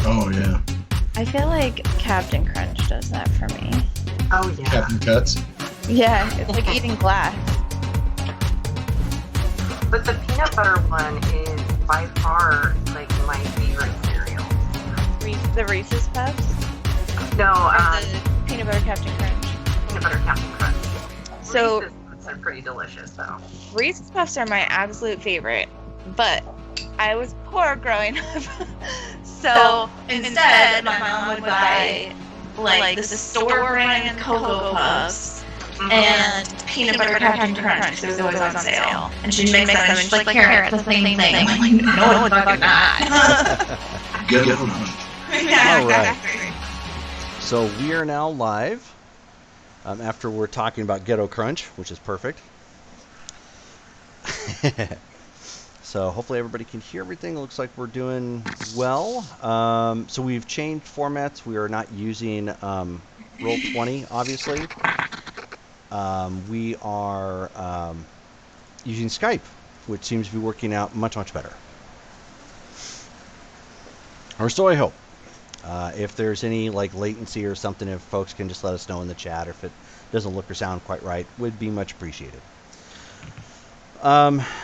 Oh, yeah. I feel like Captain Crunch does that for me. Oh yeah. Captain Cuts. Yeah, it's like eating glass. But the peanut butter one is by far like my favorite cereal. The Reese's Puffs? No, Or the peanut butter Captain Crunch? peanut butter Captain Crunch. So Reese's Puffs are pretty delicious though. Reese's Puffs are my absolute favorite, but I was poor growing up. So instead, my mom would buy like the store brand Cocoa Puffs and peanut butter Captain Crunch. It was always on sale. And she'd mix them and she's like, here, it's the same thing. I'm like, no, it's fucking not. Good one. Yeah, All right. exactly. So we are now live after we're talking about Ghetto Crunch, which is perfect. So hopefully everybody can hear everything. It looks like we're doing well. So we've changed formats. We are not using Roll20, obviously. We are using Skype, which seems to be working out much, much better. Or so I hope. If there's any like latency or something, if folks can just let us know in the chat, or if it doesn't look or sound quite right, would be much appreciated.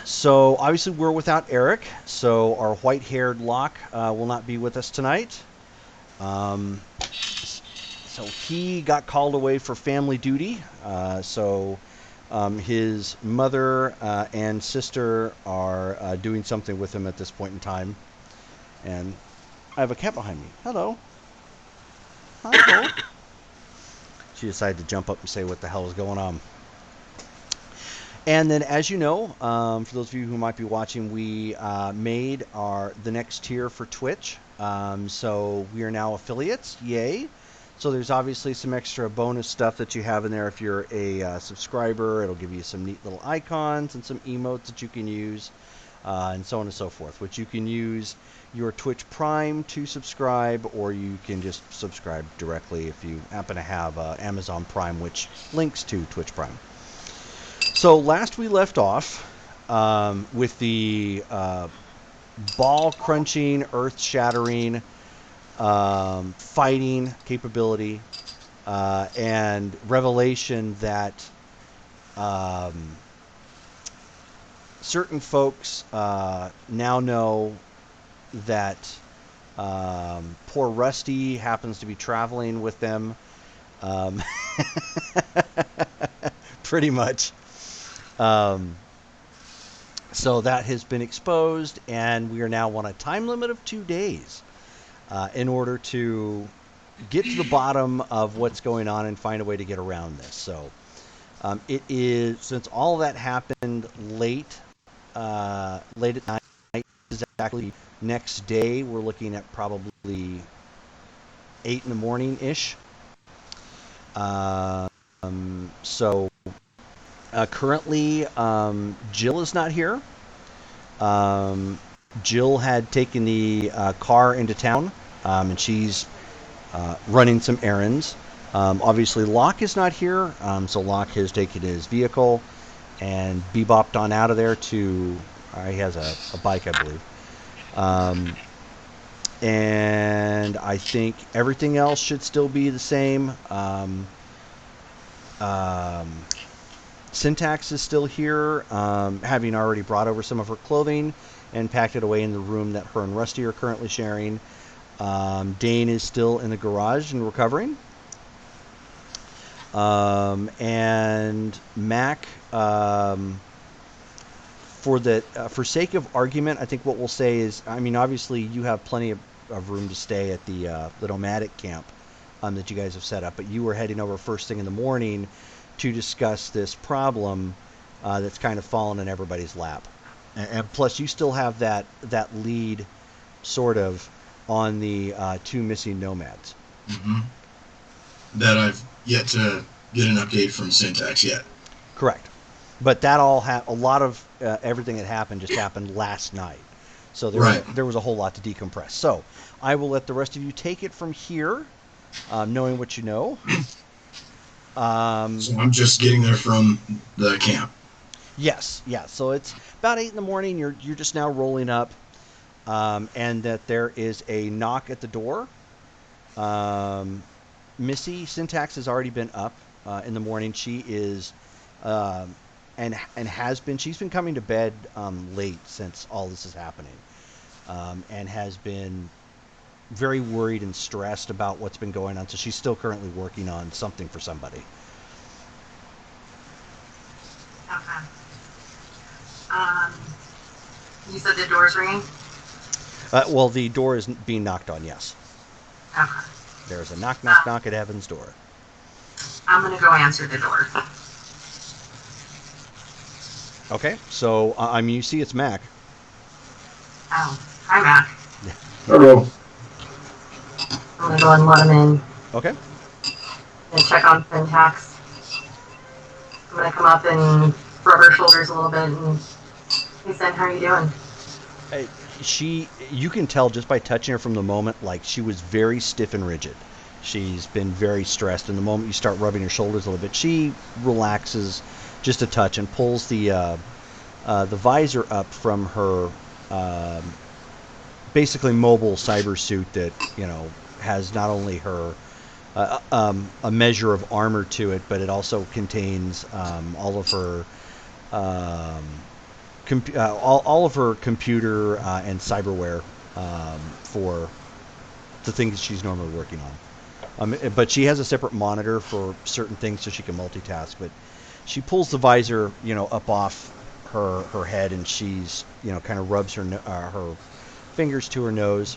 So obviously we're without Eric, so our white-haired Locke will not be with us tonight. So he got called away for family duty. So his mother and sister are doing something with him at this point in time. And I have a cat behind me. Hello. Hello. She decided to jump up and say what the hell is going on. And then, as you know, for those of you who might be watching, we made the next tier for Twitch. So we are now affiliates. Yay. So there's obviously some extra bonus stuff that you have in there if you're a subscriber. It'll give you some neat little icons and some emotes that you can use, and so on and so forth, which you can use your Twitch Prime to subscribe, or you can just subscribe directly if you happen to have Amazon Prime, which links to Twitch Prime. So last we left off with the ball-crunching, earth-shattering, fighting capability, and revelation that certain folks now know that poor Rusty happens to be traveling with them. Pretty much. So that has been exposed, and we are now on a time limit of 2 days in order to get to the bottom of what's going on and find a way to get around this. So it is, since all of that happened late at night, exactly next day, we're looking at probably 8 in the morning-ish. So currently, Jill is not here. Jill had taken the car into town, and she's running some errands. Obviously, Locke is not here, so Locke has taken his vehicle and bebopped on out of there to... he has a bike, I believe. And I think everything else should still be the same. Syntax is still here, having already brought over some of her clothing and packed it away in the room that her and Rusty are currently sharing. Dane is still in the garage and recovering. And Mac, for sake of argument, I think what we'll say is, I mean, obviously you have plenty of room to stay at the nomadic camp that you guys have set up, but you were heading over first thing in the morning to discuss this problem that's kind of fallen in everybody's lap. And plus, you still have that lead, sort of, on the 2 missing nomads. Mm-hmm. That I've yet to get an update from Syntax yet. Correct. But that all a lot of everything that happened just happened last night. So there was a whole lot to decompress. So I will let the rest of you take it from here, knowing what you know. So I'm just getting there from the camp. Yes. So it's about 8 in the morning. You're just now rolling up. and that there is a knock at the door. Missy Syntax has already been up in the morning. She is, um, and has been. She's been coming to bed late since all this is happening, and has been very worried and stressed about what's been going on. So she's still currently working on something for somebody. Okay. Um, you said the door's ringing? Well, the door is being knocked on. Yes, Okay. there's a knock, knock, knock at Evan's door. I'm gonna go answer the door. Okay, so I mean, you see, it's Mac. Oh, hi, Mac. Hello. I'm gonna go and let him in Okay. and check on Syntax. I'm gonna come up and rub her shoulders a little bit and, hey, Sen, how are you doing? Uh, you can tell just by touching her from the moment, like she was very stiff and rigid. She's been very stressed, and the moment you start rubbing her shoulders a little bit, she relaxes just a touch and pulls the visor up from her um, basically mobile cyber suit that has not only her a measure of armor to it, but it also contains all of her um, all of her computer and cyberware for the things she's normally working on. But she has a separate monitor for certain things so she can multitask. But she pulls the visor, up off her head, and she's, kind of rubs her fingers to her nose,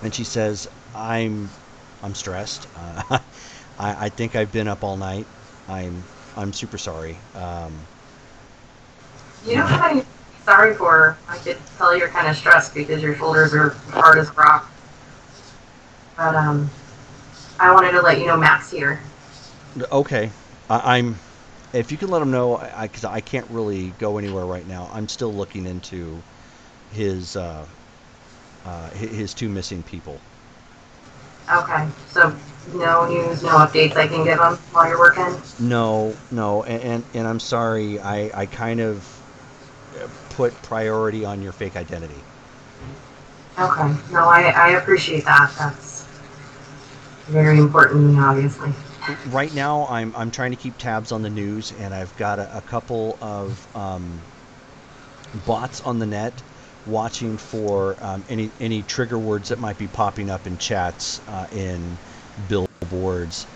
and she says, I'm stressed. I think I've been up all night. I'm super sorry. You don't have anything to be sorry for. I could tell you're kind of stressed because your shoulders are hard as rock. But, I wanted to let you know Mac's here. Okay, I'm. If you can let him know, because I can't really go anywhere right now. I'm still looking into his his two missing people. Okay, so no news, no updates I can give him while you're working? No, no, and I'm sorry. I kind of put priority on your fake identity. Okay, no, I appreciate that. That's very important to me, obviously. Right now, I'm trying to keep tabs on the news, and I've got a couple of bots on the net watching for any trigger words that might be popping up in chats in billboards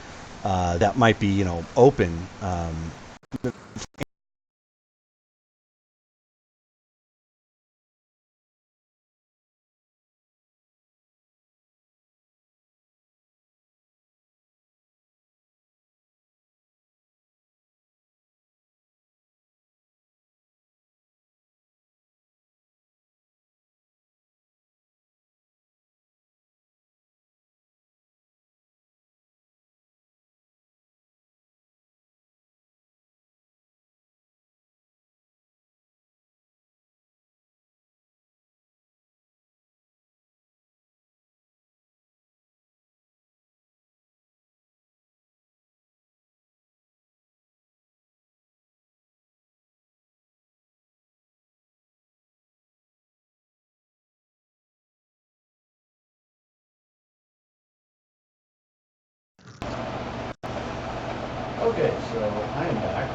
that might be open. Okay, so I am back.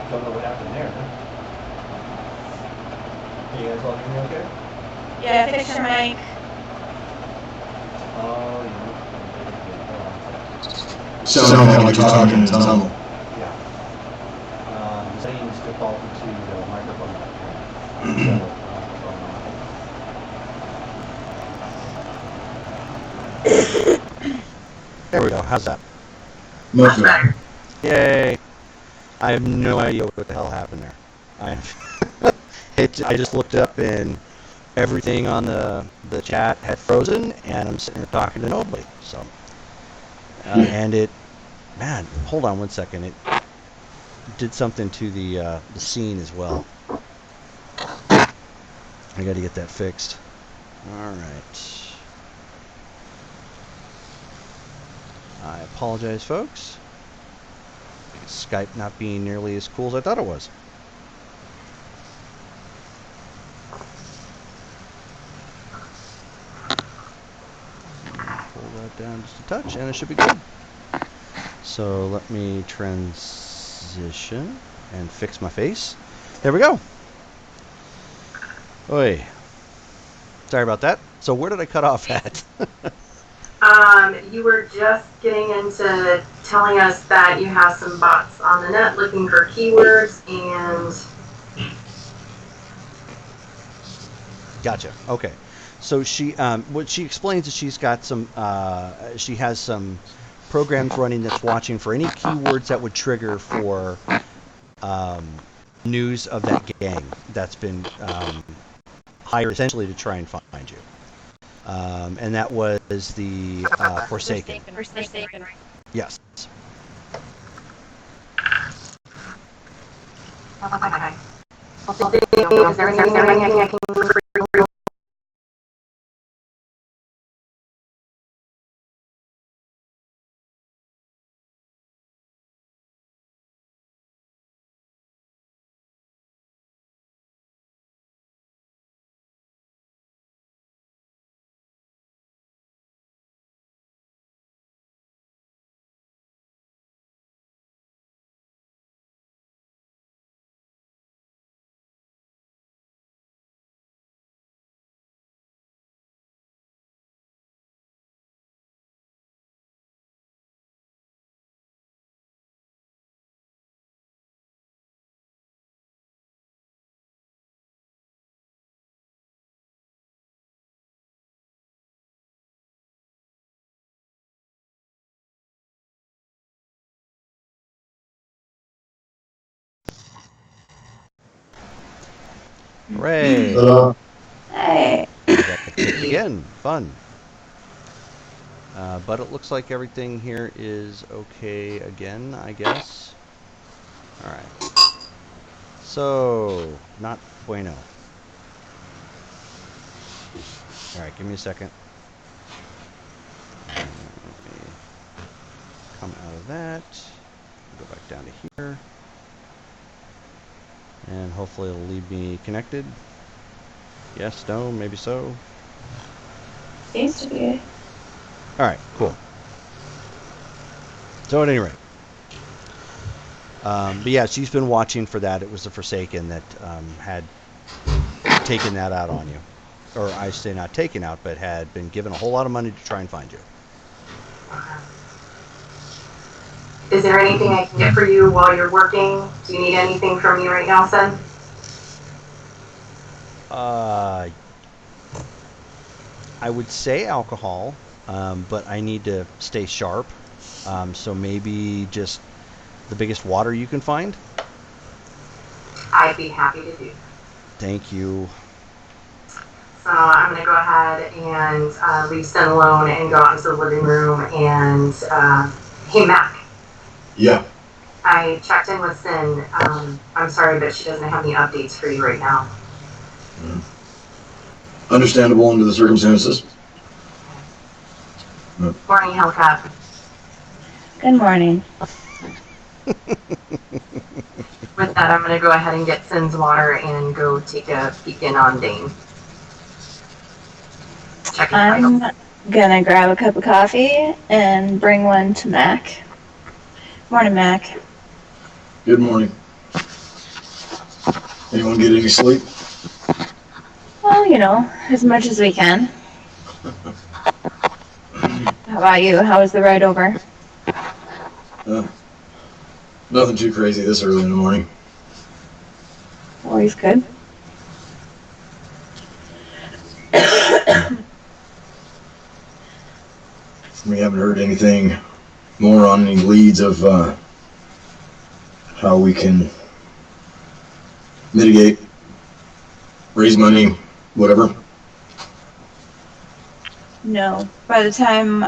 Don't know what happened there. Can you guys all hear me okay? Yeah, fix your mic. Oh, Sound like you're talking in a tunnel. yeah. Settings defaulted to the microphone. So, there we go. How's that? Much Much better. better. Yay! I have no idea what the hell happened there. I just looked up and everything on the chat had frozen, and I'm sitting here talking to nobody. So, and man, hold on one second. It did something to the scene as well. I got to get that fixed. All right. I apologize, folks. Skype not being nearly as cool as I thought it was. down just a touch, and it should be good. So let me transition and fix my face. There we go. Oi. Sorry about that. So where did I cut off at? You were just getting into telling us that you have some bots on the net looking for keywords and... Gotcha. Okay. So she, what she explains is she's got some, she has some programs running that's watching for any keywords that would trigger for news of that gang that's been hired essentially to try and find you. And that was the Forsaken. Forsaken. Yes. Okay. Well, is there anything I can do for you? Hooray! Hey. We got kicked again. Fun. But it looks like everything here is okay again, I guess. Alright. So, not bueno. Alright, give me a second. Let me come out of that. Go back down to here. And hopefully it'll leave me connected. Yes, no, maybe so. Seems to be. Alright, cool. So at any rate. But yeah, she's been watching for that. It was the Forsaken that had taken that out on you. Or I say not taken out, but had been given a whole lot of money to try and find you. Is there anything I can get for you while you're working? Do you need anything from me right now, son? I would say alcohol, but I need to stay sharp. So maybe just the biggest water you can find? I'd be happy to do. Thank you. So I'm going to go ahead and leave Sen alone and go out into the living room and, hey, Mac. Yeah. I checked in with Sin. I'm sorry, but she doesn't have any updates for you right now. Understandable under the circumstances. Morning, Hellcat. Good morning. With that, I'm going to go ahead and get Sin's water and go take a peek in on Dane. Checking I'm vitals. gonna grab a cup of coffee and bring one to Mac. Morning, Mac. Good morning. Anyone get any sleep? Well, you know, as much as we can. How about you? How was the ride over? Nothing too crazy this early in the morning. Always good. We haven't heard anything more on any leads of how we can mitigate, raise money, whatever. No. By the time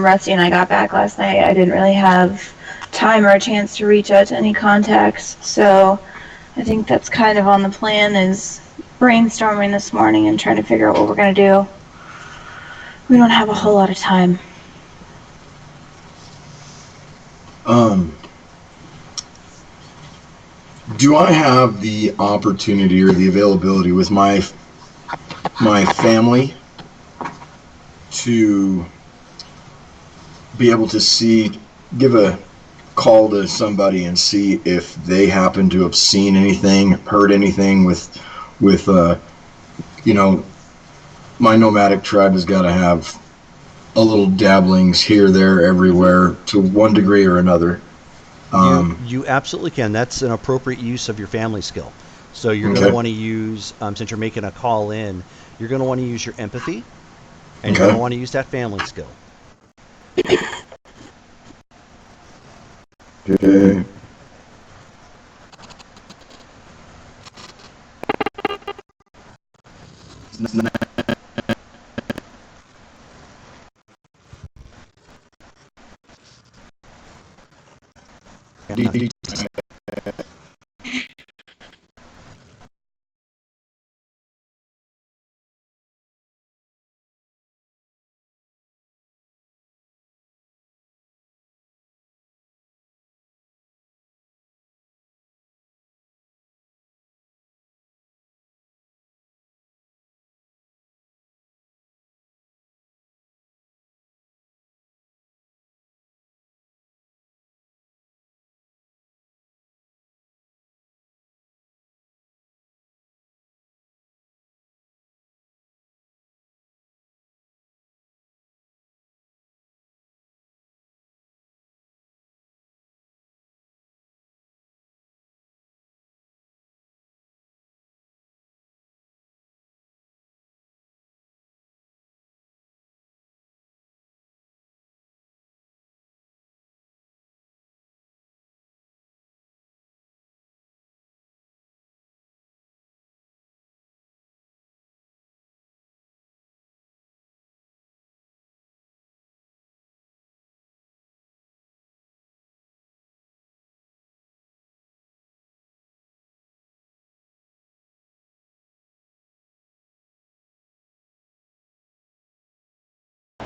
Rusty and I got back last night, I didn't really have time or a chance to reach out to any contacts. So I think that's kind of on the plan, is brainstorming this morning and trying to figure out what we're gonna do. We don't have a whole lot of time. Do I have the opportunity or the availability with my family to be able to see, give a call to somebody and see if they happen to have seen anything, heard anything with you know, my nomadic tribe has got to have a little dabblings here, there, everywhere to one degree or another. You absolutely can. That's an appropriate use of your family skill. So you're going to Okay. want to use, since you're making a call in, you're going to want to use your empathy, and you're going to Okay. want to use that family skill. Okay.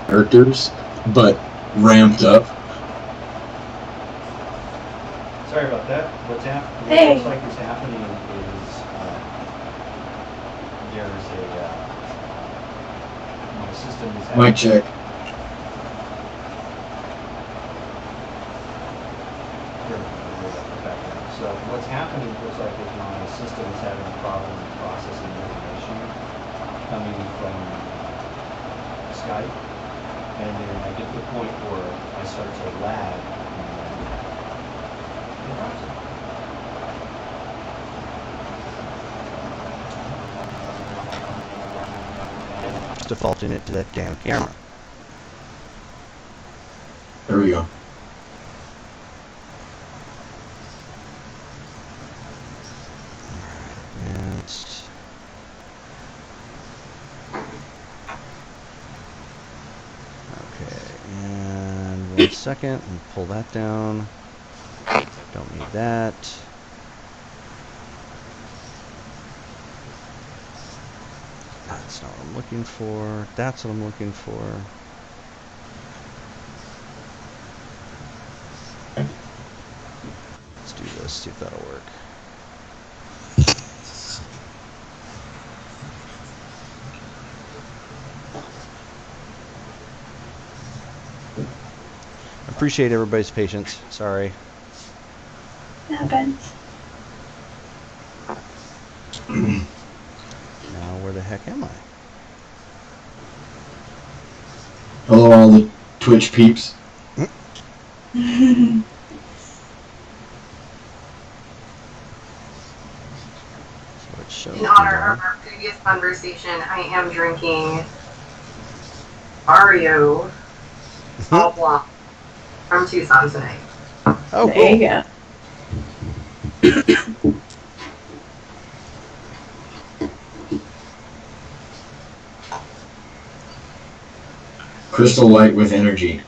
Characters, but ramped up. Sorry about that. What's happening? Hey. What looks like is happening is there's my system is having. Mic check. So what's happening looks like is my system is having a problem processing information coming from Skype, and then I get to the point where I start to lag. Just defaulting it to that damn camera. There we go. Advanced. Okay, and 1 second, and pull that down. Don't need that. That's not what I'm looking for. That's what I'm looking for. Let's do this, see if that'll work. Appreciate everybody's patience. Sorry. It happens. Now, where the heck am I? Hello, all the Twitch peeps. So it shows In honor here. of our previous conversation, I am drinking Mario All Blanc from Tucson tonight. Oh, There you cool. go. Crystal Light with energy.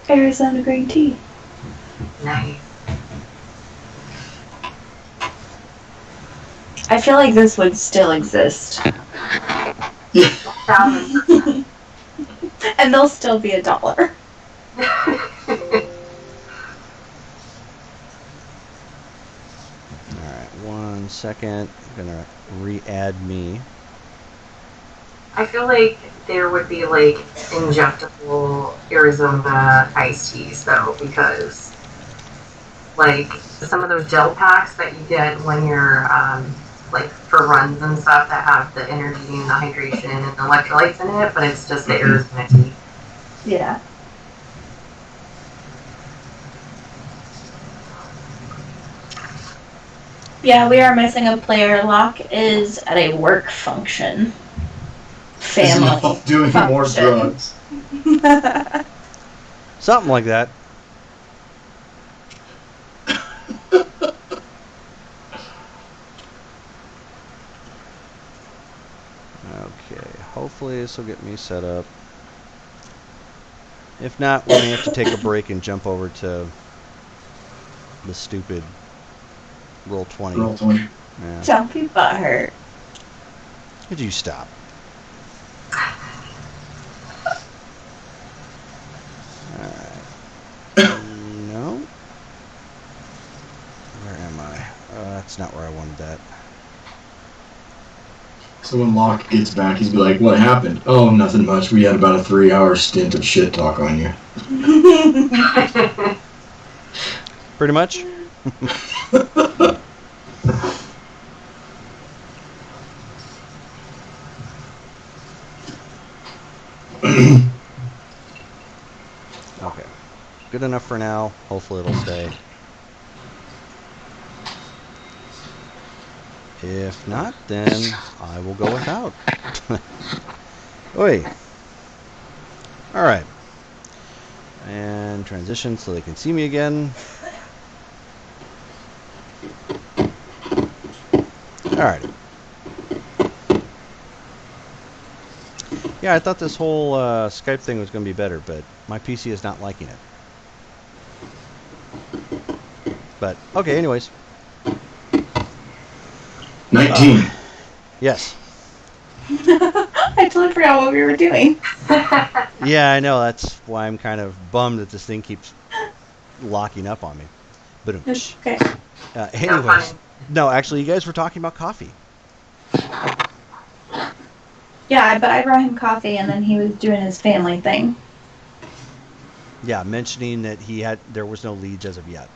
Arizona green tea. Nice. I feel like this would still exist. 1,000%. And they'll still be $1. Alright, 1 second. I'm gonna re-add me. I feel like there would be like injectable Arizona iced teas though, because like some of those gel packs that you get when you're like for runs and stuff that have the energy and the hydration and the electrolytes in it, but it's just the Arizona tea. Yeah. Yeah, we are missing a player. Locke is at a work function. Is Family. not doing more drugs. Something like that. Okay, hopefully this will get me set up. If not, we may have to take a break and jump over to the stupid Roll20. Roll 20. Yeah. Don't be butthurt. Could you stop? Alright. No? Where am I? That's not where I wanted that. So when Locke gets back, he's be like, "What happened?" "Oh, nothing much. We had about a 3-hour stint of shit talk on you." Pretty much? Okay. Good enough for now. Hopefully it'll stay. If not, then I will go without. Oi. Alright. And transition so they can see me again. Alrighty. Yeah, I thought this whole Skype thing was going to be better, but my PC is not liking it. But, okay, anyways. 19. Yes. I totally forgot what we were doing. Yeah, I know. That's why I'm kind of bummed that this thing keeps locking up on me. But Okay. anyways, no, actually, you guys were talking about coffee. Yeah, but I brought him coffee and then he was doing his family thing. Yeah, mentioning that there was no leads as of yet.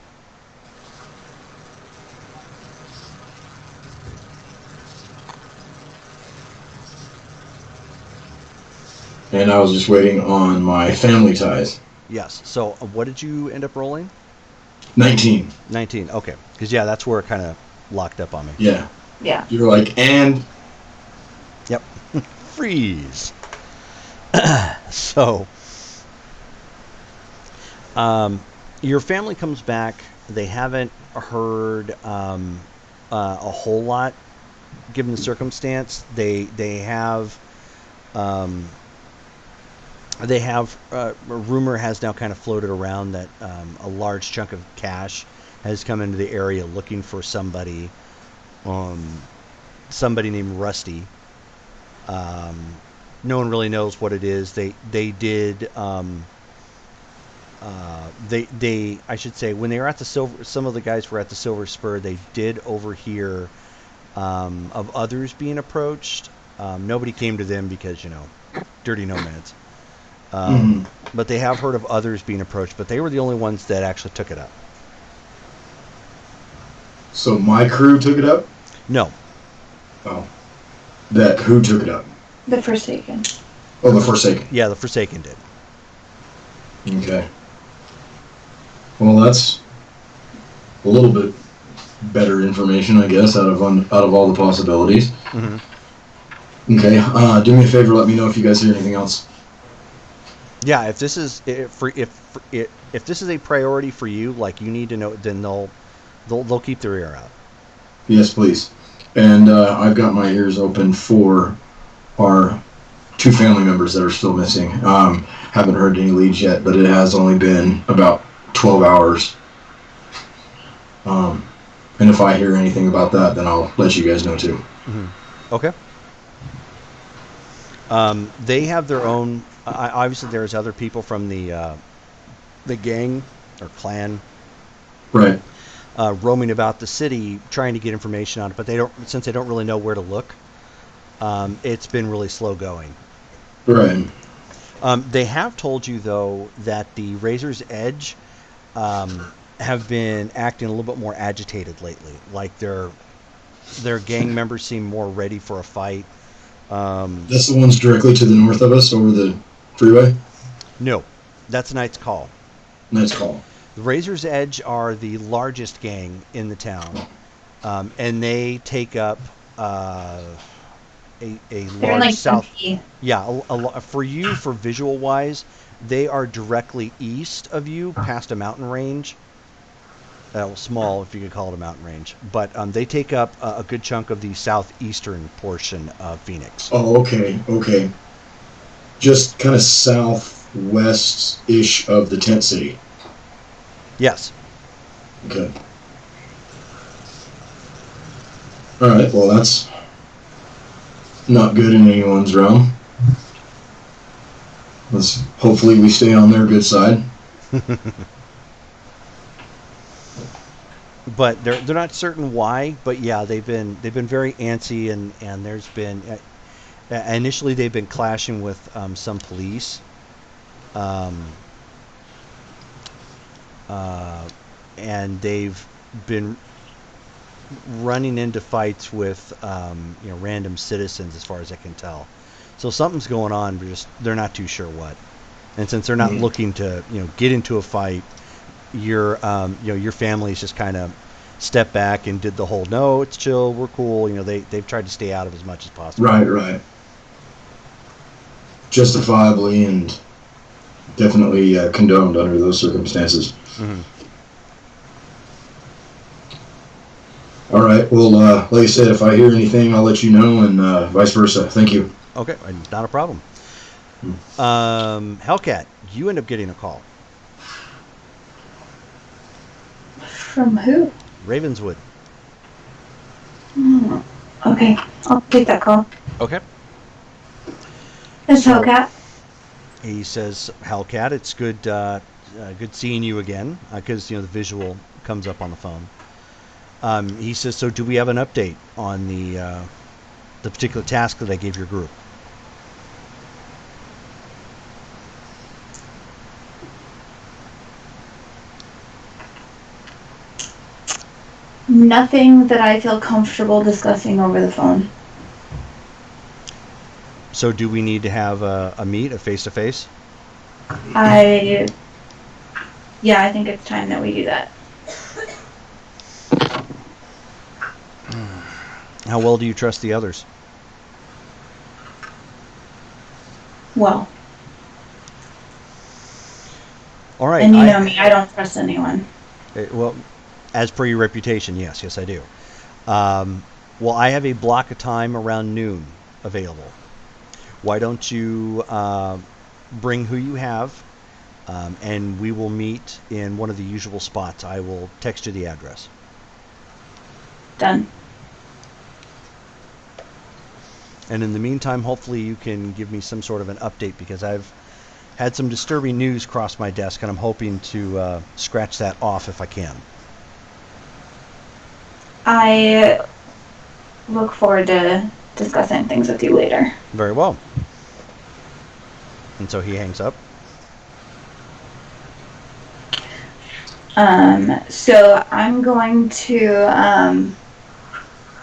And I was just waiting on my family ties. Yes. So, what did you end up rolling? 19. 19. Okay. Because yeah, that's where it kind of locked up on me. Yeah. Yeah. You're like, and Yep. Freeze. So, your family comes back. They haven't heard a whole lot, given the circumstance. They have a rumor has now kind of floated around that a large chunk of cash has come into the area looking for somebody named Rusty. No one really knows what it is. They did I should say when they were at the some of the guys were at the Silver Spur, they did overhear of others being approached. Nobody came to them because, dirty nomads. But they have heard of others being approached, but they were the only ones that actually took it up. so my crew took it up? No. Oh. Who took it up? The Forsaken. Oh, the Forsaken. Yeah, the Forsaken did. Okay. Well, that's a little bit better information, I guess, out of all the possibilities. Mm-hmm. Okay. Do me a favor. Let me know if you guys hear anything else. Yeah, if this is if this is a priority for you, like you need to know, then they'll keep their ear out. Yes, please. And I've got my ears open for our 2 family members that are still missing. Haven't heard any leads yet, but it has only been about 12 hours. And if I hear anything about that, then I'll let you guys know too. Mm-hmm. Okay. They have their own. Obviously, there's other people from the gang or clan, Right. Roaming about the city trying to get information on it, but since they don't really know where to look. it's been really slow going. Right. They have told you, though, that the Razor's Edge have been acting a little bit more agitated lately. Like their gang members seem more ready for a fight. That's the ones directly to the north of us over the freeway? No, that's Knight's Call. Nice call. The Razor's Edge are the largest gang in the town, and they take up a They're in large like south. Tempe. Yeah, for you, for visual wise, they are directly east of you, past a mountain range. Small, if you could call it a mountain range, but they take up a good chunk of the southeastern portion of Phoenix. Oh, okay. Just kind of southwest-ish of the tent city. Yes. Okay. All right. Well, that's not good in anyone's realm. Hopefully we stay on their good side. But they're not certain why. But yeah, they've been very antsy, and there's been initially they've been clashing with some police, and they've been running into fights with random citizens, as far as I can tell. So something's going on, but they're not too sure what. And since they're not looking to get into a fight, your family's just kind of stepped back and did the whole no, it's chill, we're cool. They've tried to stay out of as much as possible. Right. Justifiably and definitely condoned under those circumstances. Mm-hmm. All right. Well, like I said, if I hear anything, I'll let you know, and vice versa. Thank you. Okay, not a problem. Hellcat, you end up getting a call. From who? Ravenswood. Okay, I'll take that call. Okay. It's So- Hellcat. He says, Hellcat, it's good seeing you again, because the visual comes up on the phone. He says, so do we have an update on the particular task that I gave your group? Nothing that I feel comfortable discussing over the phone. So do we need to have a meet, a face-to-face? I think it's time that we do that. How well do you trust the others? Well, All right. and you know me, I don't trust anyone. Well, as per your reputation, yes, I do. Well, I have a block of time around noon available. Why don't you bring who you have, and we will meet in one of the usual spots. I will text you the address. Done. And in the meantime, hopefully you can give me some sort of an update, because I've had some disturbing news cross my desk, and I'm hoping to scratch that off if I can. I look forward to discussing things with you later. Very well. And so he hangs up. So I'm going to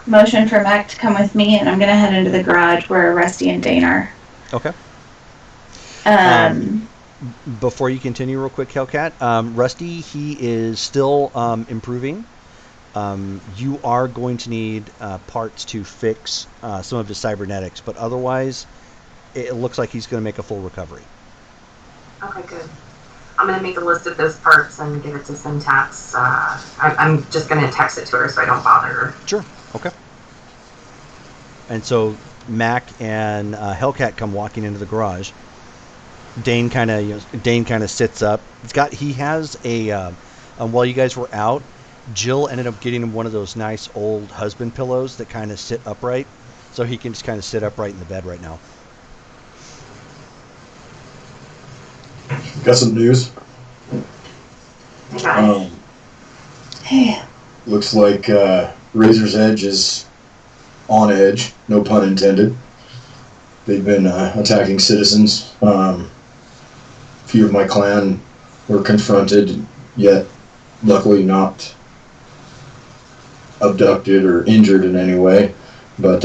motion for Mac to come with me, and I'm going to head into the garage where Rusty and Dane are. Okay. Um, Before you continue real quick, Hellcat, Rusty, he is still improving. You are going to need parts to fix some of his cybernetics, but otherwise, it looks like he's going to make a full recovery. Okay, good. I'm going to make a list of those parts and give it to Syntax. I'm just going to text it to her so I don't bother her. Sure. Okay. And so Mac and Hellcat come walking into the garage. Dane kind of sits up. He has a while you guys were out, Jill ended up getting him one of those nice old husband pillows that kind of sit upright, so he can just kind of sit upright in the bed right now. Got some news. Okay. hey, Looks like Razor's Edge is on edge, no pun intended. they've been attacking citizens. A few of my clan were confronted, yet luckily not abducted or injured in any way. But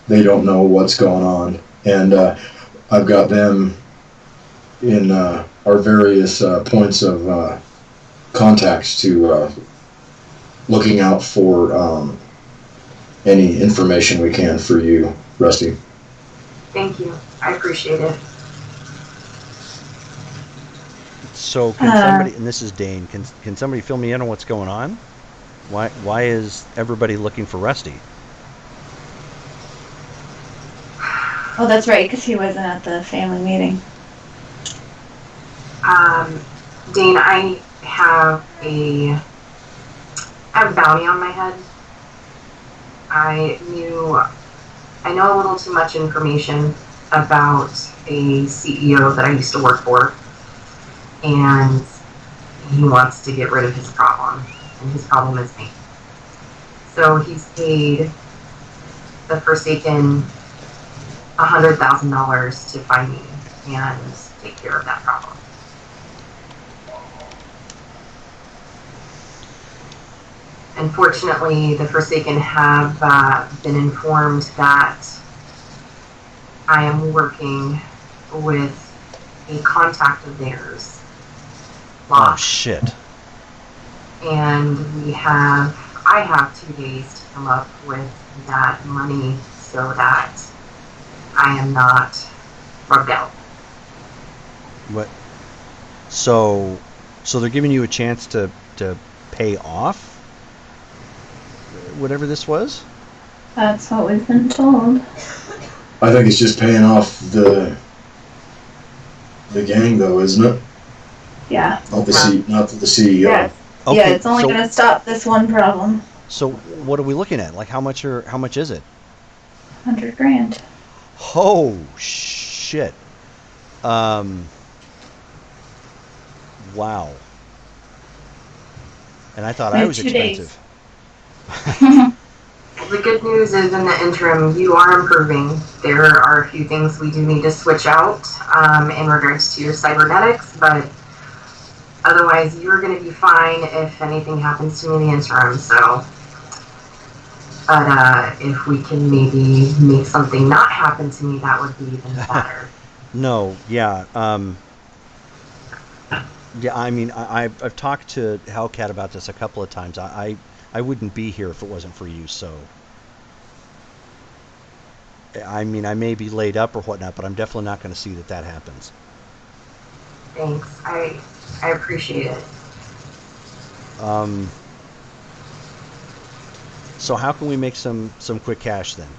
they don't know what's going on, and I've got them in our various points of contacts to looking out for any information we can for you, Rusty. Thank you. I appreciate it. So can somebody, and this is Dane, can somebody fill me in on what's going on? Why is everybody looking for Rusty? Oh, that's right, because he wasn't at the family meeting. Dane, I have a bounty on my head. I know a little too much information about a CEO that I used to work for, and he wants to get rid of his problem, and his problem is me. So he's paid the Forsaken $100,000 to find me and take care of that problem. Unfortunately, the Forsaken have been informed that I am working with a contact of theirs. Oh, shit. And I have 2 days to come up with that money so that I am not rubbed out. What? So they're giving you a chance to pay off whatever this was? That's what we've been told. I think it's just paying off the gang, though, isn't it? Yeah. Not the CEO. Yes. Okay, Yeah, it's only going to stop this one problem. So what are we looking at? Like how much is it? $100,000. Oh shit. Wow. And I thought We I have was 2 days. expensive. The good news is in the interim, you are improving. There are a few things we do need to switch out in regards to your cybernetics, but otherwise you're going to be fine if anything happens to me in the interim. So, but if we can maybe make something not happen to me, that would be even better. No, yeah. Yeah, I mean, I've talked to Hellcat about this a couple of times. I wouldn't be here if it wasn't for you, so. I mean, I may be laid up or whatnot, but I'm definitely not going to see that happens. Thanks. I appreciate it. So how can we make some quick cash then?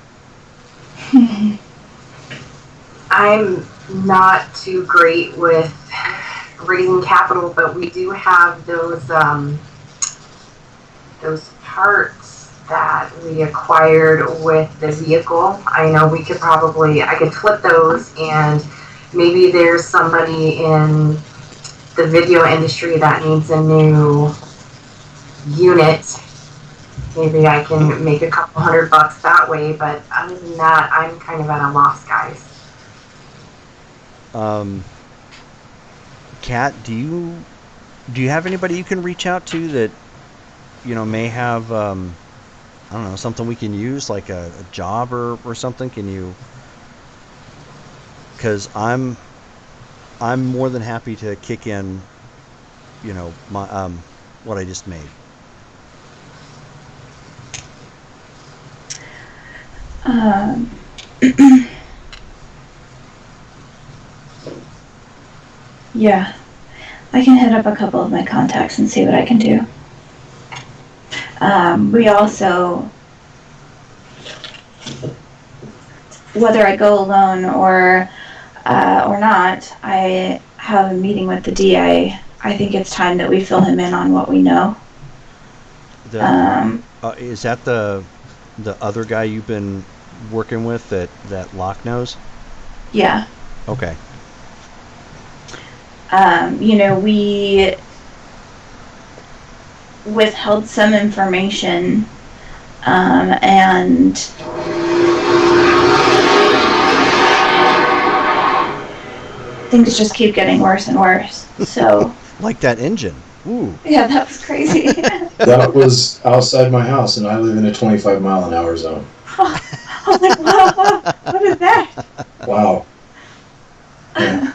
I'm not too great with raising capital, but we do have those parts that we acquired with the vehicle. I know I could flip those, and maybe there's somebody in the video industry that needs a new unit. Maybe I can make a couple $100 that way, but other than that, I'm kind of at a loss, guys. Kat, do you have anybody you can reach out to that may have I don't know, something we can use, like a job or something? Can you? Because I'm more than happy to kick in my what I just made. Yeah, I can hit up a couple of my contacts and see what I can do. We also, whether I go alone or not, I have a meeting with the DA. I think it's time that we fill him in on what we know. Is that the other guy you've been working with that Locke knows? Yeah. Okay. We withheld some information, and things just keep getting worse and worse. So Like that engine. Ooh. yeah, that was crazy. That was outside my house, and I live in a 25-mile-an-hour zone. I was like, whoa, what is that? Wow. Yeah.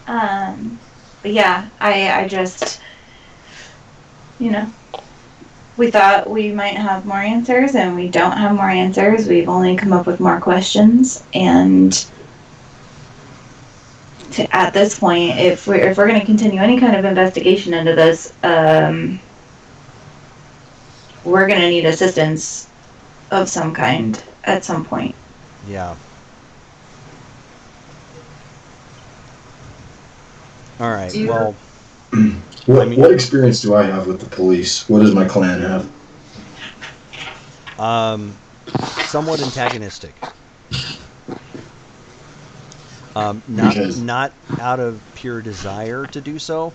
But yeah, I just, you know, we thought we might have more answers, and we don't have more answers. We've only come up with more questions, and at this point, if we're going to continue any kind of investigation into this, we're going to need assistance of some kind at some point. Yeah. All right. Do you- Well, What experience do I have with the police? What does my clan have? somewhat antagonistic. Because- Not out of pure desire to do so.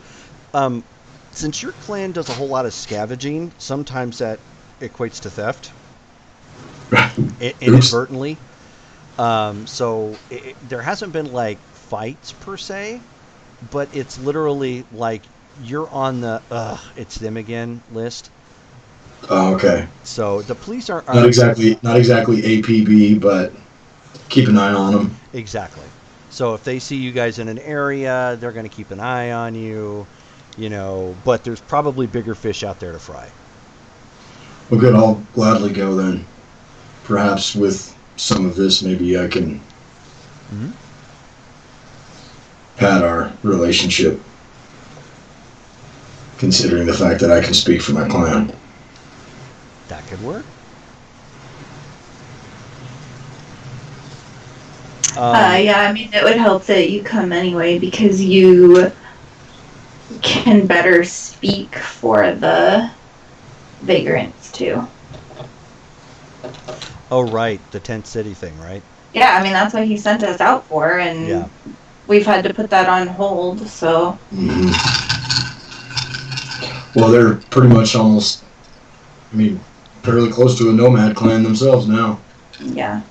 Since your clan does a whole lot of scavenging, sometimes that equates to theft inadvertently. So there hasn't been like fights per se, but it's literally like you're on the it's them again list. Oh, okay. So the police aren't Not exactly APB, but keep an eye on them. exactly. So if they see you guys in an area, they're going to keep an eye on you, but there's probably bigger fish out there to fry. Well, good. I'll gladly go then. Perhaps with some of this, maybe I can pad our relationship, considering the fact that I can speak for my clan. That could work. Yeah, I mean, it would help that you come anyway because you can better speak for the vagrants too. Oh, right. The tent city thing, right? Yeah, I mean, that's what he sent us out for, and Yeah. we've had to put that on hold, so. Mm-hmm. Well, they're pretty much almost, fairly close to a nomad clan themselves now. Yeah.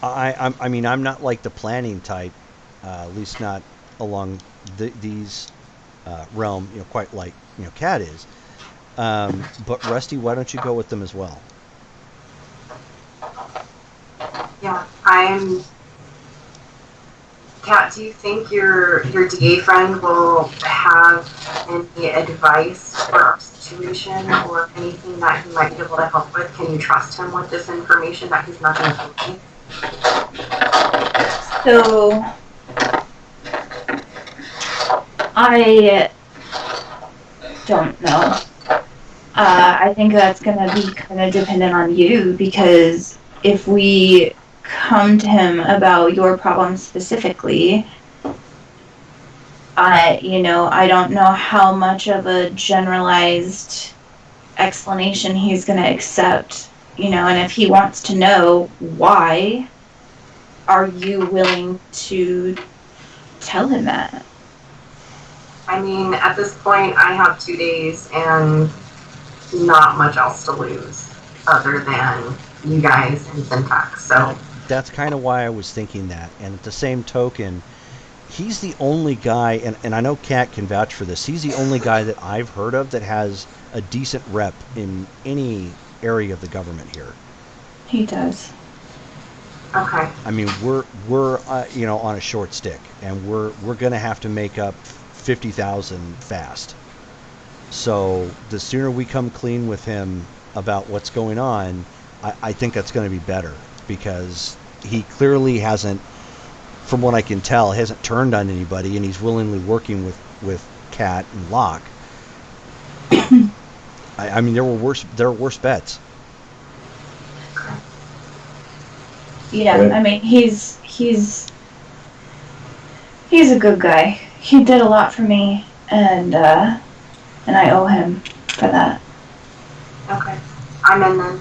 I'm not like the planning type, at least not along these realm, quite like Cat is. But Rusty, why don't you go with them as well? Yeah, Kat, do you think your DA friend will have any advice for our situation or anything that he might be able to help with? Can you trust him with this information that he's not going to tell me? So, I don't know. I think that's going to be kind of dependent on you because if we come to him about your problem specifically, I don't know how much of a generalized explanation he's going to accept, and if he wants to know why, are you willing to tell him that? I mean, at this point, I have 2 days and not much else to lose other than you guys and Syntax, so. That's kind of why I was thinking that. And at the same token, he's the only guy, and I know Kat can vouch for this, he's the only guy that I've heard of that has a decent rep in any area of the government here. He does. Okay. I mean, we're on a short stick, and we're going to have to make up 50,000 fast. So the sooner we come clean with him about what's going on, I think that's going to be better because he clearly hasn't, from what I can tell, hasn't turned on anybody, and he's willingly working with Kat and Locke. I mean, there are worse bets. Yeah, I mean, he's a good guy. He did a lot for me, and I owe him for that. Okay. I'm in then.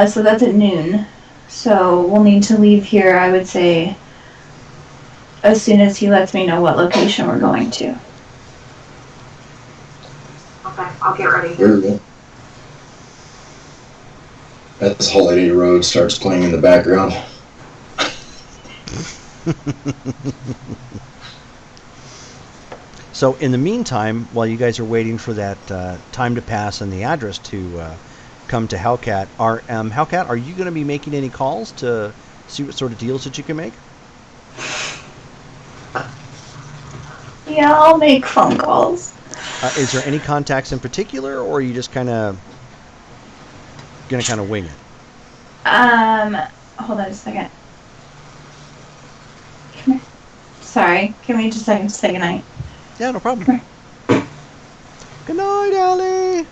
So that's at noon. So we'll need to leave here, I would say, as soon as he lets me know what location we're going to. Okay, I'll get ready. Very well. As Holiday Road starts playing in the background. So in the meantime, while you guys are waiting for that time to pass and the address to come to Hellcat, Hellcat, are you going to be making any calls to see what sort of deals that you can make? Yeah, I'll make phone calls. Is there any contacts in particular, or are you just kind of going to kind of wing it? Hold on a second. Come here. Sorry, give me just a second to say goodnight. Yeah, no problem. Good night, Allie.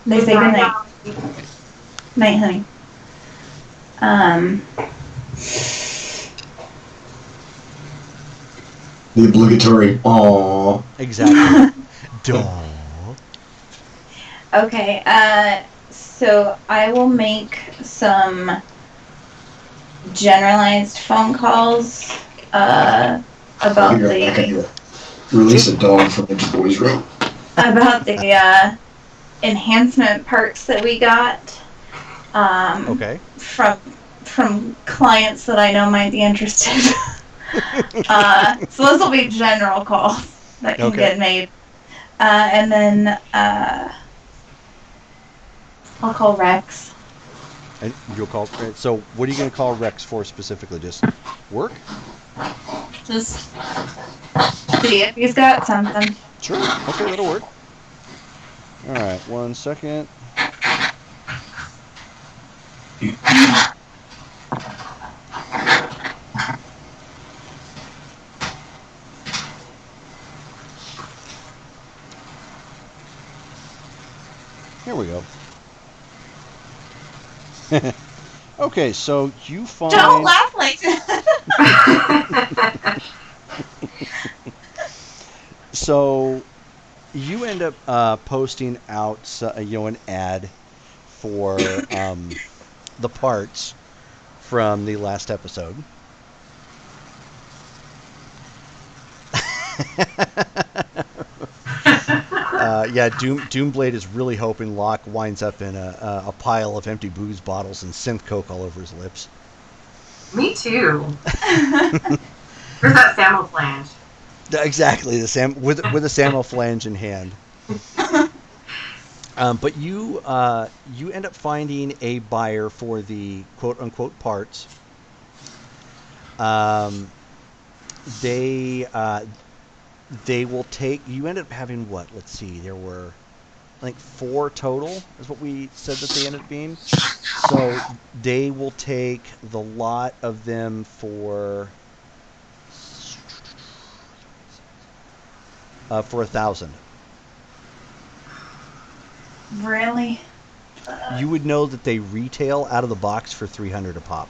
They say goodnight. Night, honey. The obligatory aww. Exactly. Duh. Okay, so I will make some generalized phone calls, about the Release a dog from the boys' room. about the enhancement perks that we got. Okay. From clients that I know might be interested. So those will be general calls that can get made. And then I'll call Rex. And you'll call. So, what are you going to call Rex for specifically? Just work? Just see if he's got something. Sure. Okay, that'll work. All right. 1 second. Here we go. Okay, so you find... Don't laugh like that. So you end up posting out, an ad for the parts from the last episode. Yeah, Doomblade is really hoping Locke winds up in a pile of empty booze bottles and synth coke all over his lips. Me too. Where's that Samo flange? Exactly, with a Samo flange in hand. But you end up finding a buyer for the quote unquote parts. They will take. You end up having what? Let's see. There were, I think, 4 total is what we said that they ended up being. So they will take the lot of them for 1,000. Really? You would know that they retail out of the box for 300 a pop.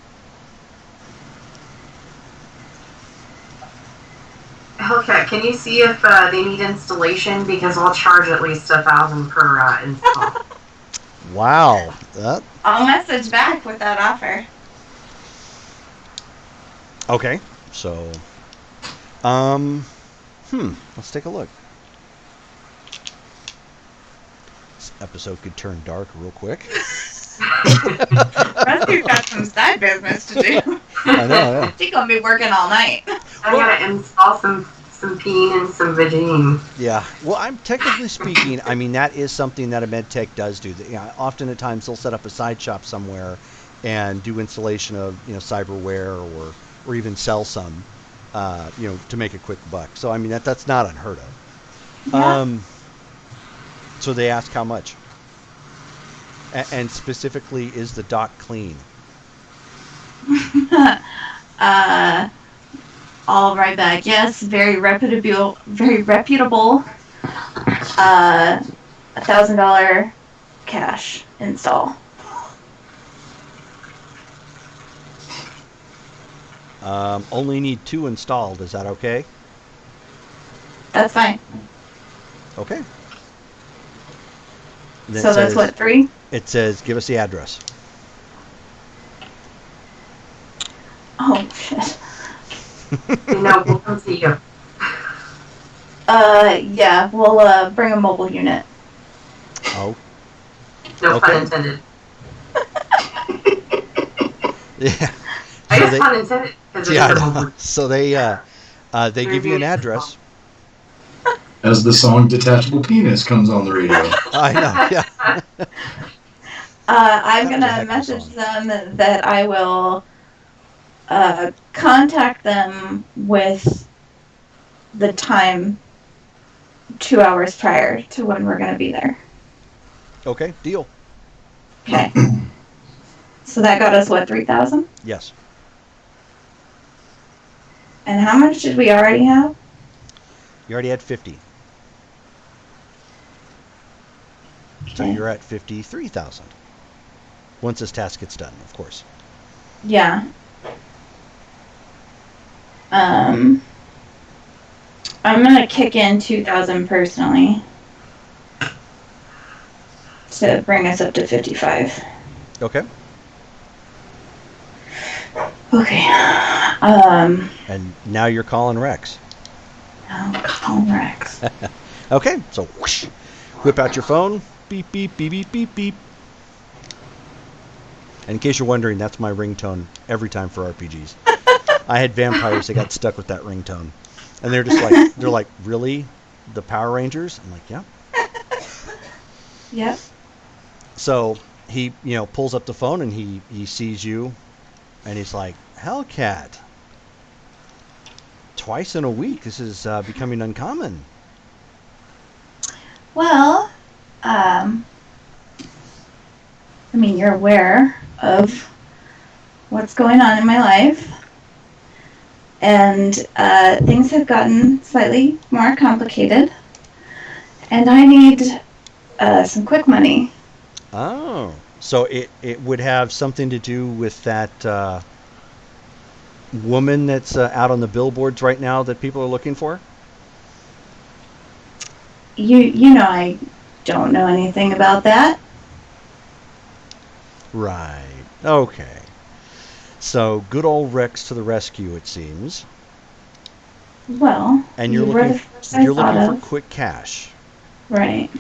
Okay, can you see if they need installation? Because I'll charge at least 1,000 per install. Wow. I'll message back with that offer. Okay. So, let's take a look. This episode could turn dark real quick. Rusty's got some side business to do. I know, yeah. She's gonna be working all night. I'm gonna install some peen and some Vagine. Yeah. Well, I'm technically speaking, I mean, that is something that a medtech does do. Often at times they'll set up a side shop somewhere and do installation of, cyberware or even sell some, to make a quick buck. So, I mean, that's not unheard of. Yeah. So they ask how much. And specifically, is the dock clean? All right back. Yes, very reputable. $1,000 cash install. Only need 2 installed. Is that okay? That's fine. Okay. So that's what, 3? It says, give us the address. Oh, shit. We'll come see you. Yeah, we'll bring a mobile unit. Oh. No Okay. pun intended. Yeah. I So guess pun intended. 'Cause Yeah, it's I a know. So they give you an address. As the song "Detachable Penis" comes on the radio. I know. Yeah. I'm That was a gonna heck of a message song. them that I will contact them with the time 2 hours prior to when we're gonna be there. Okay. Deal. Okay. So that got us what, 3,000? Yes. And how much did we already have? You already had 50. So Okay. you're at 53,000. Once this task gets done, of course. Yeah. I'm gonna kick in 2,000 personally to bring us up to 55. Okay. Okay. And now you're calling Rex. Now call Rex. Okay. So whoosh, whip out your phone. Beep, beep, beep, beep, beep, beep. And in case you're wondering, that's my ringtone every time for RPGs. I had vampires that got stuck with that ringtone. And they're like, really? The Power Rangers? I'm like, yeah. Yep. So he, pulls up the phone and he sees you and he's like, Hellcat. Twice in a week. This is becoming uncommon. Well, I mean, you're aware of what's going on in my life. And things have gotten slightly more complicated. And I need some quick money. Oh. So it would have something to do with that woman that's out on the billboards right now that people are looking for? You know I don't know anything about that. Right. Okay. So good old Rex to the rescue, it seems. Well, And you were the first I you're thought looking of. for quick cash. Right.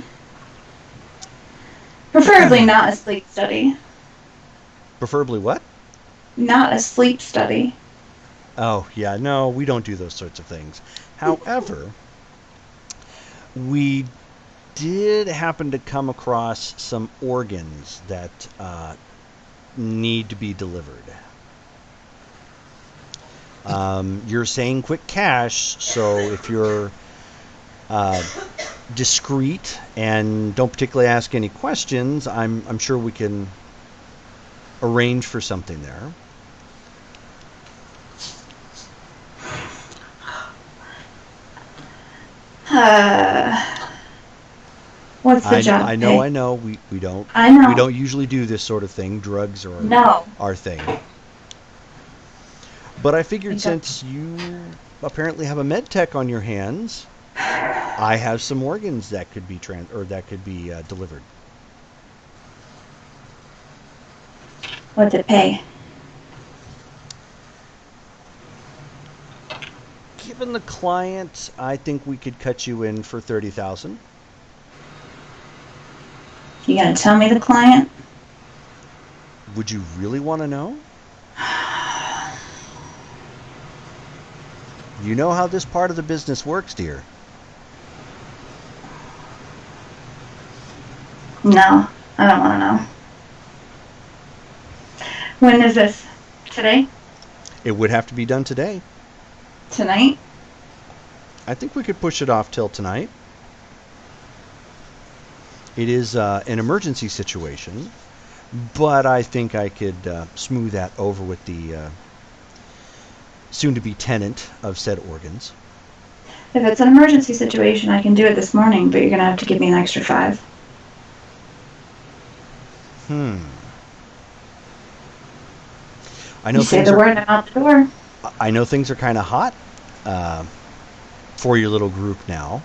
Preferably not a sleep study. Preferably what? Not a sleep study. Oh, yeah, no, we don't do those sorts of things. However, we did happen to come across some organs that need to be delivered. You're saying quick cash, so if you're discreet and don't particularly ask any questions, I'm sure we can arrange for something there. What's the job? I know. We don't. I know. We don't usually do this sort of thing. Drugs are No. our thing. But I figured Okay. since you apparently have a med tech on your hands, I have some organs that could be delivered. What's it pay? Given the client, I think we could cut you in for 30,000. You gonna tell me the client? Would you really want to know? You know how this part of the business works, dear. No, I don't want to know. When is this? Today? It would have to be done today. Tonight? I think we could push it off till tonight. It is an emergency situation, but I think I could smooth that over with the soon-to-be tenant of said organs. If it's an emergency situation, I can do it this morning, but you're gonna have to give me an extra 5. I know You say the word and I'm out the door. I know things are kind of hot for your little group now.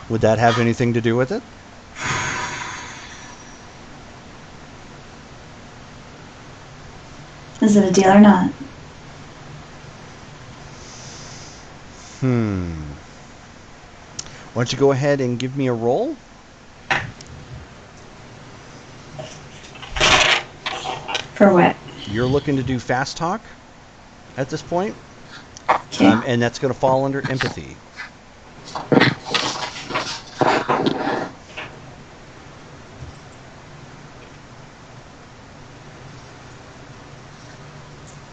Would that have anything to do with it? Is it a deal or not? Why don't you go ahead and give me a roll? For what? You're looking to do fast talk? at this point, Okay. and that's going to fall under empathy.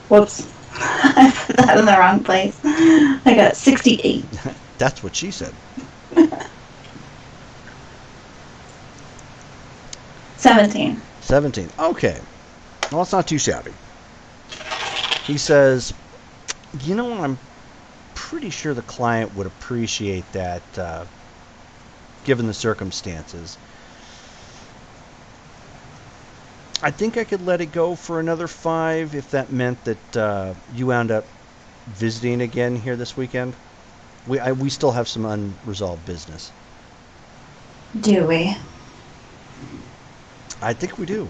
Whoops. I put that in the wrong place. I got 68. That's what she said. 17. 17. Okay. Well, it's not too shabby. He says, you know, I'm pretty sure the client would appreciate that, given the circumstances. I think I could let it go for another 5 if that meant that you wound up visiting again here this weekend. We still have some unresolved business. Do we? I think we do.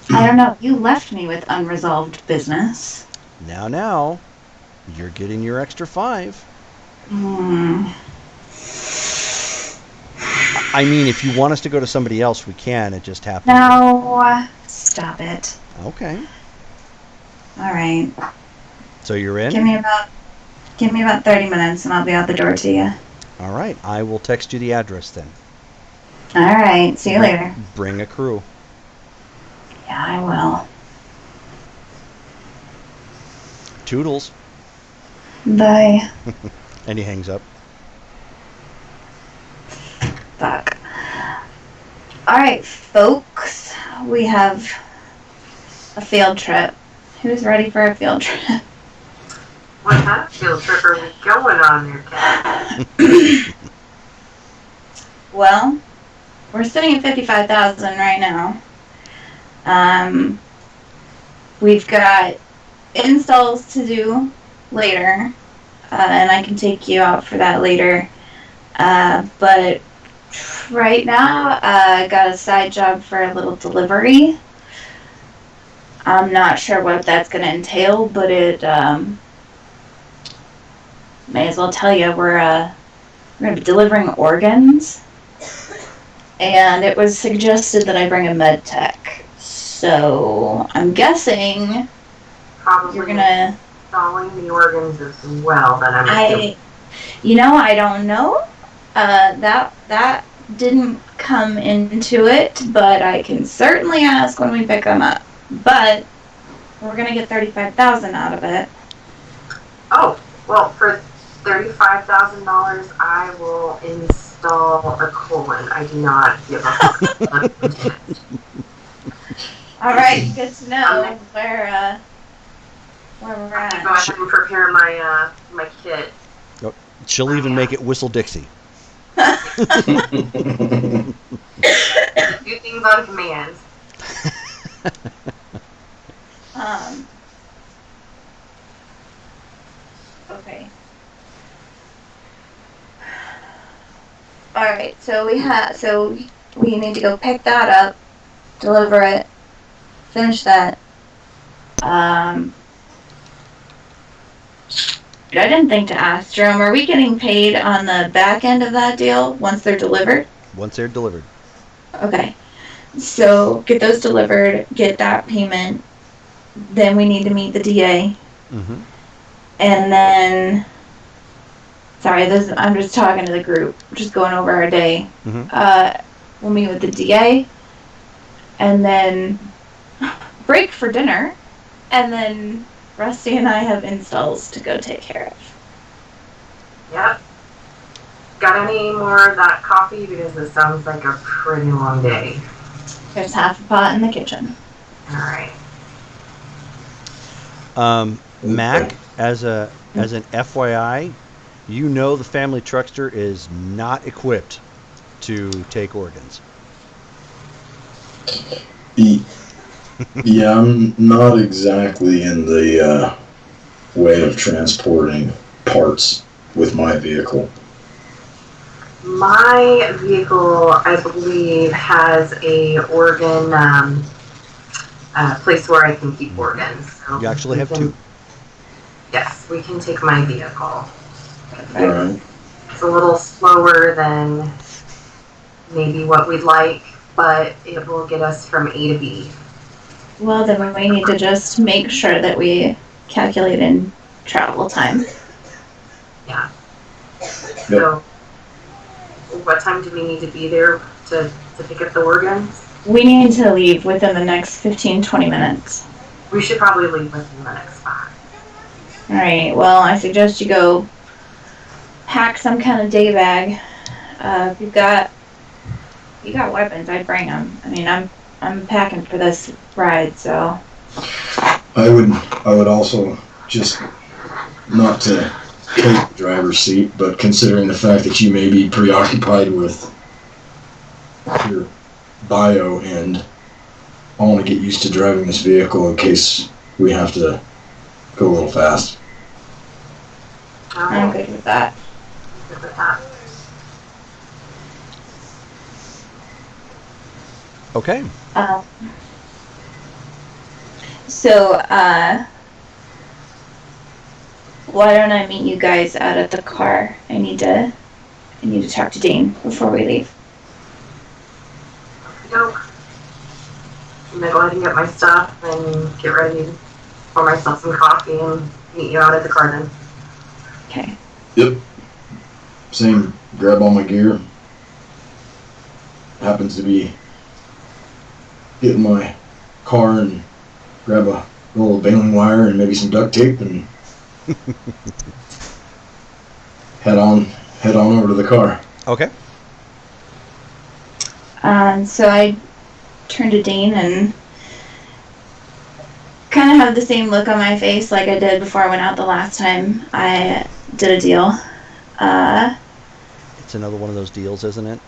I don't know. You left me with unresolved business. Now, you're getting your extra 5. Hmm. I mean, if you want us to go to somebody else, we can. It just happens. No. Stop it. Okay. All right. So you're in? Give me about 30 minutes and I'll be out the door to you. All right. I will text you the address then. All right. See you later. Bring a crew. Yeah, I will. Toodles. Bye. And he hangs up. Fuck. All right, folks. We have a field trip. Who's ready for a field trip? What kind of field trip are we going on there, Kat? Well, we're sitting at 55,000 right now. We've got installs to do later, and I can take you out for that later. But right now, I got a side job for a little delivery. I'm not sure what that's going to entail, but it may as well tell you we're going to be delivering organs. And it was suggested that I bring a med tech. So I'm guessing Probably you're gonna. installing the organs as well. Then I'm assuming. I don't know. That didn't come into it, but I can certainly ask when we pick them up. But we're gonna get 35,000 out of it. Oh, well, for $35,000, I will install a colon. I do not give a fuck. All right, good to know where we're Go at. ahead and prepare my my kit. She'll even make it Whistle Dixie. Do things on command. Okay. All right, so we need to go pick that up, deliver it, finish that. I didn't think to ask, Jerome, are we getting paid on the back end of that deal once they're delivered? Once they're delivered. Okay. So get those delivered, get that payment. Then we need to meet the DA. Mm-hmm. And then, sorry, I'm just talking to the group, just going over our day. Mm-hmm. We'll meet with the DA, and then break for dinner, and then Rusty and I have installs to go take care of. Yep. Got any more of that coffee? Because it sounds like a pretty long day. There's half a pot in the kitchen. All right. Mac, as an FYI, you know the family truckster is not equipped to take organs. Yeah, I'm not exactly in the way of transporting parts with my vehicle. My vehicle, I believe, has a organ place where I can keep organs. So You actually have 2. Yes, we can take my vehicle. Right. It's a little slower than maybe what we'd like, but it will get us from A to B. Well, then we need to just make sure that we calculate in travel time. Yeah. So, what time do we need to be there to pick up the organs? We need to leave within the next 15-20 minutes. We should probably leave within the next 5. Alright, well, I suggest you go pack some kind of day bag. If you got weapons, I'd bring them. I mean, I'm packing for this ride, so. I would also, just not to take the driver's seat, but considering the fact that you may be preoccupied with your bio end, I want to get used to driving this vehicle in case we have to go a little fast. I'm good with that. Good with that. Okay. So, why don't I meet you guys out at the car? I need to talk to Dane before we leave. Dope. I'm gonna go ahead and get my stuff and get ready for myself some coffee and meet you out at the car then. Okay. Yep. Same. Grab all my gear. Happens to be get in my car and grab a roll of baling wire and maybe some duct tape and head on over to the car. Okay. So I turned to Dane and kind of had the same look on my face like I did before I went out the last time I did a deal. It's another one of those deals, isn't it?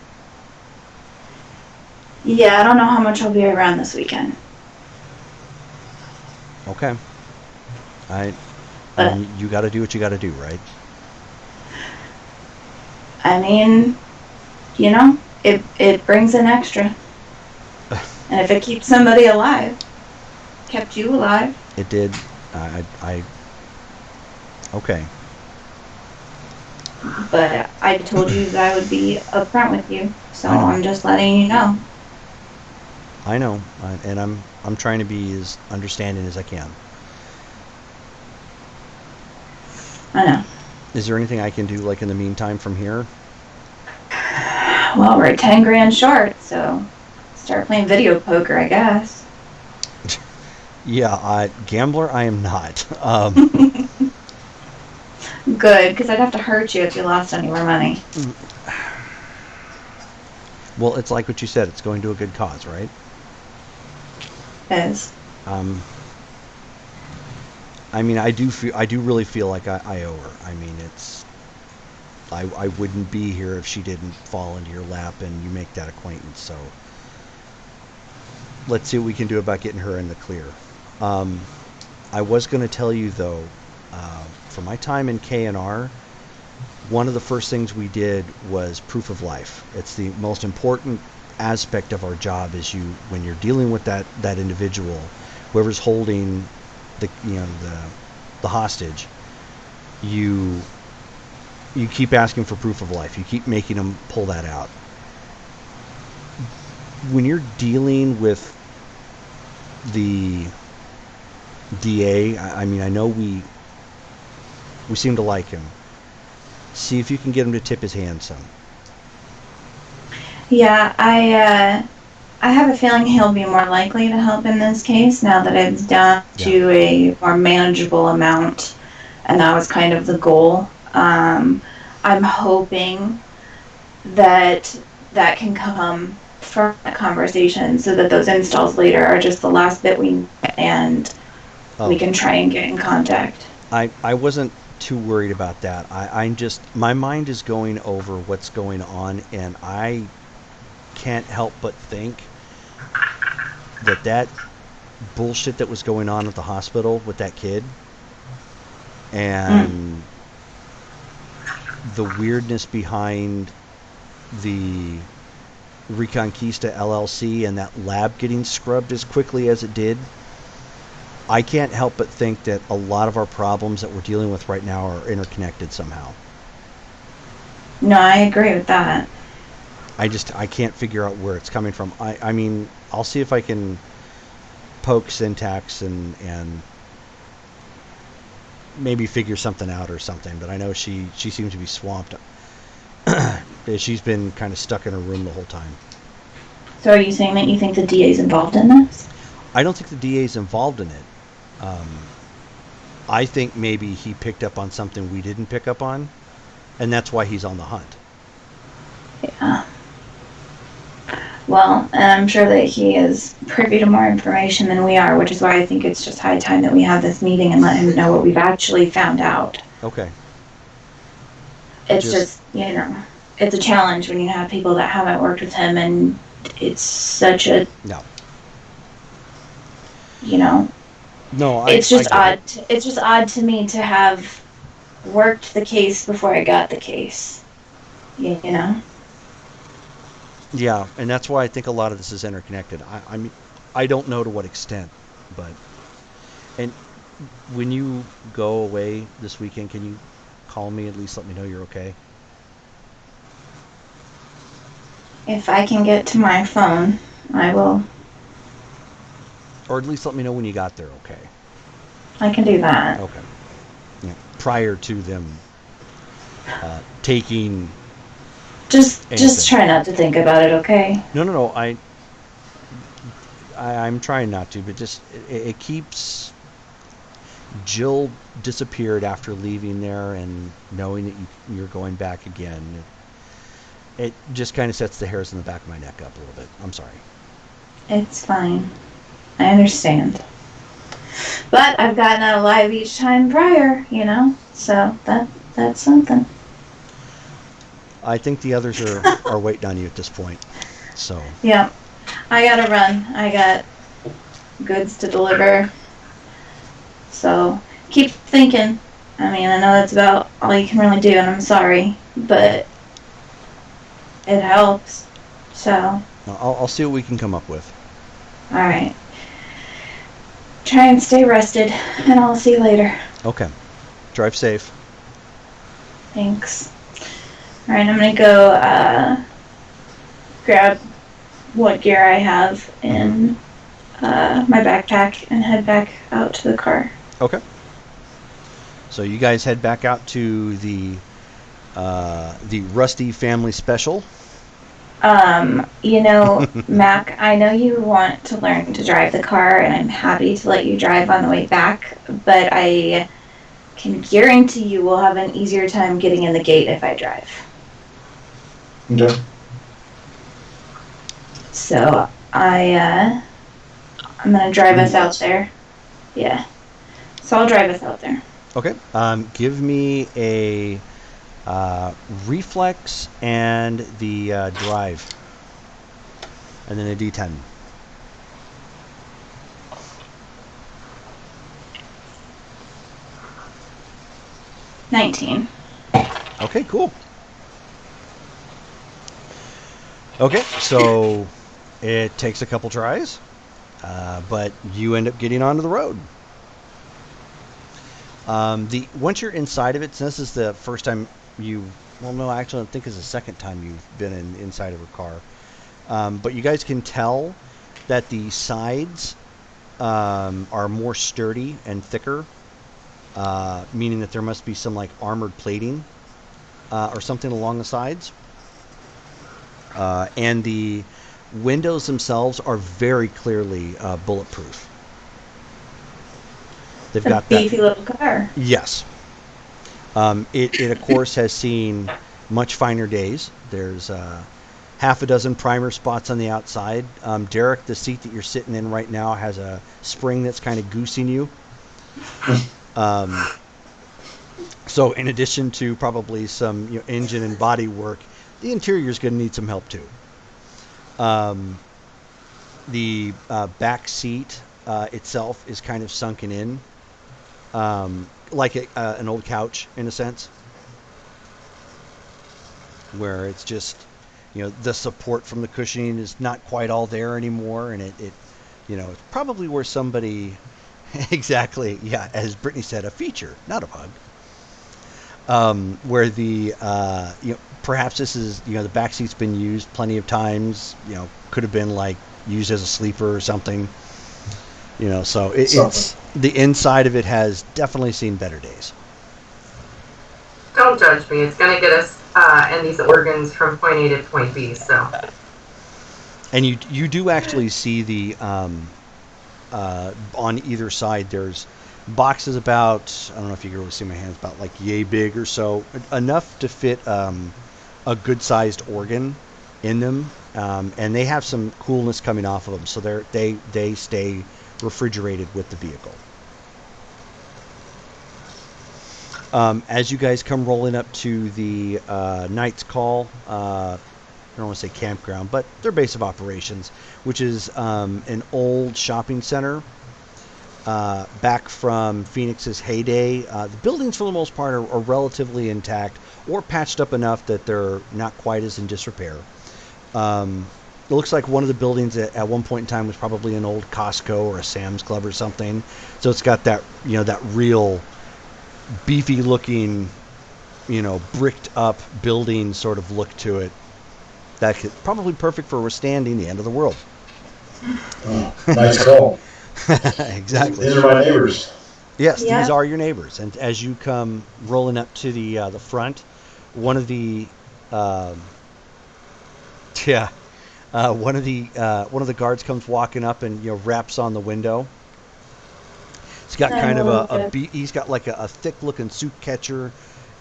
Yeah, I don't know how much I'll be around this weekend. Okay. I But- mean, you got to do what you got to do, right? I mean, you know, it brings an extra. And if it keeps somebody alive, kept you alive. It did. Okay. But I told you that I would be upfront with you, so I know. I'm just letting you know. I know, and I'm trying to be as understanding as I can. I know. Is there anything I can do, like in the meantime, from here? Well, we're 10 grand short, so start playing video poker, I guess. Yeah, gambler, I am not. Good, because I'd have to hurt you if you lost any more money. Well, it's like what you said. It's going to a good cause, right? Is I mean, I do really feel like I owe her. I mean, I wouldn't be here if she didn't fall into your lap and you make that acquaintance. So let's see what we can do about getting her in the clear. I was going to tell you though, for my time in K&R, one of the first things we did was proof of life. It's the most important aspect of our job is when you're dealing with that individual, whoever's holding the hostage, you keep asking for proof of life. You keep making them pull that out. When you're dealing with the DA, I mean, I know we seem to like him. See if you can get him to tip his hand some. Yeah, I have a feeling he'll be more likely to help in this case now that it's down to a more manageable amount, and that was kind of the goal. I'm hoping that can come from that conversation so that those installs later are just the last bit we need and we can try and get in contact. I wasn't too worried about that. I'm just, my mind is going over what's going on, and I can't help but think that bullshit that was going on at the hospital with that kid and the weirdness behind the Reconquista LLC and that lab getting scrubbed as quickly as it did, I can't help but think that a lot of our problems that we're dealing with right now are interconnected somehow. No, I agree with that. I can't figure out where it's coming from. I mean, I'll see if I can poke syntax and maybe figure something out or something. But I know she seems to be swamped. She's been kind of stuck in her room the whole time. So are you saying that you think the DA is involved in this? I don't think the DA is involved in it. I think maybe he picked up on something we didn't pick up on, and that's why he's on the hunt. Yeah. Well, and I'm sure that he is privy to more information than we are, which is why I think it's just high time that we have this meeting and let him know what we've actually found out. Okay. It's just, it's a challenge when you have people that haven't worked with him, and it's such a, No. No, it's just I odd. It's just odd to me to have worked the case before I got the case. You know? Yeah, and that's why I think a lot of this is interconnected. I mean, I don't know to what extent, but and when you go away this weekend, can you call me, at least let me know you're okay? If I can get to my phone, I will. Or at least let me know when you got there, okay? I can do that. Okay. Yeah, prior to them taking... Just try not to think about it, okay? No. I'm trying not to, but just it keeps. Jill disappeared after leaving there, and knowing that you're going back again, it just kind of sets the hairs in the back of my neck up a little bit. I'm sorry. It's fine. I understand. But I've gotten out alive each time prior, so that's something. I think the others are waiting on you at this point. So. Yeah. I gotta run. I got goods to deliver. So keep thinking. I mean, I know that's about all you can really do, and I'm sorry, but it helps. So. I'll see what we can come up with. All right. Try and stay rested, and I'll see you later. Okay. Drive safe. Thanks. All right, I'm gonna go grab what gear I have in my backpack and head back out to the car. Okay. So you guys head back out to the Rusty Family Special. Mac, I know you want to learn to drive the car, and I'm happy to let you drive on the way back, but I can guarantee you will have an easier time getting in the gate if I drive. Okay. So I'm gonna drive us out there. Yeah. So I'll drive us out there. Okay. Give me a reflex and the drive, and then a D10. $19. Okay, cool. Okay, so it takes a couple tries, but you end up getting onto the road. Once you're inside of it, since this is the first time I think it's the second time you've been inside of a car. But you guys can tell that the sides are more sturdy and thicker, meaning that there must be some like armored plating or something along the sides. And the windows themselves are very clearly bulletproof. They've got a beefy little car. Yes. It of course has seen much finer days. There's half a dozen primer spots on the outside. Derek, the seat that you're sitting in right now has a spring that's kind of goosing you. So in addition to probably some engine and body work, the interior is going to need some help too. The back seat itself is kind of sunken in, like an old couch in a sense, where it's just, the support from the cushioning is not quite all there anymore, and it's probably where somebody, exactly, yeah, as Brittany said, a feature, not a bug. Where the perhaps this is the back seat's been used plenty of times. Could have been like used as a sleeper or something. So Something. it's the inside of it has definitely seen better days. Don't judge me. It's gonna get us and these organs from point A to point B. So And you do actually see the on either side there's boxes about, I don't know if you can really see my hands, about like yay big or so, enough to fit a good sized organ in them, and they have some coolness coming off of them, so they stay refrigerated with the vehicle. As you guys come rolling up to the Knight's Call, I don't want to say campground, but their base of operations, which is an old shopping center back from Phoenix's heyday. The buildings, for the most part, are relatively intact or patched up enough that they're not quite as in disrepair. It looks like one of the buildings at one point in time was probably an old Costco or a Sam's Club or something. So it's got that, that real beefy looking, bricked up building sort of look to it. That could probably perfect for withstanding the end of the world. Nice call. Exactly. These are my neighbors. Yes, Yeah. these are your neighbors. And as you come rolling up to the front, one of the one of the guards comes walking up and raps on the window. He's got kind of he's got like a thick looking suit catcher,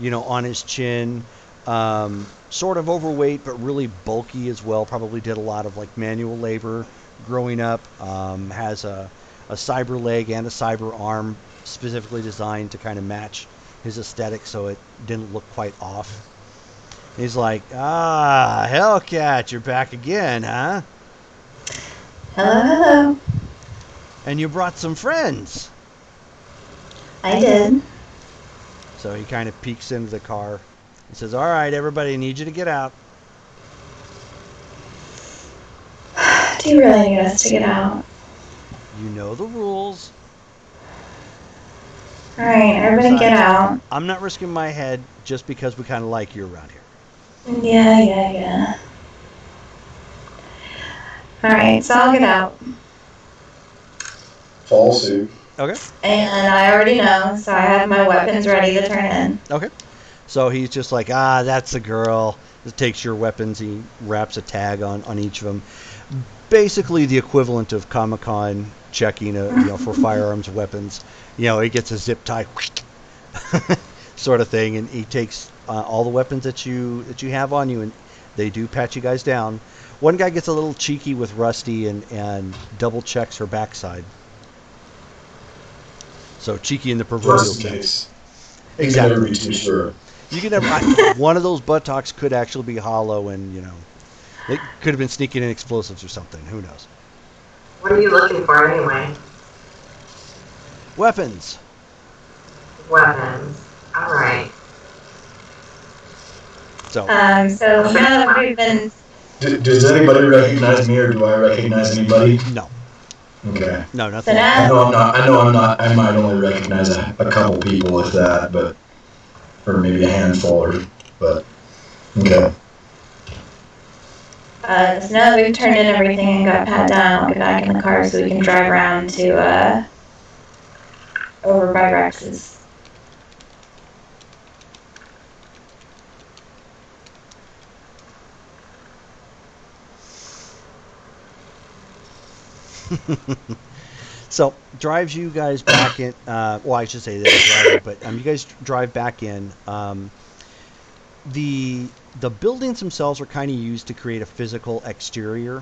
on his chin. Sort of overweight, but really bulky as well. Probably did a lot of like manual labor growing up. Has a cyber leg and a cyber arm specifically designed to kind of match his aesthetic, so it didn't look quite off. He's like, Hellcat, you're back again, huh? Hello, hello. And you brought some friends. I did. So he kind of peeks into the car. He says, all right, everybody, I need you to get out. Do you really need us to get out? You know the rules. Alright, everybody get out. I'm not risking my head just because we kind of like you around here. Yeah. Alright, so I'll get out. Fall suit. Okay. And I already know, so I have my weapons ready to turn in. Okay. So he's just like, that's a girl. Just takes your weapons. He wraps a tag on each of them. Basically the equivalent of Comic-Con checking, for firearms and weapons. He gets a zip tie sort of thing, and he takes all the weapons that you have on you, and they do pat you guys down. One guy gets a little cheeky with Rusty and double checks her backside. So cheeky in the proverbial sense. Exactly. You can never be too sure. You can never. One of those buttocks could actually be hollow, and they could have been sneaking in explosives or something. Who knows? what are you looking for anyway? Weapons. Weapons. All right. So So now that we've been... Does anybody recognize me, or do I recognize anybody? no, Okay. no, nothing. So I now... know I'm not. I might only recognize a couple people, if that, or maybe a handful, but okay. So now that we've turned in everything and got pat down, I'll get back in the car so we can drive around to, over by Rex's. So drives you guys back in. I should say that, but you guys drive back in. The buildings themselves are kind of used to create a physical exterior.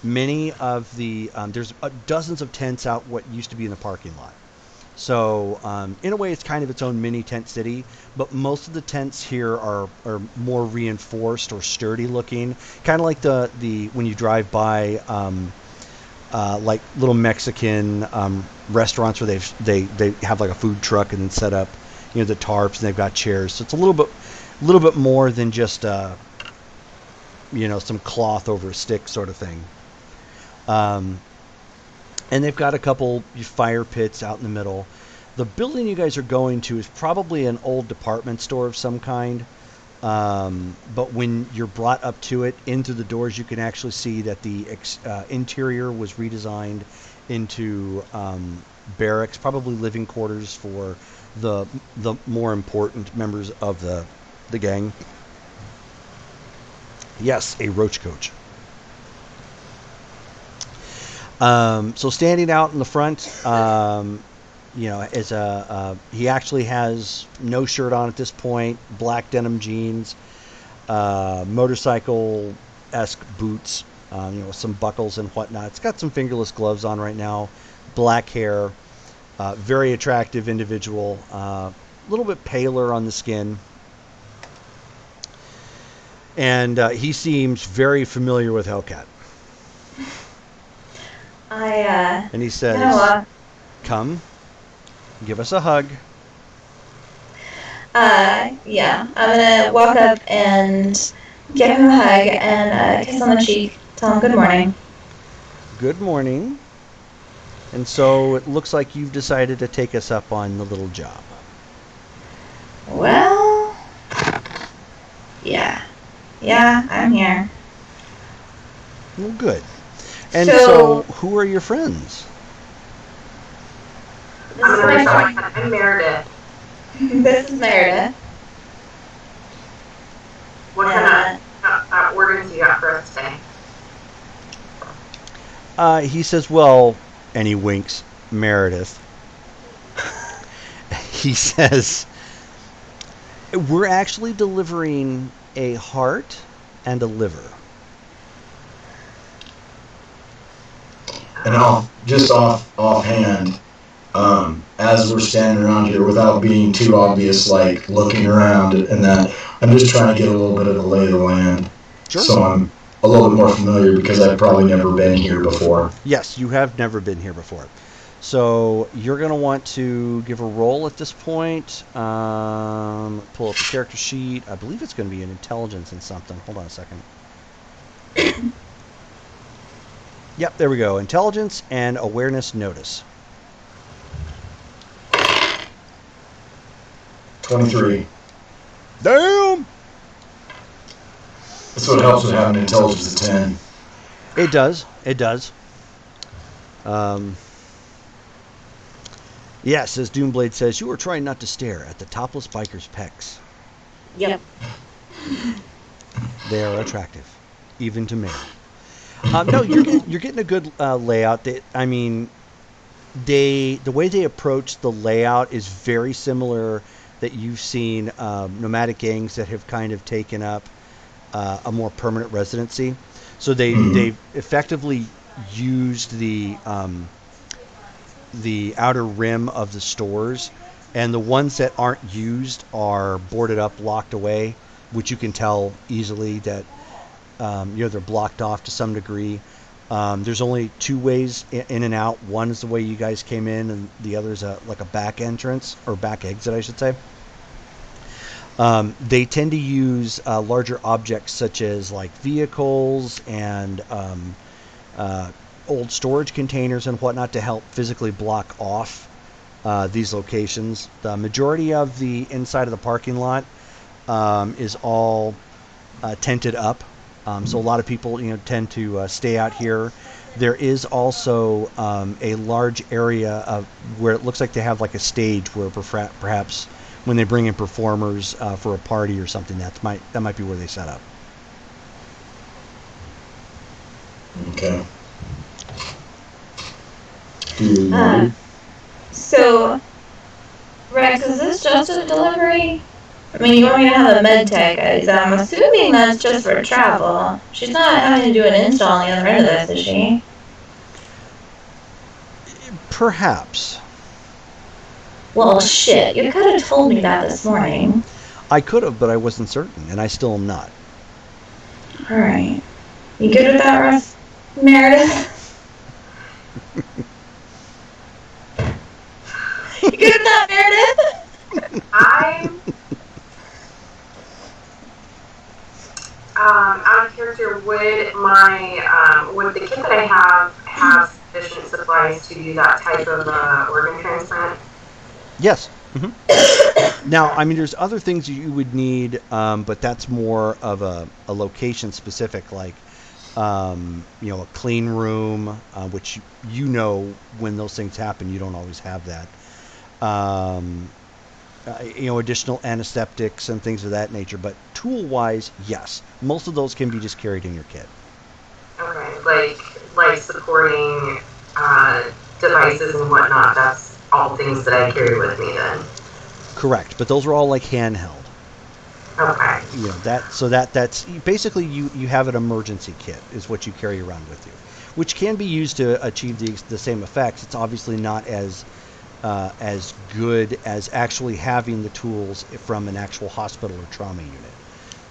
Many of the there's dozens of tents out what used to be in the parking lot. So in a way, it's kind of its own mini tent city. But most of the tents here are more reinforced or sturdy looking, kind of like the when you drive by. Like little Mexican restaurants where they have like a food truck and then set up, the tarps, and they've got chairs. So it's a little bit more than just some cloth over a stick sort of thing. And they've got a couple fire pits out in the middle. The building you guys are going to is probably an old department store of some kind. But when you're brought up to it, in through the doors, you can actually see that the interior was redesigned into barracks, probably living quarters for the more important members of the gang. Yes, a roach coach. So standing out in the front, is he actually has no shirt on at this point, black denim jeans, motorcycle-esque boots, some buckles and whatnot. It's got some fingerless gloves on right now, black hair, very attractive individual, a little bit paler on the skin. And he seems very familiar with Hellcat. And he says, come, give us a hug. Yeah, I'm gonna walk up and give him a hug and a kiss on the cheek. Tell him good morning. Good morning. And so it looks like you've decided to take us up on the little job. Well, yeah, I'm here. Well, good. And so who are your friends? I'm Meredith. This is Meredith. What kind of organs you got for us today? He says, well, and he winks, Meredith. He says, we're actually delivering a heart and a liver. And offhand, as we're standing around here, without being too obvious, like looking around and that, I'm just trying to get a little bit of the lay of the land. Sure. So I'm a little bit more familiar because I've probably never been here before. Yes, you have never been here before. So you're going to want to give a roll at this point. Pull up the character sheet. I believe it's going to be an intelligence and something. Hold on a second. Yep, there we go. Intelligence and awareness notice. 23. Damn! That's what helps with having intelligence of 10. It does. Yes, as Doomblade says, you are trying not to stare at the topless biker's pecs. Yep. They are attractive, even to me. No, you're getting a good layout. The way they approach the layout is very similar that you've seen nomadic gangs that have kind of taken up a more permanent residency. So they've effectively used the outer rim of the stores, and the ones that aren't used are boarded up, locked away, which you can tell easily that they're blocked off to some degree. There's only two ways in and out. One is the way you guys came in, and the other is like a back entrance, or back exit, I should say. They tend to use larger objects such as like vehicles and old storage containers and whatnot to help physically block off these locations. The majority of the inside of the parking lot is all tented up. So a lot of people, tend to stay out here. There is also a large area of where it looks like they have like a stage where perhaps when they bring in performers for a party or something, that might be where they set up. Okay. So, Rex, is this just a delivery? I mean, you want me to have a med tech, I'm assuming that's just for travel. She's not having to do an install on the other end of this, is she? Perhaps. Well, shit, you could have told me that this morning. I could have, but I wasn't certain, and I still am not. Alright. You good with that, Russ? Meredith? You good with that, Meredith? Out of character, would the kit that I have sufficient supplies to do that type of organ transplant? Yes. Mm-hmm. Now, there's other things you would need, but that's more of a location specific, like A clean room, which when those things happen, you don't always have that. Additional antiseptics and things of that nature. But tool-wise, yes, most of those can be just carried in your kit. Okay, like supporting devices and whatnot. That's all things that I carry with me then. Correct, but those are all like handheld. Okay. That's basically you have an emergency kit is what you carry around with you, which can be used to achieve the same effects. It's obviously not as good as actually having the tools from an actual hospital or trauma unit.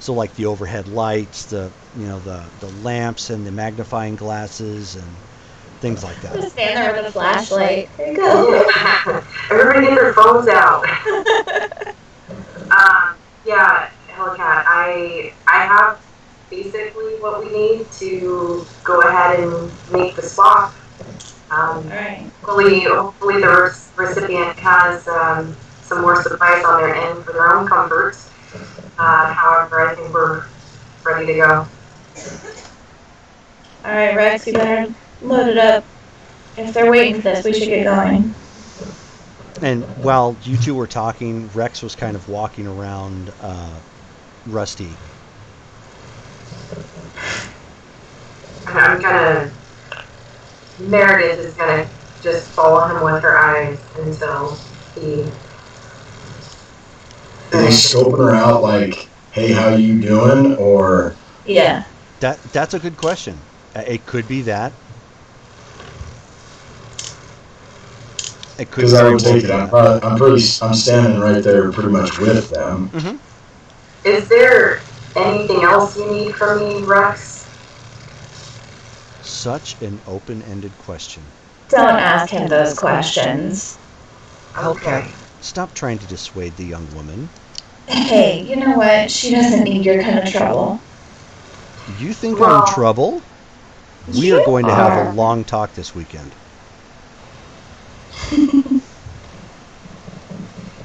So like the overhead lights, the lamps and the magnifying glasses and things like that. Just stand there with a flashlight. There you go. Everybody get their phones out. Yeah, Hellcat, I have basically what we need to go ahead and make the swap. Alright. Hopefully the recipient has some more supplies on their end for their own comforts. However, I think we're ready to go. Alright, Rex, you better load it up. If they're waiting for this, we should get going. And while you two were talking, Rex was kind of walking around Rusty. I'm gonna... Meredith is gonna just follow him with her eyes until he... Is he scoping her out like, hey, how you doing? Or... Yeah. That's a good question. It could be that. It could Because I would take it. I'm standing right there pretty much with them. Mm-hmm. Is there anything else you need from me, Rex? Such an open-ended question. Don't ask him those questions. Hellcat, stop trying to dissuade the young woman. Hey, you know what? She doesn't need your kind of trouble. You think I'm trouble? We are going to have a long talk this weekend.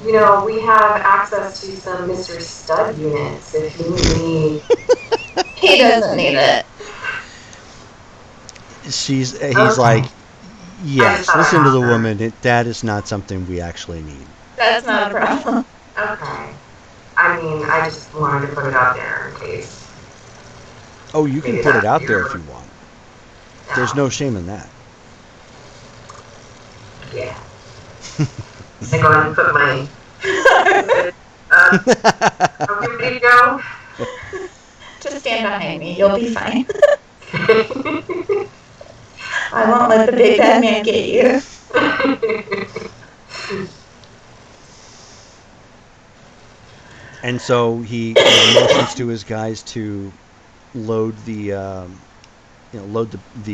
You know, we have access to some Mr. Stud units if you need. He doesn't need it. He's Okay. like, yes, I listen to the thought- woman. That is not something we actually need. That's not a problem. Okay. I mean, I just wanted to put it out there in case. Oh, you can Maybe put it that out there you're- if you want. There's no shame in that. Yeah. I go ahead and put my. Okay, ready to go? Just stand behind me. You'll be fine. I won't let the big bad man get you. And so he motions to his guys to load the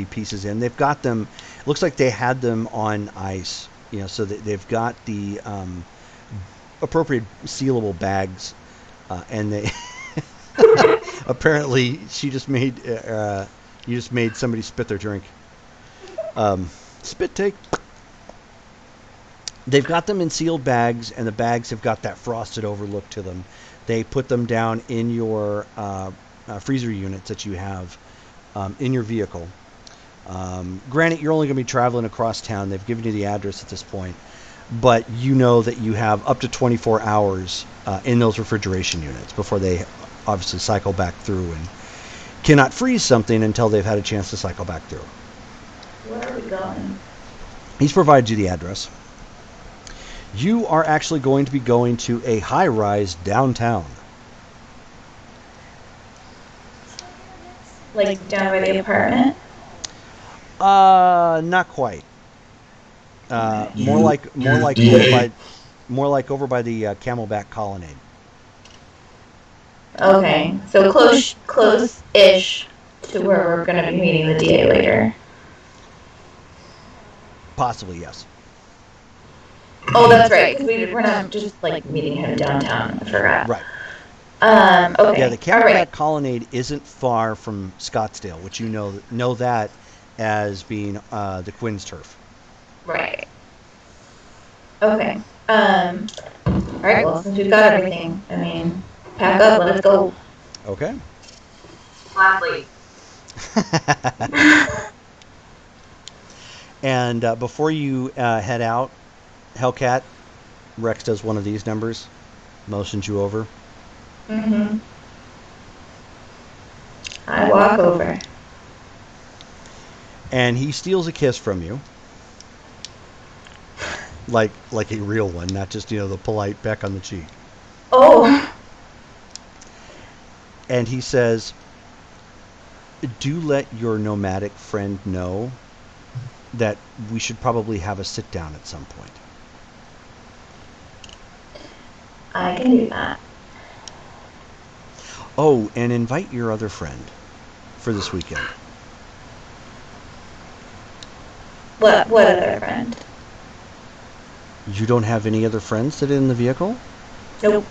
pieces in. They've got them. Looks like they had them on ice. So that they've got the appropriate sealable bags, and they apparently you just made somebody spit their drink. Spit take. They've got them in sealed bags, and the bags have got that frosted over look to them. They put them down in your freezer units that you have in your vehicle. Granted, you're only going to be traveling across town. They've given you the address at this point, but you know that you have up to 24 hours in those refrigeration units before they obviously cycle back through and cannot freeze something until they've had a chance to cycle back through. Where are we going? He's provided you the address. You are actually going to be going to a high-rise downtown. Like down by the apartment? Not quite. More like over by the Camelback Colonnade. Okay, so close-ish to where we're going to be meeting the DA later. Possibly, yes. Oh, that's right. 'Cause we're not just like meeting him downtown. I forgot. Right. Okay. Yeah, the All Camelback right. Colonnade isn't far from Scottsdale, which you know that as being the Quinn's turf. Right. Okay. All right. Well, since we've got everything, I mean, pack up. Let us go. Okay. Gladly. And before you head out, Hellcat, Rex does one of these numbers, motions you over. Mm-hmm. I walk over. And he steals a kiss from you. Like a real one, not just, the polite peck on the cheek. Oh. And he says, do let your nomadic friend know that we should probably have a sit down at some point. I can do that. Oh, and invite your other friend for this weekend. What other friend? You don't have any other friends that are in the vehicle? Nope.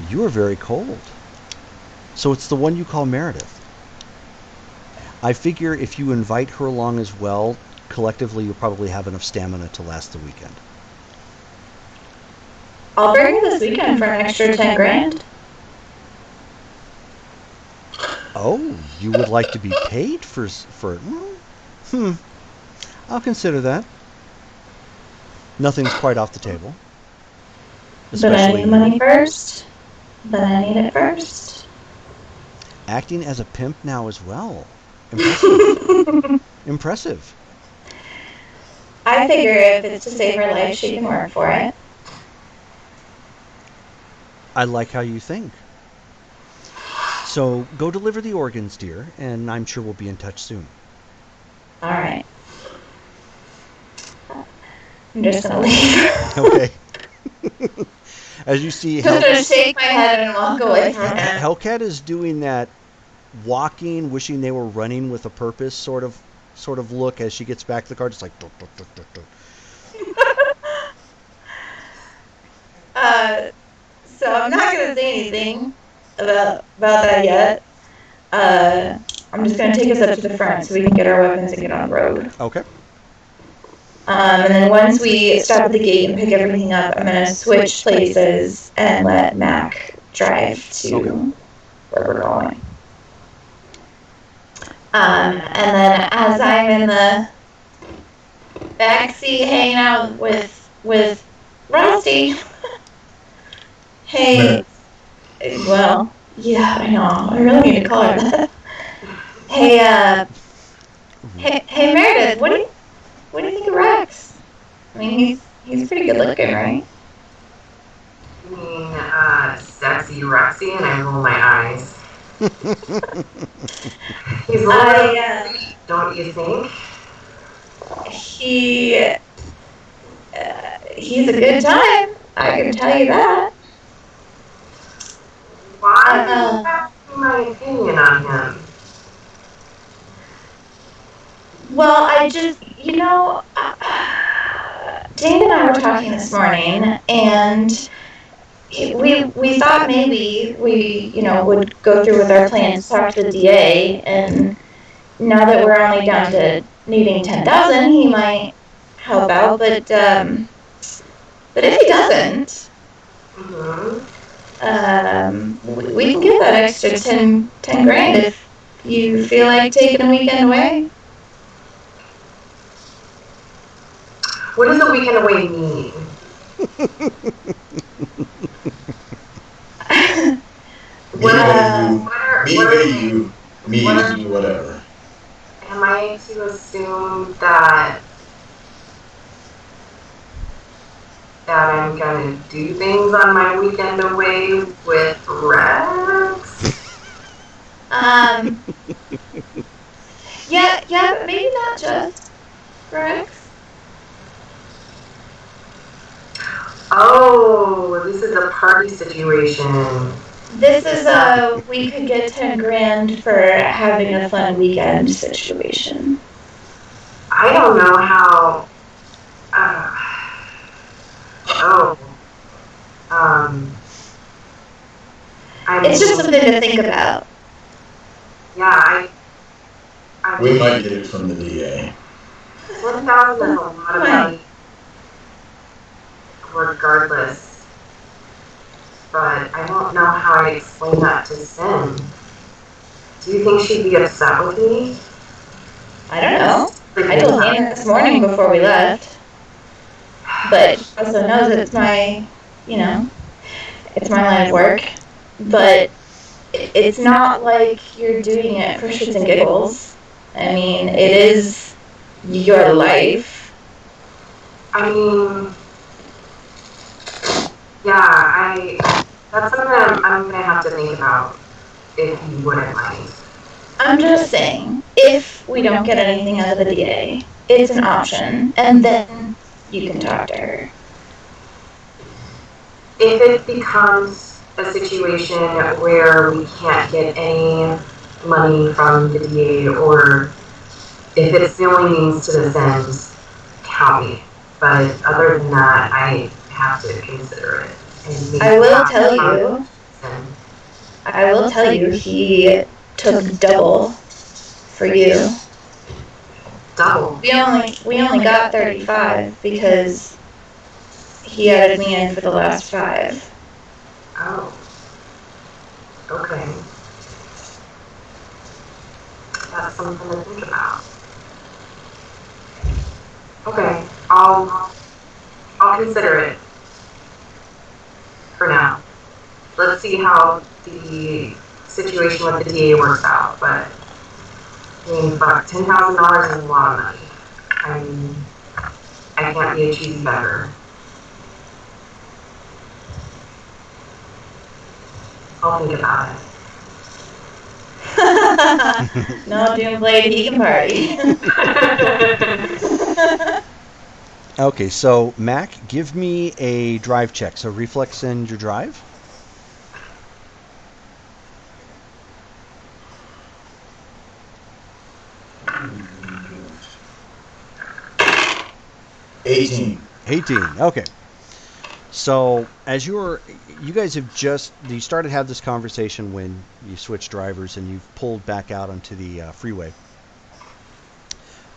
You are very cold. So it's the one you call Meredith. I figure if you invite her along as well, collectively you'll probably have enough stamina to last the weekend. I'll bring her this weekend for an extra 10 grand. Oh, you would like to be paid for I'll consider that. Nothing's quite off the table. But I need the money first. But I need it first. Acting as a pimp now as well. Impressive. Impressive. I figure if it's to save her life, she can work for it. I like how you think. So go deliver the organs, dear, and I'm sure we'll be in touch soon. All right. I'm just gonna leave. Okay. As you see, I'm gonna shake my head and walk away from him. Hellcat is doing that walking, wishing they were running with a purpose sort of look as she gets back to the car, just like duck, duck, duck, duck, duck. So I'm not gonna say anything about that yet. I'm just gonna take us up to the front so we can get our weapons and get on the road. Okay. And then once we stop at the gate and pick everything up, I'm gonna switch places and let Mac drive to where we're going. And then as I'm in the backseat hanging out with Rusty, hey, well, yeah, I know, I really need to call her that. Hey, Meredith, what do you think of Rex? I mean, he's pretty good looking, right? I mean, sexy Rexy, and I roll my eyes. He's a little sweet, don't you think? He's a good time. I can tell you that. Why do you ask me my opinion on him? Well, I just, Dane and I were talking this morning, and we thought maybe we, would go through with our plans, talk to the DA, and now that we're only down to needing 10,000, he might help out. But if he doesn't, we can get that extra 10 grand if you feel like taking a weekend away. What does a weekend away mean? Whatever. Am I to assume that I'm gonna do things on my weekend away with Rex? Yeah, but maybe not just Rex. Oh, this is a party situation. This is a we could get 10 grand for having a fun weekend situation. I don't know how. It's just something to think about. Yeah, We might get it from the DA. 10,000 is a lot of money. Regardless. But I don't know how I explain that to Sin. Do you think she'd be upset with me? I don't know. I told Hannah this morning before we left. But she also knows it's my, it's my line of work. But it's not like you're doing it for shits and giggles. I mean, it is your life. I mean, yeah, that's something I'm gonna have to think about, if you wouldn't mind. I'm just saying, if we don't get anything out of the DA, it's an option, and then you can talk to her. If it becomes a situation where we can't get any money from the DA, or if it's the only means to this end, count me. But other than that, I have to consider it. And maybe I will have tell some you, reason. he took double for you. Double. We only got 35 because he added me in for the last 5. Oh. Okay. That's something to think about. Okay, I'll consider it for now. Let's see how the situation with the DA works out. But I mean, fuck, $10,000 is a lot of money. I mean, I can't be a cheesy beggar. I'll think about it. No Doomblade, he can party. Okay, so Mac, give me a drive check. So reflex and your drive. $18. 18. Okay. So as you guys have you started to have this conversation when you switched drivers and you've pulled back out onto the freeway.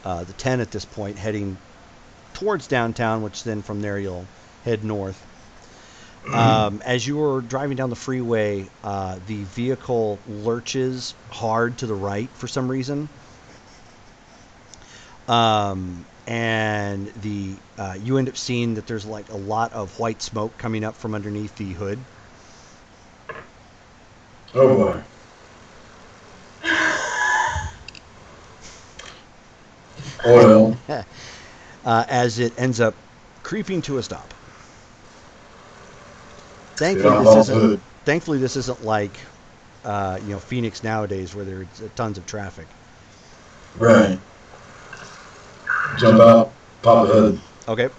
The 10 at this point heading towards downtown, which then from there you'll head north. As you are driving down the freeway, the vehicle lurches hard to the right for some reason. And you end up seeing that there's like a lot of white smoke coming up from underneath the hood. Oh boy. Oil. As it ends up creeping to a stop. Thankfully, this isn't like Phoenix nowadays where there's tons of traffic. Right. Jump out, pop the hood. Okay.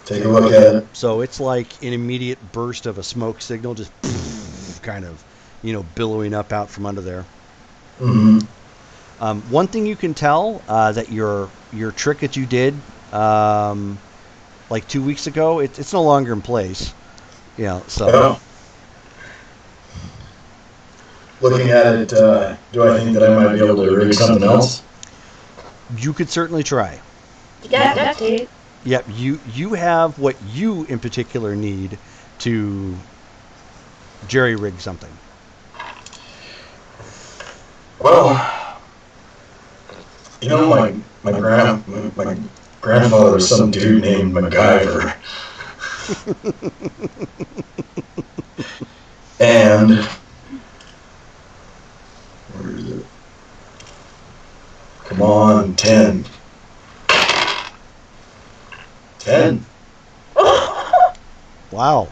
Take a look at it. So it's like an immediate burst of a smoke signal, just kind of, billowing up out from under there. Mm-hmm. One thing you can tell that your trick that you did like 2 weeks ago, it's no longer in place. So. Yeah. Looking at it, do I think that I might be able to rig something else? You could certainly try. You got duct tape. Yep, you have what you in particular need to jerry rig something. Well, my grandfather was some dude named MacGyver. And where is it? Come on, 10. 10. Wow.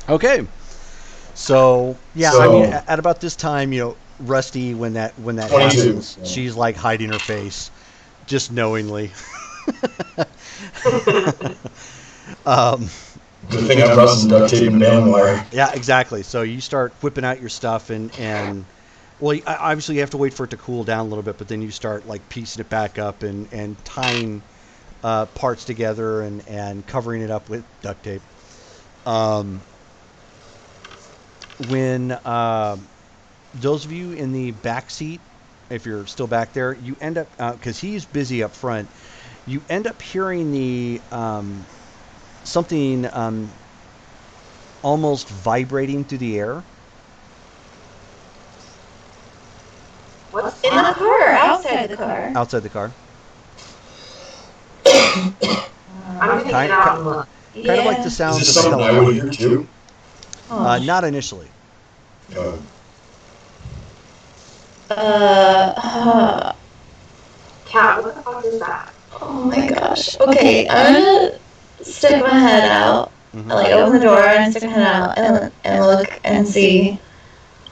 Okay. So yeah, So- I mean, at about this time, Rusty, when that 22, happens, yeah. she's like hiding her face, just knowingly. Good thing I brought some duct tape and band wire. Yeah, exactly. So you start whipping out your stuff and well, obviously you have to wait for it to cool down a little bit, but then you start like piecing it back up and tying parts together and covering it up with duct tape. When those of you in the back seat, if you're still back there, you end up, because he's busy up front, you end up hearing the something almost vibrating through the air. outside the car. Outside the car. I'm gonna get out and look. Kind of like the Is sounds this of a something I would helicopter. hear too? Not initially. Uh, Cat, what the fuck is that? Oh my gosh. Okay, I'm gonna stick my head out. Mhm. Like, open the door and stick my head out and look and see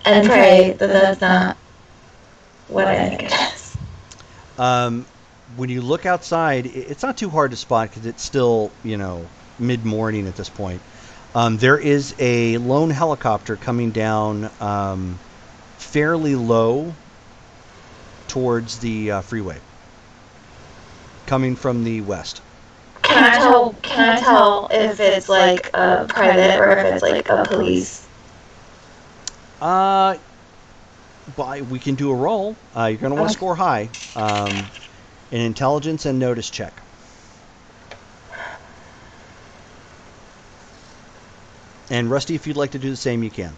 and pray that that's not what I think it is. When you look outside, it's not too hard to spot because it's still, mid-morning at this point. There is a lone helicopter coming down fairly low towards the freeway, coming from the west. Can I tell if it's like a private or if it's like a police? But we can do a roll. You're going to want to score high. An intelligence and notice check. And Rusty, if you'd like to do the same, you can.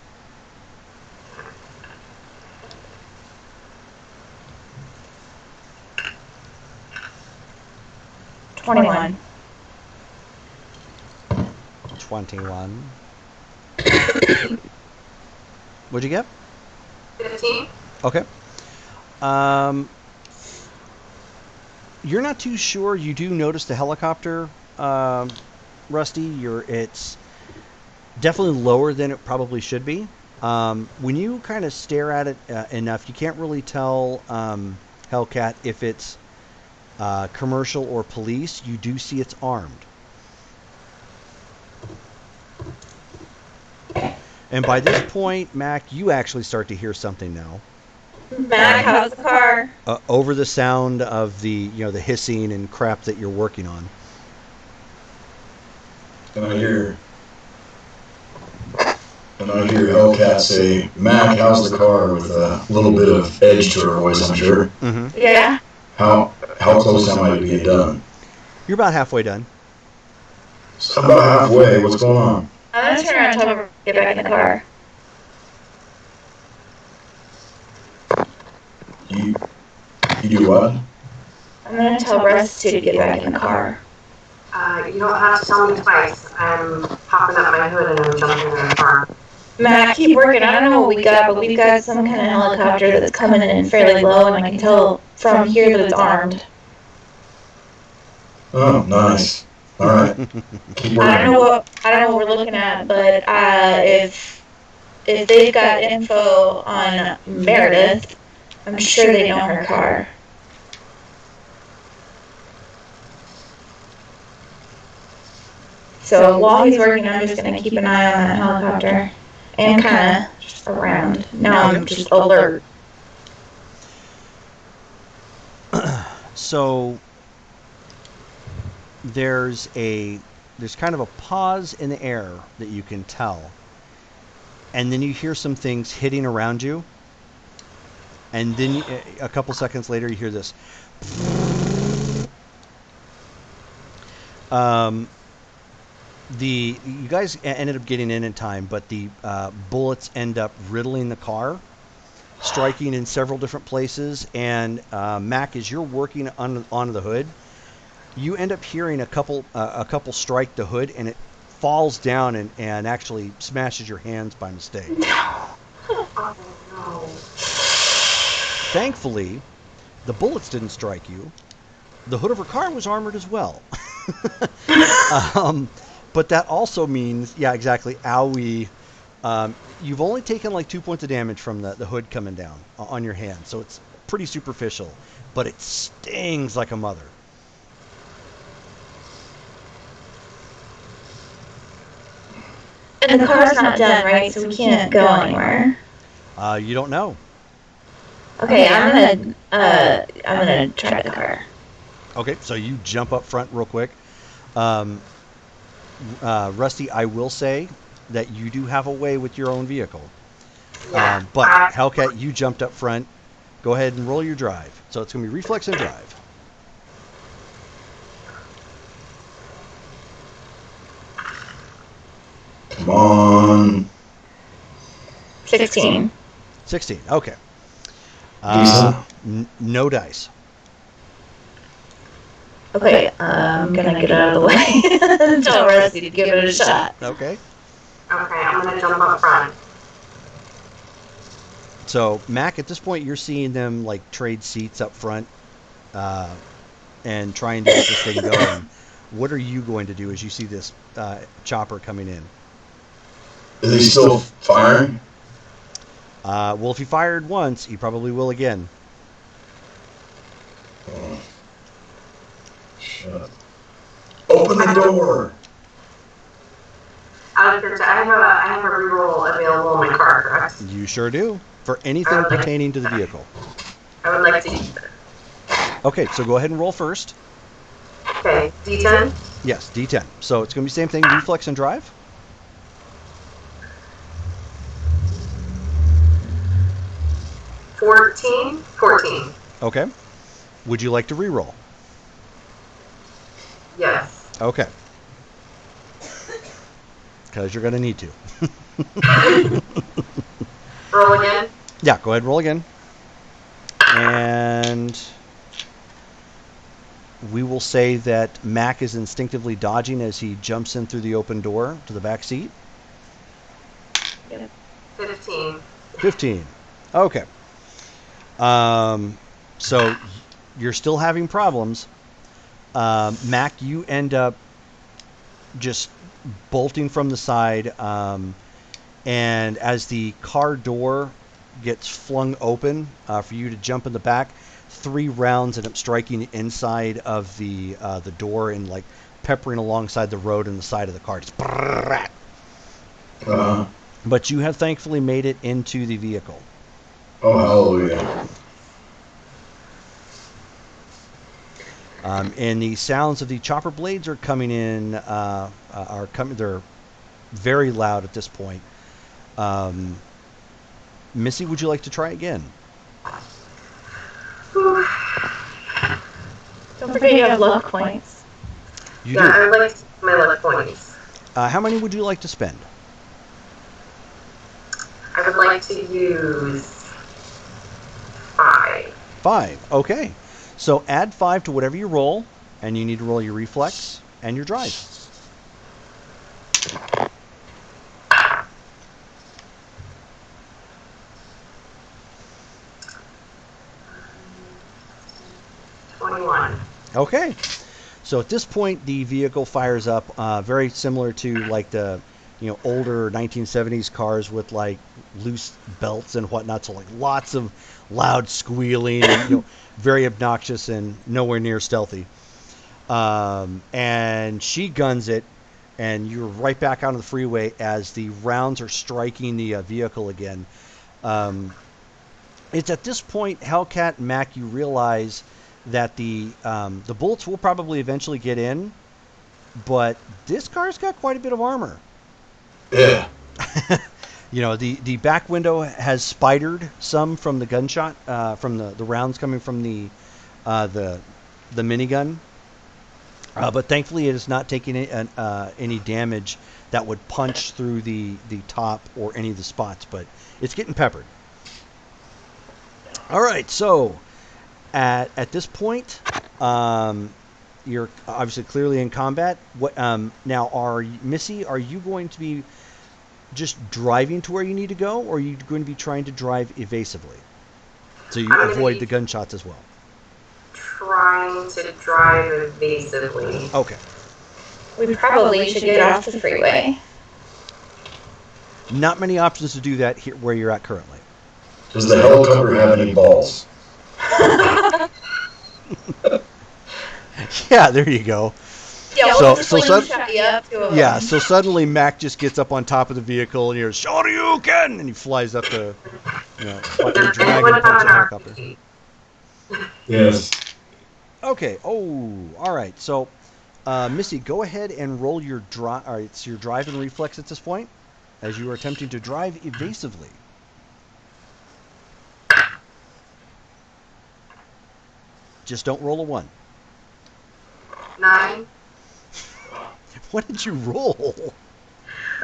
$21. 21. What'd you get? 15? Okay. You're not too sure. You do notice the helicopter, Rusty. It's definitely lower than it probably should be. When you kind of stare at it enough, you can't really tell, Hellcat, if it's commercial or police. You do see it's armed. And by this point, Mac, you actually start to hear something now. Mac, how's the car? Over the sound of the hissing and crap that you're working on. and I hear Hellcat say, "Mac, how's the car?" with a little bit of edge to her voice, I'm sure. Mm-hmm. Yeah. How close am I to being done? You're about halfway done. So I'm about halfway. What's going on? I'm gonna turn around and tell her to get back in the car. You do what? I'm gonna tell Rusty to get back in the car. You don't have to tell me twice. I'm popping up my hood and I'm jumping in the car. Mac, keep working. I don't know what we got, but we've got some kind of helicopter that's coming in fairly low, and I can tell from here that it's armed. Oh, nice. All right. Keep I don't working. know what we're looking at, but if they've got info on Meredith, I'm sure they know her car. So while he's working, I'm just gonna keep an eye on that helicopter and kind of just around. Now I'm just alert. So there's kind of a pause in the air that you can tell, and then you hear some things hitting around you, and then a couple seconds later you hear this. You guys ended up getting in time, but the bullets end up riddling the car, striking in several different places. And Mac, as you're working onto the hood, you end up hearing a couple strike the hood, and it falls down and actually smashes your hands by mistake. Oh no. Thankfully, the bullets didn't strike you. The hood of her car was armored as well. But that also means, yeah, exactly, owie. You've only taken like 2 points of damage from the hood coming down on your hand, so it's pretty superficial, but it stings like a mother. And the car's not done, right? So we can't go anywhere. You don't know. Okay, I'm gonna try the car. Okay, so you jump up front real quick. Rusty, I will say that you do have a way with your own vehicle. Yeah. But Hellcat, you jumped up front. Go ahead and roll your drive. So it's going to be reflex and drive. Come on. 16. 16. Okay. Decent. No dice. Okay, I'm gonna get out of the way. Tell Rusty to give it a shot. Okay. Okay, I'm gonna jump up front. So, Mac, at this point, you're seeing them like trade seats up front and trying to get this thing going. What are you going to do as you see this chopper coming in? Is he still firing? Well, if he fired once, he probably will again. Oh. Shut up. Open the door! I have a reroll available in my car, correct? You sure do. For anything pertaining to the vehicle. I would like to use it. Okay, so go ahead and roll first. Okay, D10? Yes, D10. So it's going to be the same thing, reflex and drive. 14? Okay. Would you like to re-roll? Yes. Okay. Because you're going to need to. Roll again? Yeah, go ahead and roll again. And we will say that Mac is instinctively dodging as he jumps in through the open door to the back seat. 15. 15. Okay. So you're still having problems. Mac, you end up just bolting from the side, and as the car door gets flung open for you to jump in the back, 3 rounds end up striking the inside of the door and like peppering alongside the road and the side of the car. Just but you have thankfully made it into the vehicle. Oh, hallelujah. And the sounds of the chopper blades are coming in. They're very loud at this point. Missy, would you like to try again? Don't forget you have luck points. You Yeah, do. I would like to use my luck points. How many would you like to spend? I would like to use 5. 5. Okay. So add 5 to whatever you roll, and you need to roll your reflex and your drive. Okay. So at this point, the vehicle fires up, very similar to like the, older 1970s cars with like loose belts and whatnot. So like lots of loud squealing, and, very obnoxious and nowhere near stealthy. And she guns it, and you're right back onto the freeway as the rounds are striking the vehicle again. It's at this point, Hellcat and Mac, you realize that the bullets will probably eventually get in, but this car's got quite a bit of armor. Yeah. The back window has spidered some from the gunshot, from the rounds coming from the minigun. But thankfully, it is not taking any damage that would punch through the top or any of the spots. But it's getting peppered. All right, so at this point, you're obviously clearly in combat. What now? Missy, are you going to be just driving to where you need to go, or are you going to be trying to drive evasively, so you avoid the gunshots as well? Trying to drive evasively. Okay. We probably should get off the freeway. Not many options to do that here where you're at currently. Does the helicopter have any balls? Yeah, there you go. Yeah, So- we'll just so like sud- shut you up to a Yeah, so suddenly Mac just gets up on top of the vehicle and hears "Shoryuken!" and he flies up to, like a Does dragon anyone punch have a an helicopter. RPG? Yes. Okay. Oh, all right. So, Missy, go ahead and roll your drive. All right, it's your drive and reflex at this point, as you are attempting to drive evasively. Just don't roll a 1. 9. What did you roll?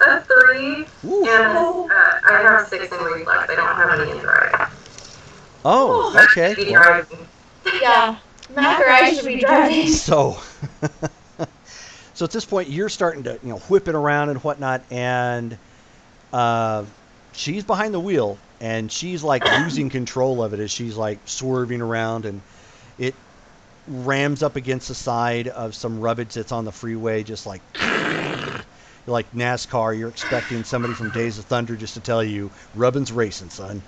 A 3. Ooh. And I have 6 in reflex. I don't have any in drive. Oh, okay. Be Well, driving. Yeah. Mac or I should be driving. so, so at this point, you're starting to, whip it around and whatnot, and she's behind the wheel, and she's like losing control of it as she's like swerving around, and it rams up against the side of some rubbish that's on the freeway, just like NASCAR. You're expecting somebody from Days of Thunder just to tell you, rubbin's racing, son.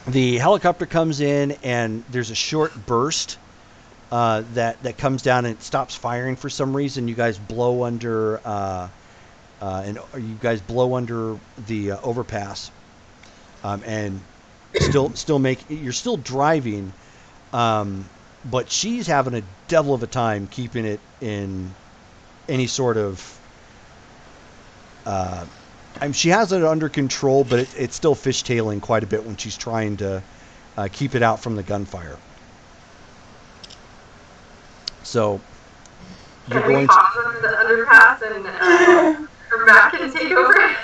The helicopter comes in, and there's a short burst that comes down, and it stops firing for some reason. You guys blow under the overpass, and you're still driving, but she's having a devil of a time keeping it in any sort of. She has it under control, but it's still fishtailing quite a bit when she's trying to keep it out from the gunfire. So you're Can we going pause under the underpass and her back can take over?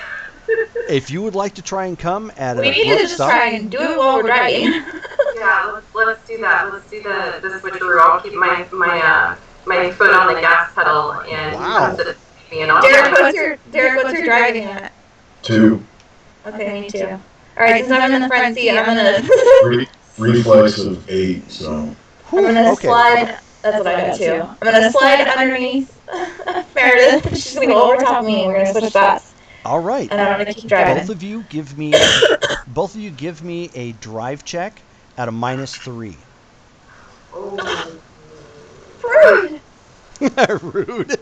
if you would like to try and come at an We need to abrupt just stop. try and do it while we're driving. Yeah, let's do that. Let's do the switcheroo. I'll keep my foot on the gas pedal and Wow. me and I'll Derek, what's your driving at? 2. Okay, me too. All right, since I'm in the front seat, I'm gonna Reflex of 8, so. Okay. slide. That's what I got too. I'm gonna slide underneath Meredith. She's gonna go over top of me, and we're gonna switch spots. All right. And I'm gonna keep driving. Both of you give me a drive check at a -3. Rude. Rude.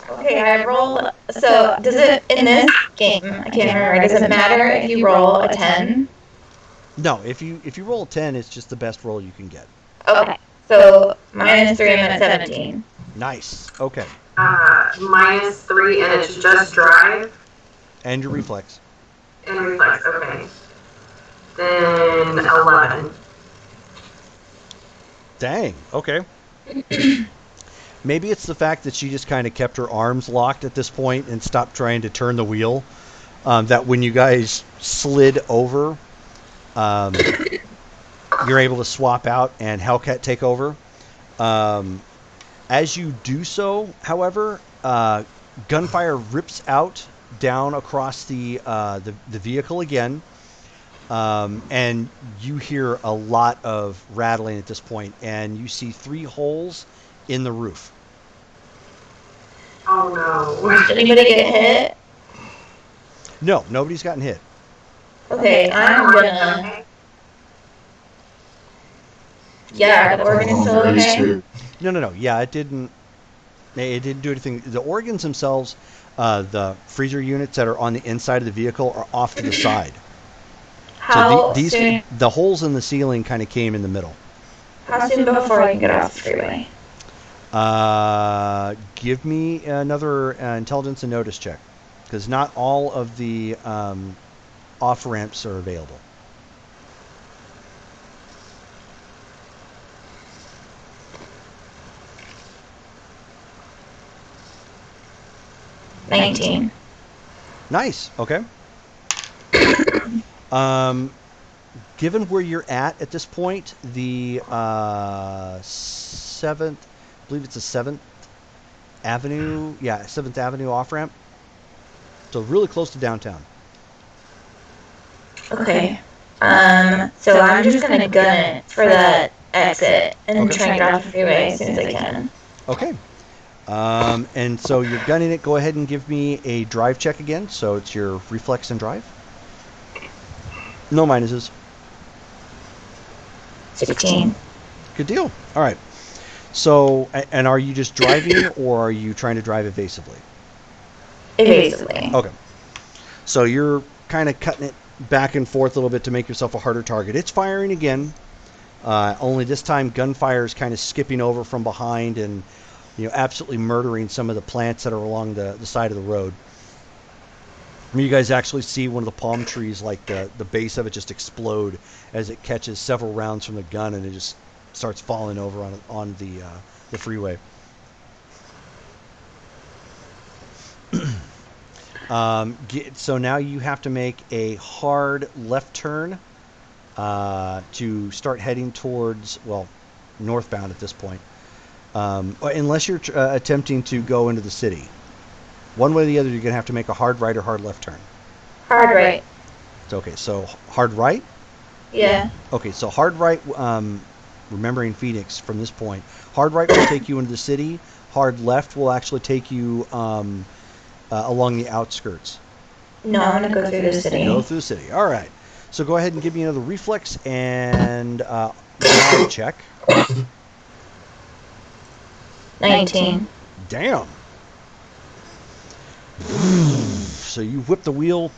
Okay, I roll. So does it in this game? I can't remember. Does it matter if you roll a 10? No, if you roll a 10, it's just the best roll you can get. Okay. So -3, I'm at 17. Nice. Okay. -3 and it's just drive And your reflex. and reflex. Okay. Then 11. Dang. Okay. Maybe it's the fact that she just kind of kept her arms locked at this point and stopped trying to turn the wheel. That when you guys slid over, you're able to swap out and Hellcat take over. As you do so, however, gunfire rips out down across the vehicle again, and you hear a lot of rattling at this point, and you see 3 holes in the roof. Oh no. Did anybody get hit? No, nobody's gotten hit. Okay, I'm gonna. Yeah, the organ's still okay. No. Yeah, it didn't do anything. The organs themselves, the freezer units that are on the inside of the vehicle are off to the side. How So soon? the holes in the ceiling kind of came in the middle. How soon before I can get off the freeway? Give me another intelligence and notice check, because not all of the off ramps are available. $19. Nice. Okay. Given where you're at this point, the 7th, I believe it's the 7th Avenue, 7th Avenue off ramp. So really close to downtown. Okay. So I'm just gonna gun it for that exit and then Okay. try and get off the freeway as soon as I can. Okay. And so you're gunning it. Go ahead and give me a drive check again. So it's your reflex and drive. No minuses. 16. Good deal. All right. So, and are you just driving, or are you trying to drive evasively? Evasively. Okay. So you're kind of cutting it back and forth a little bit to make yourself a harder target. It's firing again. Only this time, gunfire is kind of skipping over from behind and, absolutely murdering some of the plants that are along the side of the road. You guys actually see one of the palm trees, like the base of it just explode as it catches several rounds from the gun, and it just starts falling over on the freeway. So now you have to make a hard left turn to start heading towards, well, northbound at this point. Unless you're attempting to go into the city. One way or the other, you're going to have to make a hard right or hard left turn. Hard right. Okay, so hard right? Yeah. Okay, so hard right, remembering Phoenix from this point, hard right will take you into the city. Hard left will actually take you along the outskirts. No, I'm going to go through the city. Go through the city. All right. So go ahead and give me another reflex and drive check. 19. Damn. So you whip the wheel,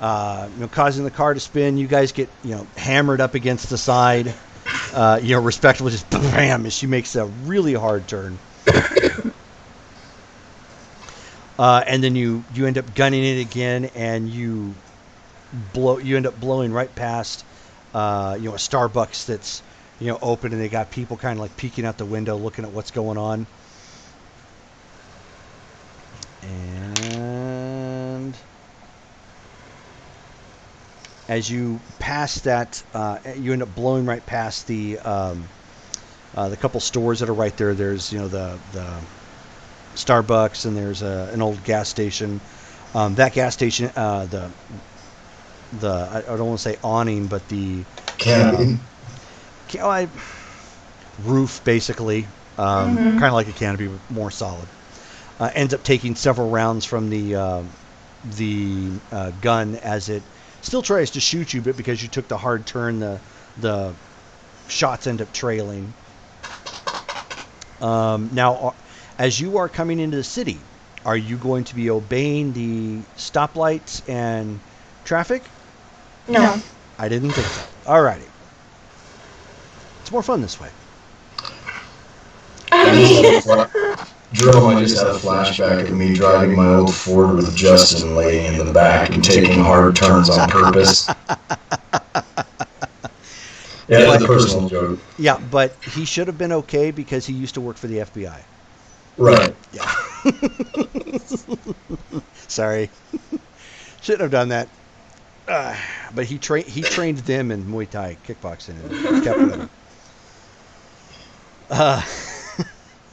causing the car to spin. You guys get, hammered up against the side. Respectable, just bam, as she makes a really hard turn. And then you end up gunning it again, and you end up blowing right past, a Starbucks that's, open, and they got people kind of like peeking out the window, looking at what's going on. And as you pass that, you end up blowing right past the couple stores that are right there. There's, the Starbucks, and there's an old gas station. That gas station, I don't want to say awning, but the Canopy. Roof, basically, kind of like a canopy, but more solid. Ends up taking several rounds from the gun as it still tries to shoot you, but because you took the hard turn, the shots end up trailing. Now, as you are coming into the city, are you going to be obeying the stoplights and traffic? No. I didn't think so. Alrighty. It's more fun this way. Jerome, I just had a flashback of me driving my old Ford with Justin laying in the back and taking hard turns on purpose. Yeah, that's a personal joke. Yeah, but he should have been okay because he used to work for the FBI. Right. Yeah. Sorry. Shouldn't have done that. But he trained them in Muay Thai kickboxing and kept them.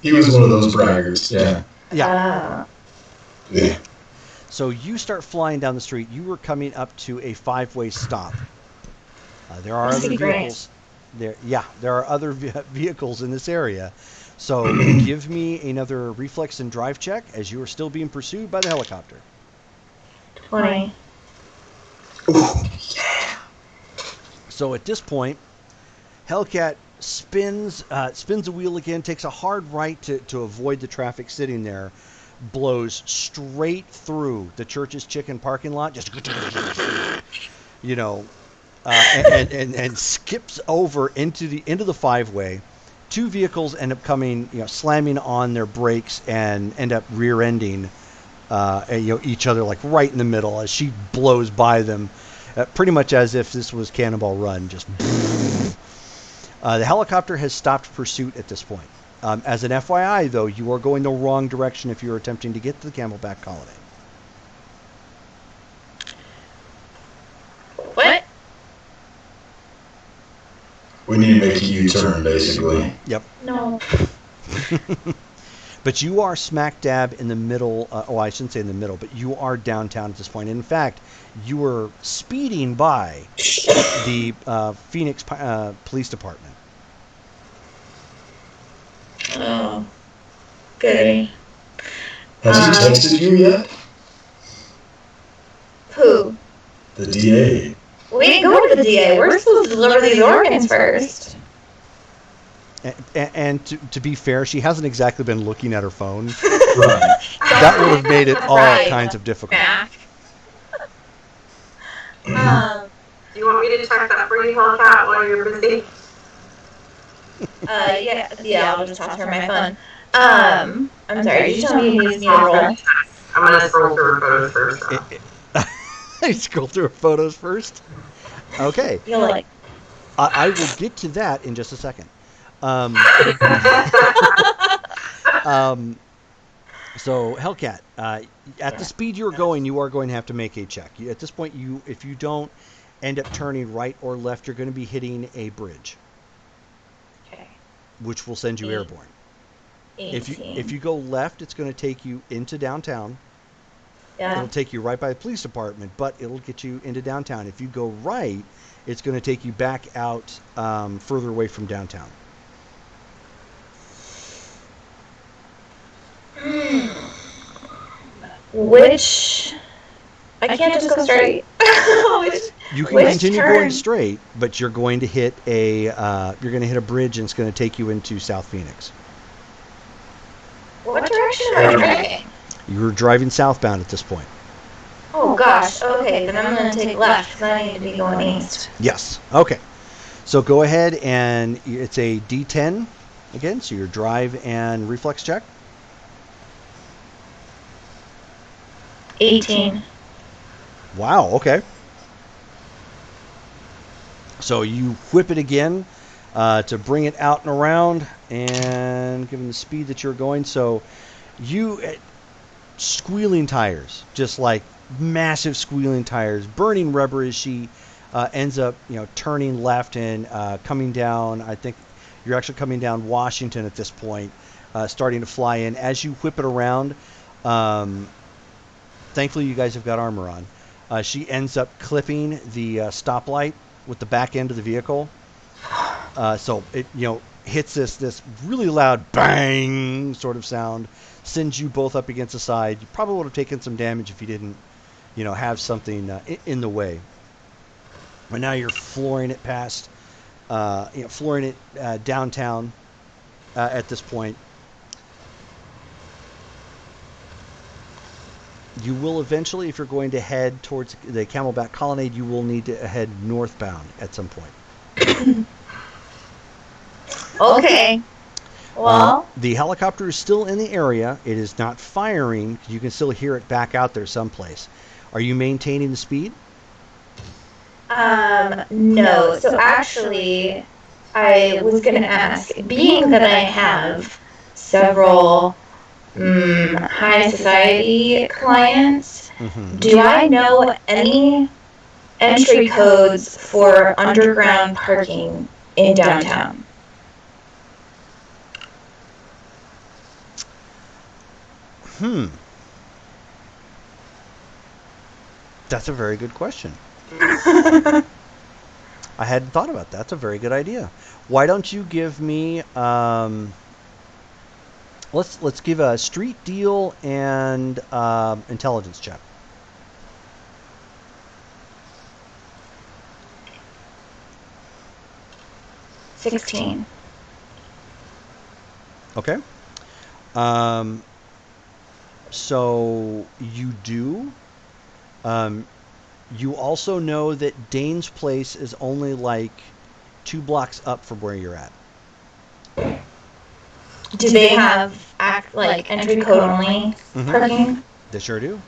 He was one of those braggarts. Yeah. Yeah. Yeah. So you start flying down the street. You were coming up to a 5-way stop. There are other vehicles. There are other vehicles in this area. So give me another reflex and drive check as you are still being pursued by the helicopter. 20. Ooh, yeah. So at this point, Hellcat spins a wheel again, takes a hard right to avoid the traffic sitting there, blows straight through the Church's Chicken parking lot, just and skips over into the 5-way. Two vehicles end up coming, slamming on their brakes and end up rear-ending each other, like right in the middle as she blows by them, pretty much as if this was Cannonball Run. Just the helicopter has stopped pursuit at this point. As an FYI, though, you are going the wrong direction if you are attempting to get to the Camelback Colony. What? We need to make a U-turn, basically. Yep. No. But you are smack dab in the middle. I shouldn't say in the middle, but you are downtown at this point. In fact, you were speeding by the Phoenix Police Department. Oh. Goody. Has he texted you yet? Who? The DA. We ain't going to the DA. We're supposed to deliver these organs first. And to be fair, she hasn't exactly been looking at her phone. Right. That would have made it all kinds of difficult. Do you want me to check that for you, Hellcat, while you're busy? Yeah, I'll just toss her my phone. I'm sorry, did you tell me you needed me to roll? I'm gonna scroll through her photos first. I scroll through her photos first. Okay. You're like, I will get to that in just a second. So Hellcat, at the speed you're going, you are going to have to make a check. At this point, if you don't end up turning right or left, you're going to be hitting a bridge, Okay. which will send you airborne. 18. If you go left, it's going to take you into downtown. Yeah. It'll take you right by the police department, but it'll get you into downtown. If you go right, it's going to take you back out further away from downtown. Which I can't just go straight. You can Which continue turn? going straight, but you're going to hit a bridge, and it's going to take you into South Phoenix. What direction am I driving? You're driving southbound at this point. Oh gosh. Okay, then I'm gonna take left because I need to be going east. Yes. Okay. So go ahead, and it's a D10 again. So your drive and reflex check. 18. Wow. Okay. So you whip it again to bring it out and around, and given the speed that you're going, so you squealing tires, just like massive squealing tires, burning rubber as she ends up, turning left and coming down. I think you're actually coming down Washington at this point, starting to fly in. As you whip it around, thankfully you guys have got armor on. She ends up clipping the stoplight with the back end of the vehicle. So it hits this really loud bang sort of sound, sends you both up against the side. You probably would have taken some damage if you didn't have something in the way. But now you're flooring it past downtown at this point. You will eventually, if you're going to head towards the Camelback Colonnade, you will need to head northbound at some point. Okay. Well, the helicopter is still in the area. It is not firing. You can still hear it back out there someplace. Are you maintaining the speed? no. So actually, I was gonna ask, being that I have several high society clients, do I know any entry codes for underground parking in downtown? That's a very good question. I hadn't thought about that. That's a very good idea. Why don't you give me let's give a street deal and intelligence check. $16. Okay. So you do. You also know that Dane's place is only like 2 blocks up from where you're at. Do they have entry code only parking? They sure do.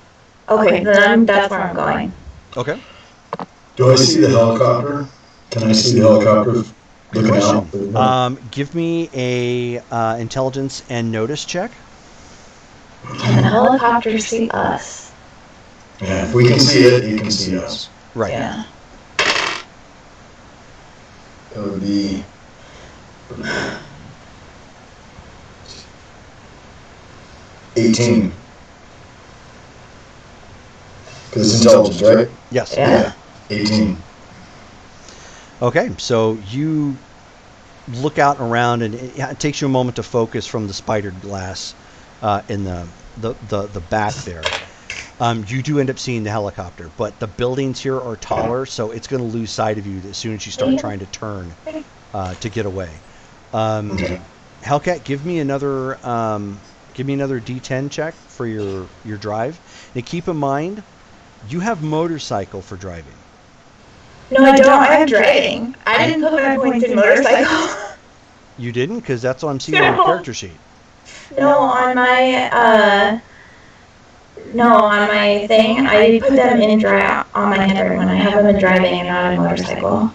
Okay, then that's where I'm going. Okay. Do I see the helicopter? Can I see the helicopter looking out? Give me a intelligence and notice check. Can the helicopter see us? Yeah, if we can see it, it can see us. Right. Yeah. It would be 18. Because it's intelligence, right? Yes. Yeah. 18. Okay, so you look out and around, and it takes you a moment to focus from the spider glass in the back there. You do end up seeing the helicopter, but the buildings here are taller, so it's going to lose sight of you as soon as you start trying to turn to get away. Hellcat, give me another D10 check for your drive. And keep in mind, you have motorcycle for driving. No, I don't. I have driving. I didn't put my points in motorcycle. You didn't? Because that's what I'm seeing on your character sheet. No, on my thing, I put them in on my handwriting when I have them in driving and not on motorcycle.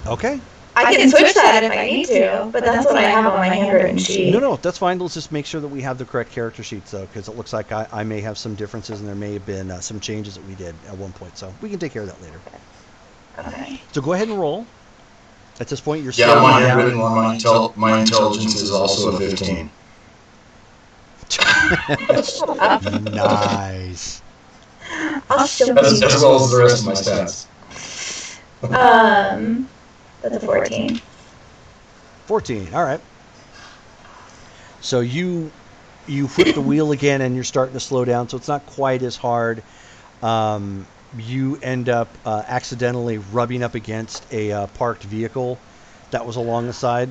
Okay. I can switch that if I need to, but that's what I have on my handwritten sheet. No, that's fine. Let's just make sure that we have the correct character sheets, though, because it looks like I may have some differences, and there may have been some changes that we did at one point. So we can take care of that later. Okay. So go ahead and roll. At this point, you're Yeah, still my down. handwritten one, my intelligence is also a 15. Nice. I'll still As be. well as the rest of my stats. That's a 14. 14. All right. So you flip the wheel again, and you're starting to slow down. So it's not quite as hard. You end up accidentally rubbing up against a parked vehicle that was along the side.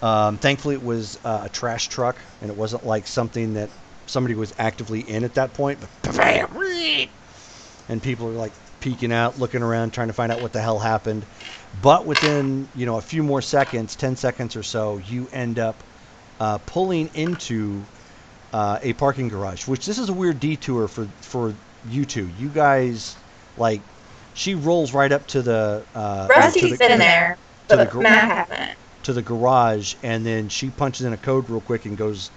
Thankfully, it was a trash truck, and it wasn't like something that somebody was actively in at that point. But and people are like peeking out, looking around, trying to find out what the hell happened. But within a few more seconds, 10 seconds or so, you end up pulling into a parking garage. Which this is a weird detour for you two. You guys, like, she rolls right up to the Rusty's been there, to but the Matt hasn't. to the garage, and then she punches in a code real quick and goes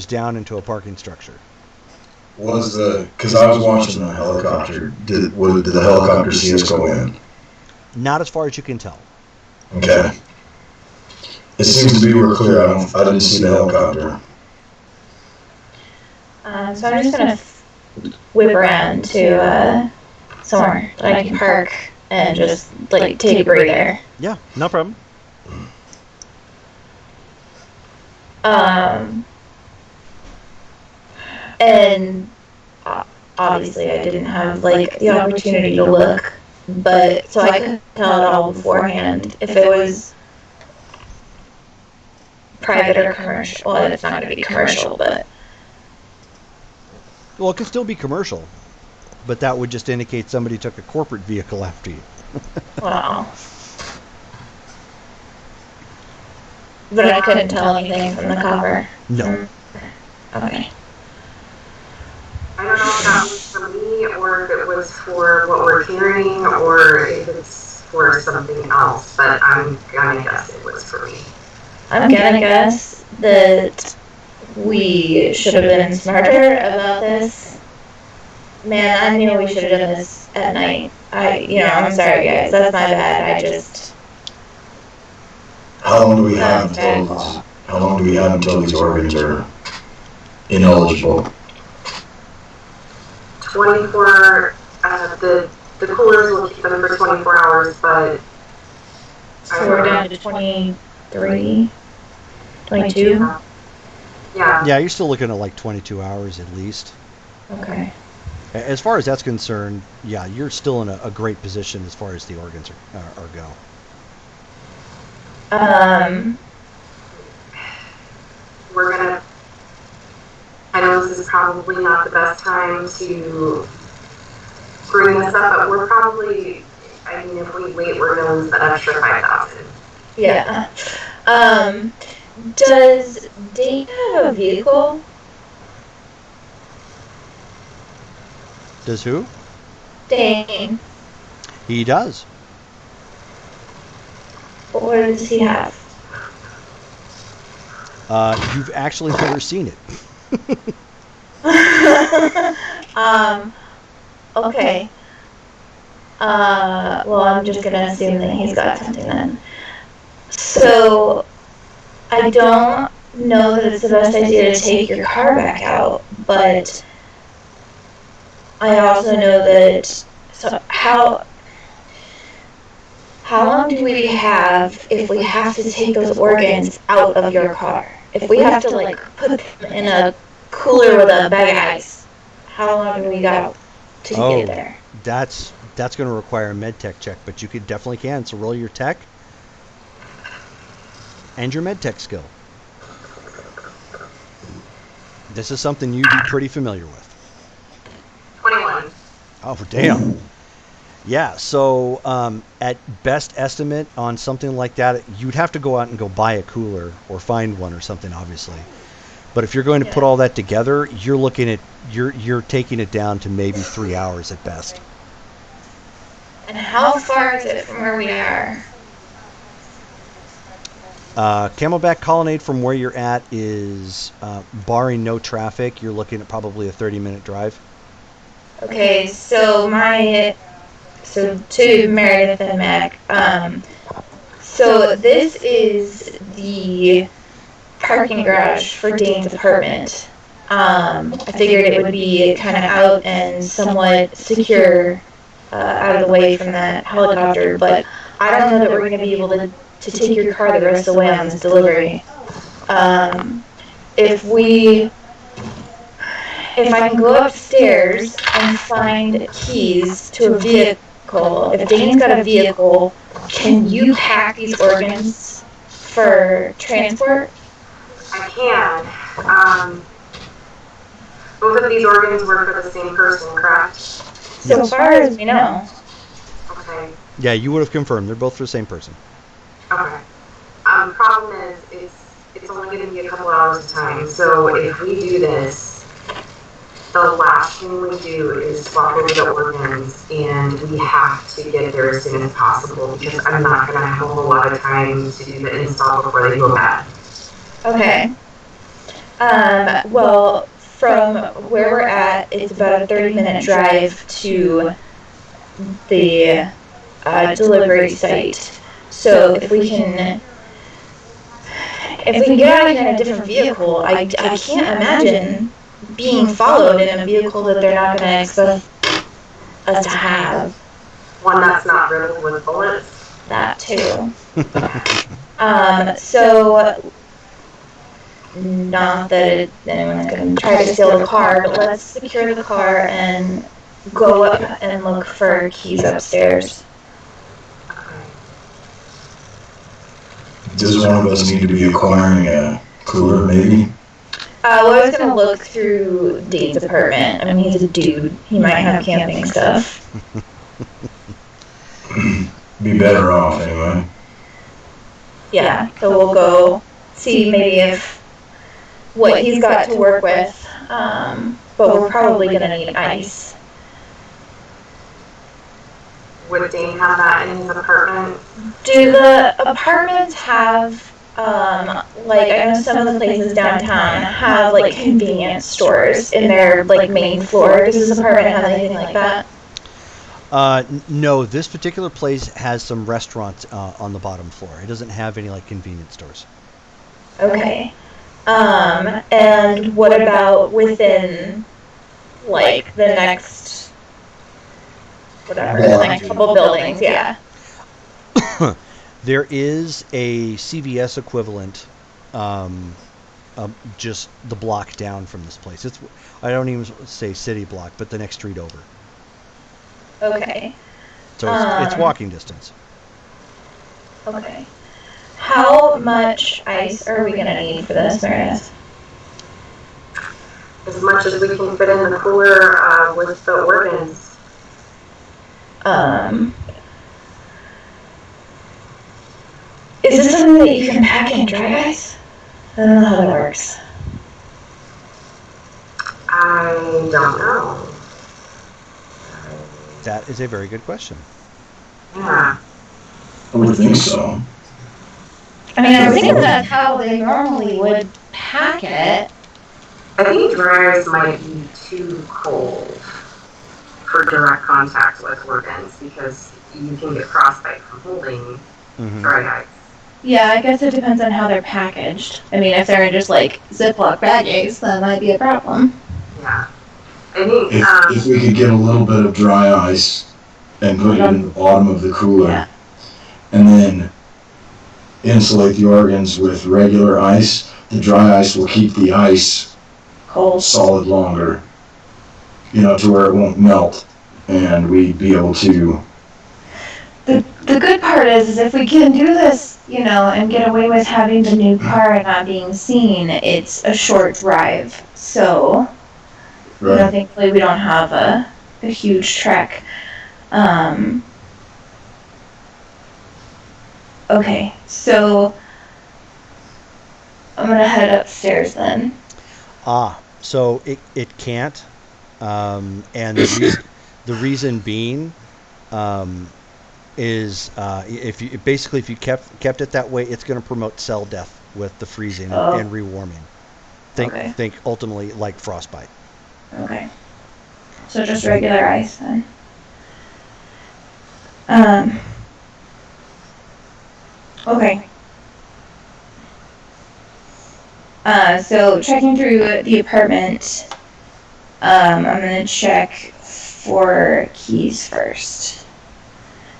down into a parking structure. Because I was watching the helicopter. Did the helicopter see us go in? Not as far as you can tell. Okay. It seems to be real clear. I didn't see the helicopter. So I'm just gonna whip around to somewhere that I can park and just like take a breather. Yeah, no problem. And obviously I didn't have like the opportunity to look, but so I could tell it all beforehand if it was private or commercial. Well, it's not going to be commercial, but Well, it could still be commercial, but that would just indicate somebody took a corporate vehicle after you. wow. But I couldn't tell anything from the cover. No. Okay. I don't know if that was for me or if it was for what we're hearing or if it's for something else, but I'm gonna guess it was for me. I'm gonna guess that we should have been smarter about this. Man, I knew we should have done this at night. I'm sorry guys, that's my bad. How long do we have until these organs are ineligible? 24, the coolers will keep them for 24 hours, but So we're down to 23, 22? yeah. Yeah, you're still looking at like 22 hours at least. Okay. As far as that's concerned, yeah, you're still in a great position as far as the organs are go. We're gonna, I know this is probably not the best time to bring this up, but we're probably, I mean, if we wait, we're gonna lose that extra 5,000. Yeah. Does Dane have a vehicle? Does who? Dane. He does. What does he have? You've actually never seen it. Okay. Well, I'm just gonna assume that he's got something then. So, I don't know that it's the best idea to take your car back out, but I also know that. So how long do we have if we have to take those organs out of your car? If we have to like put them in a cooler with a bag of ice, how long do we got to get there? That's going to require a med tech check, but you definitely can. So roll your tech and your med tech skill. This is something you'd be pretty familiar with. 21. Oh, damn. Yeah, so at best estimate on something like that, you'd have to go out and go buy a cooler or find one or something, obviously. But if you're going to put all that together, you're looking at you're taking it down to maybe 3 hours at best. And how far is it from where we are? Camelback Colonnade from where you're at is, barring no traffic, you're looking at probably a 30-minute drive. Okay, so to Meredith and Mac, so this is the parking garage for Dane's apartment. I figured it would be kind of out and somewhat secure, out of the way from that helicopter, but I don't know that we're going to be able to take your car the rest of the way on this delivery. If I can go upstairs and find keys to a vehicle, if Dane's got a vehicle, can you pack these organs for transport? I can. Both of these organs were for the same person, correct? So far as we know. Okay. Yeah, you would have confirmed. They're both for the same person. Okay. Problem is, it's only going to be a couple hours of time. So if we do this, the last thing we do is swap over the organs, and we have to get there as soon as possible because I'm not going to have a whole lot of time to do the install before they go bad. Okay. Well, from where we're at, it's about a 30-minute drive to the delivery site. So if we can get out here in a different vehicle, I can't imagine being followed in a vehicle that they're not going to expect us to have. One that's not riddled with bullets. That too. So, not that anyone's going to try to steal the car, but let's secure the car and go up and look for keys upstairs. Does one of us need to be acquiring a cooler, maybe? Well, I was going to look through Dane's apartment. I mean, he's a dude. He might have camping stuff. Be better off, anyway. Yeah, so we'll go see maybe if what he's got to work with. But we're probably going to need ice. Would Dane have that in his apartment? Do the apartments have, like, I know some of the places downtown have, like, convenience stores in their, like, main floor. Does this apartment have anything like that? No, this particular place has some restaurants on the bottom floor. It doesn't have any, like, convenience stores. Okay. And what about within, like, the next, whatever, the next couple buildings, yeah. There is a CVS equivalent, just the block down from this place. I don't even say city block, but the next street over. Okay. So it's walking distance. Okay. How much ice are we gonna need for this, Meredith? As much as we can fit in the cooler with the organs. Is this something that you can pack in dry ice? I don't know how that works. I don't know. That is a very good question. Yeah. I would think so. I mean, I think that's how they normally would pack it. I think dry ice might be too cold for direct contact with organs because you can get frostbite from holding dry ice. Yeah, I guess it depends on how they're packaged. I mean, if they're just like Ziploc baggies, that might be a problem. Yeah. I think If we could get a little bit of dry ice and put it in the bottom of the cooler, and then insulate the organs with regular ice, the dry ice will keep the ice Cold. solid longer, to where it won't melt, and we'd be able to. The good part is if we can do this, and get away with having the new car not being seen, it's a short drive. So, Right. thankfully we don't have a huge trek. Okay, so I'm gonna head upstairs then. So it can't, and the reason being, is if you kept it that way, it's going to promote cell death with the freezing Oh. and rewarming. Okay. Think ultimately like frostbite. Okay. So just regular ice then. Okay. So checking through the apartment, I'm gonna check for keys first.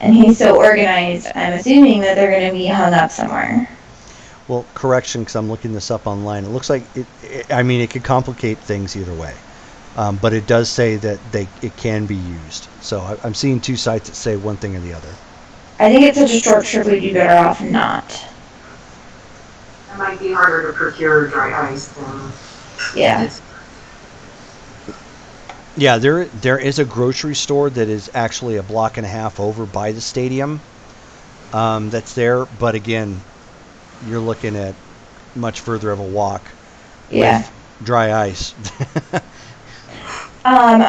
And he's so organized, I'm assuming that they're gonna be hung up somewhere. Well, correction, because I'm looking this up online. It looks like it could complicate things either way, but it does say that it can be used. So I'm seeing two sites that say one thing or the other. I think it's such a short trip, we'd be better off not. It might be harder to procure dry ice than. Yeah. Yeah, there is a grocery store that is actually a block and a half over by the stadium. That's there, but again, you're looking at much further of a walk Yeah. with dry ice. I'm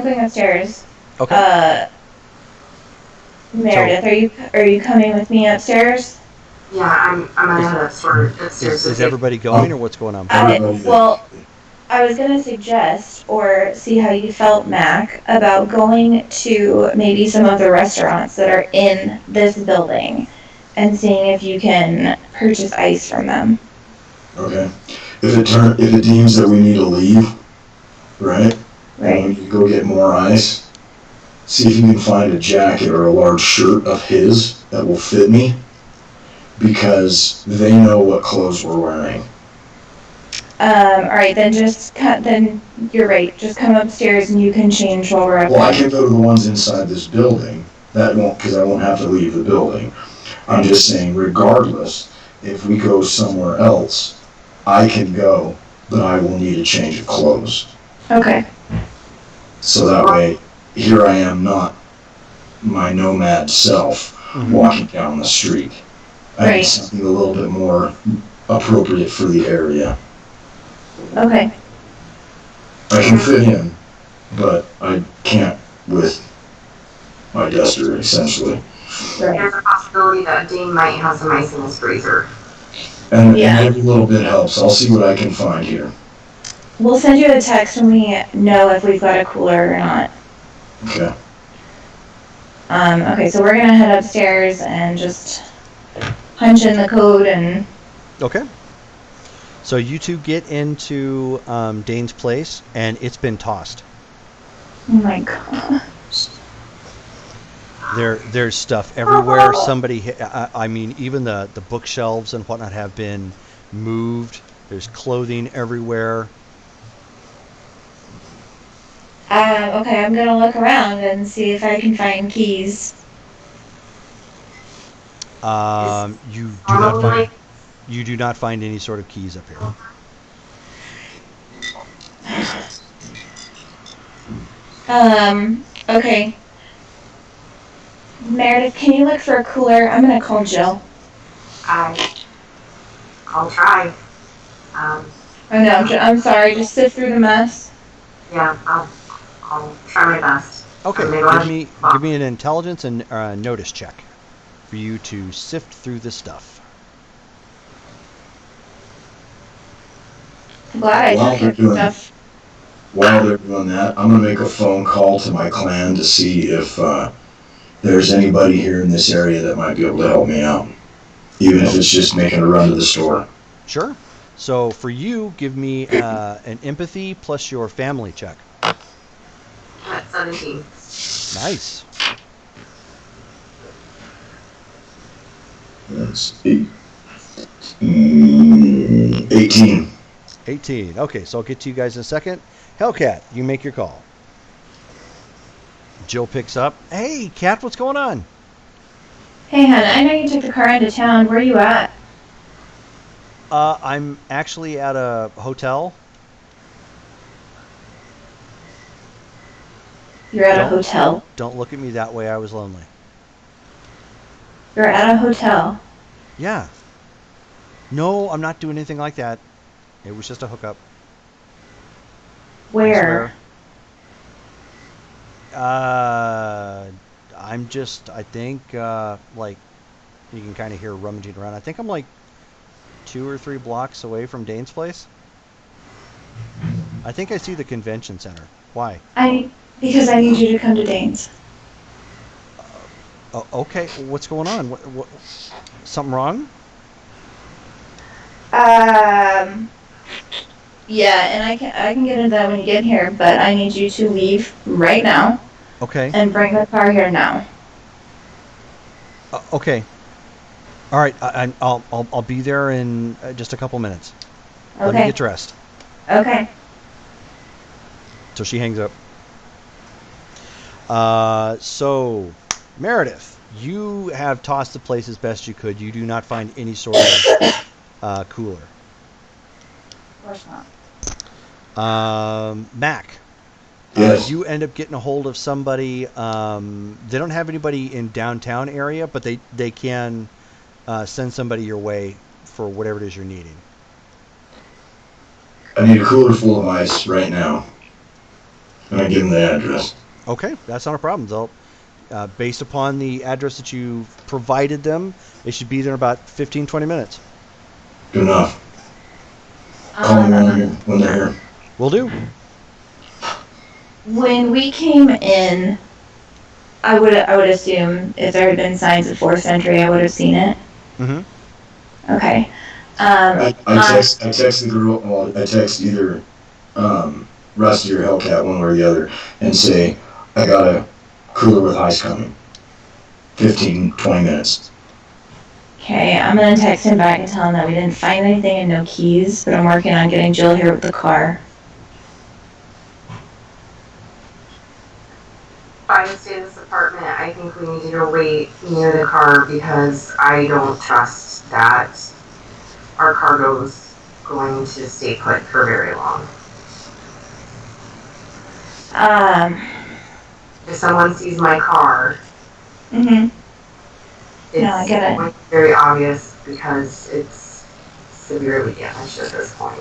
going upstairs. Okay. Meredith, are you coming with me upstairs? Yeah, I'm gonna head upstairs. Is everybody going, or what's going on? Well, I was gonna suggest, or see how you felt, Mac, about going to maybe some of the restaurants that are in this building and seeing if you can purchase ice from them. Okay. If it deems that we need to leave, right? And we Right. need to go get more ice. See if you can find a jacket or a large shirt of his that will fit me, because they know what clothes we're wearing. Alright, then you're right. Just come upstairs and you can change while we're up Well, I there. can go to the ones inside this building. That won't, because I won't have to leave the building. I'm just saying, regardless, if we go somewhere else, I can go, but I will need a change of clothes. Okay. So that way, here I am, not my nomad self, walking down the street. I need Right. something a little bit more appropriate for the area. Okay. I can fit in, but I can't with my duster, essentially. Right. There's a possibility that Dean might have some ice in his freezer. And Yeah. every little bit helps. I'll see what I can find here. We'll send you a text when we know if we've got a cooler or not. Okay. Okay, so we're gonna head upstairs and just punch in the code and Okay. So you two get into Dane's place, and it's been tossed. oh my god. There's stuff everywhere. Somebody, I mean, even the bookshelves and whatnot have been moved. There's clothing everywhere. Okay, I'm gonna look around and see if I can find keys. You do not find any sort of keys up here. Okay. Meredith, can you look for a cooler? I'm gonna call Jill. I'll try. Oh no, I'm sorry, just sift through the mess. Yeah, I'll try my best. Okay, Maybe give me an intelligence and notice check for you to sift through the stuff. I'm glad While I they're took your doing- stuff. While they're doing that, I'm going to make a phone call to my clan to see if there's anybody here in this area that might be able to help me out. Even if it's just making a run to the store. Sure. So for you, give me an empathy plus your family check. At 17. Nice. That's 18. 18. Okay, so I'll get to you guys in a second. Hellcat, you make your call. Jill picks up. Hey, Cat, what's going on? Hey, hon, I know you took the car into town. Where are you at? I'm actually at a hotel. You're at a Don't- hotel. Don't look at me that way. I was lonely. You're at a hotel. Yeah. No, I'm not doing anything like that. It was just a hookup. I Where? swear. I'm just, I think, like, you can kind of hear rummaging around. I think I'm like 2 or 3 blocks away from Dane's place. I think I see the convention center. Why? Because I need you to come to Dane's. Oh, okay. What's going on? What? Something wrong? Yeah, and I can get into that when you get here, but I need you to leave right now Okay. and bring the car here now. Okay. All right. I'll be there in just a couple minutes. Let me Okay. get dressed. Okay. So she hangs up. So Meredith, you have tossed the place as best you could. You do not find any sort of cooler. Of course not. Mac, Yes. you end up getting a hold of somebody. They don't have anybody in downtown area, but they can send somebody your way for whatever it is you're needing. I need a cooler full of ice right now. And I give them the address. Okay, that's not a problem. They'll, based upon the address that you provided them, they should be there in about 15, 20 minutes. Good enough. Call me when they're here. Will do. When we came in, I would assume if there had been signs of 4th century, I would have seen it. Mm-hmm. Okay. I text the girl. Well, I text either Rusty or Hellcat, one way or the other, and say I got a cooler with ice coming. 15, 20 minutes. Okay, I'm gonna text him back and tell him that we didn't find anything and no keys, but I'm working on getting Jill here with the car. If I would stay in this apartment, I think we need you to wait near the car because I don't trust that our cargo's going to stay put for very long. If someone sees my car, Mhm. it's No, I get it. going to be very obvious because it's severely damaged at this point.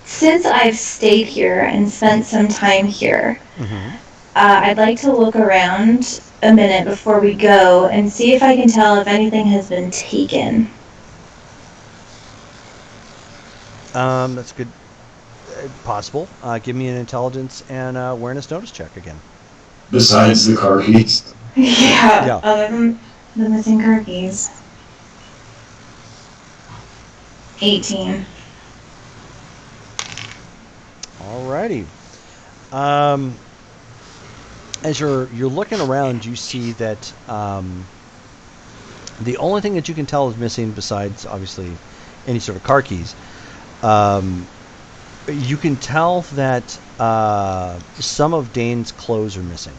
Since I've stayed here and spent some time here, Mm-hmm. I'd like to look around a minute before we go and see if I can tell if anything has been taken. That's good. Possible. Give me an intelligence and awareness notice check again. Besides the car keys. Yeah. Other than the missing car keys. 18. Alrighty. As you're looking around, you see that the only thing that you can tell is missing, besides obviously any sort of car keys, you can tell that some of Dane's clothes are missing.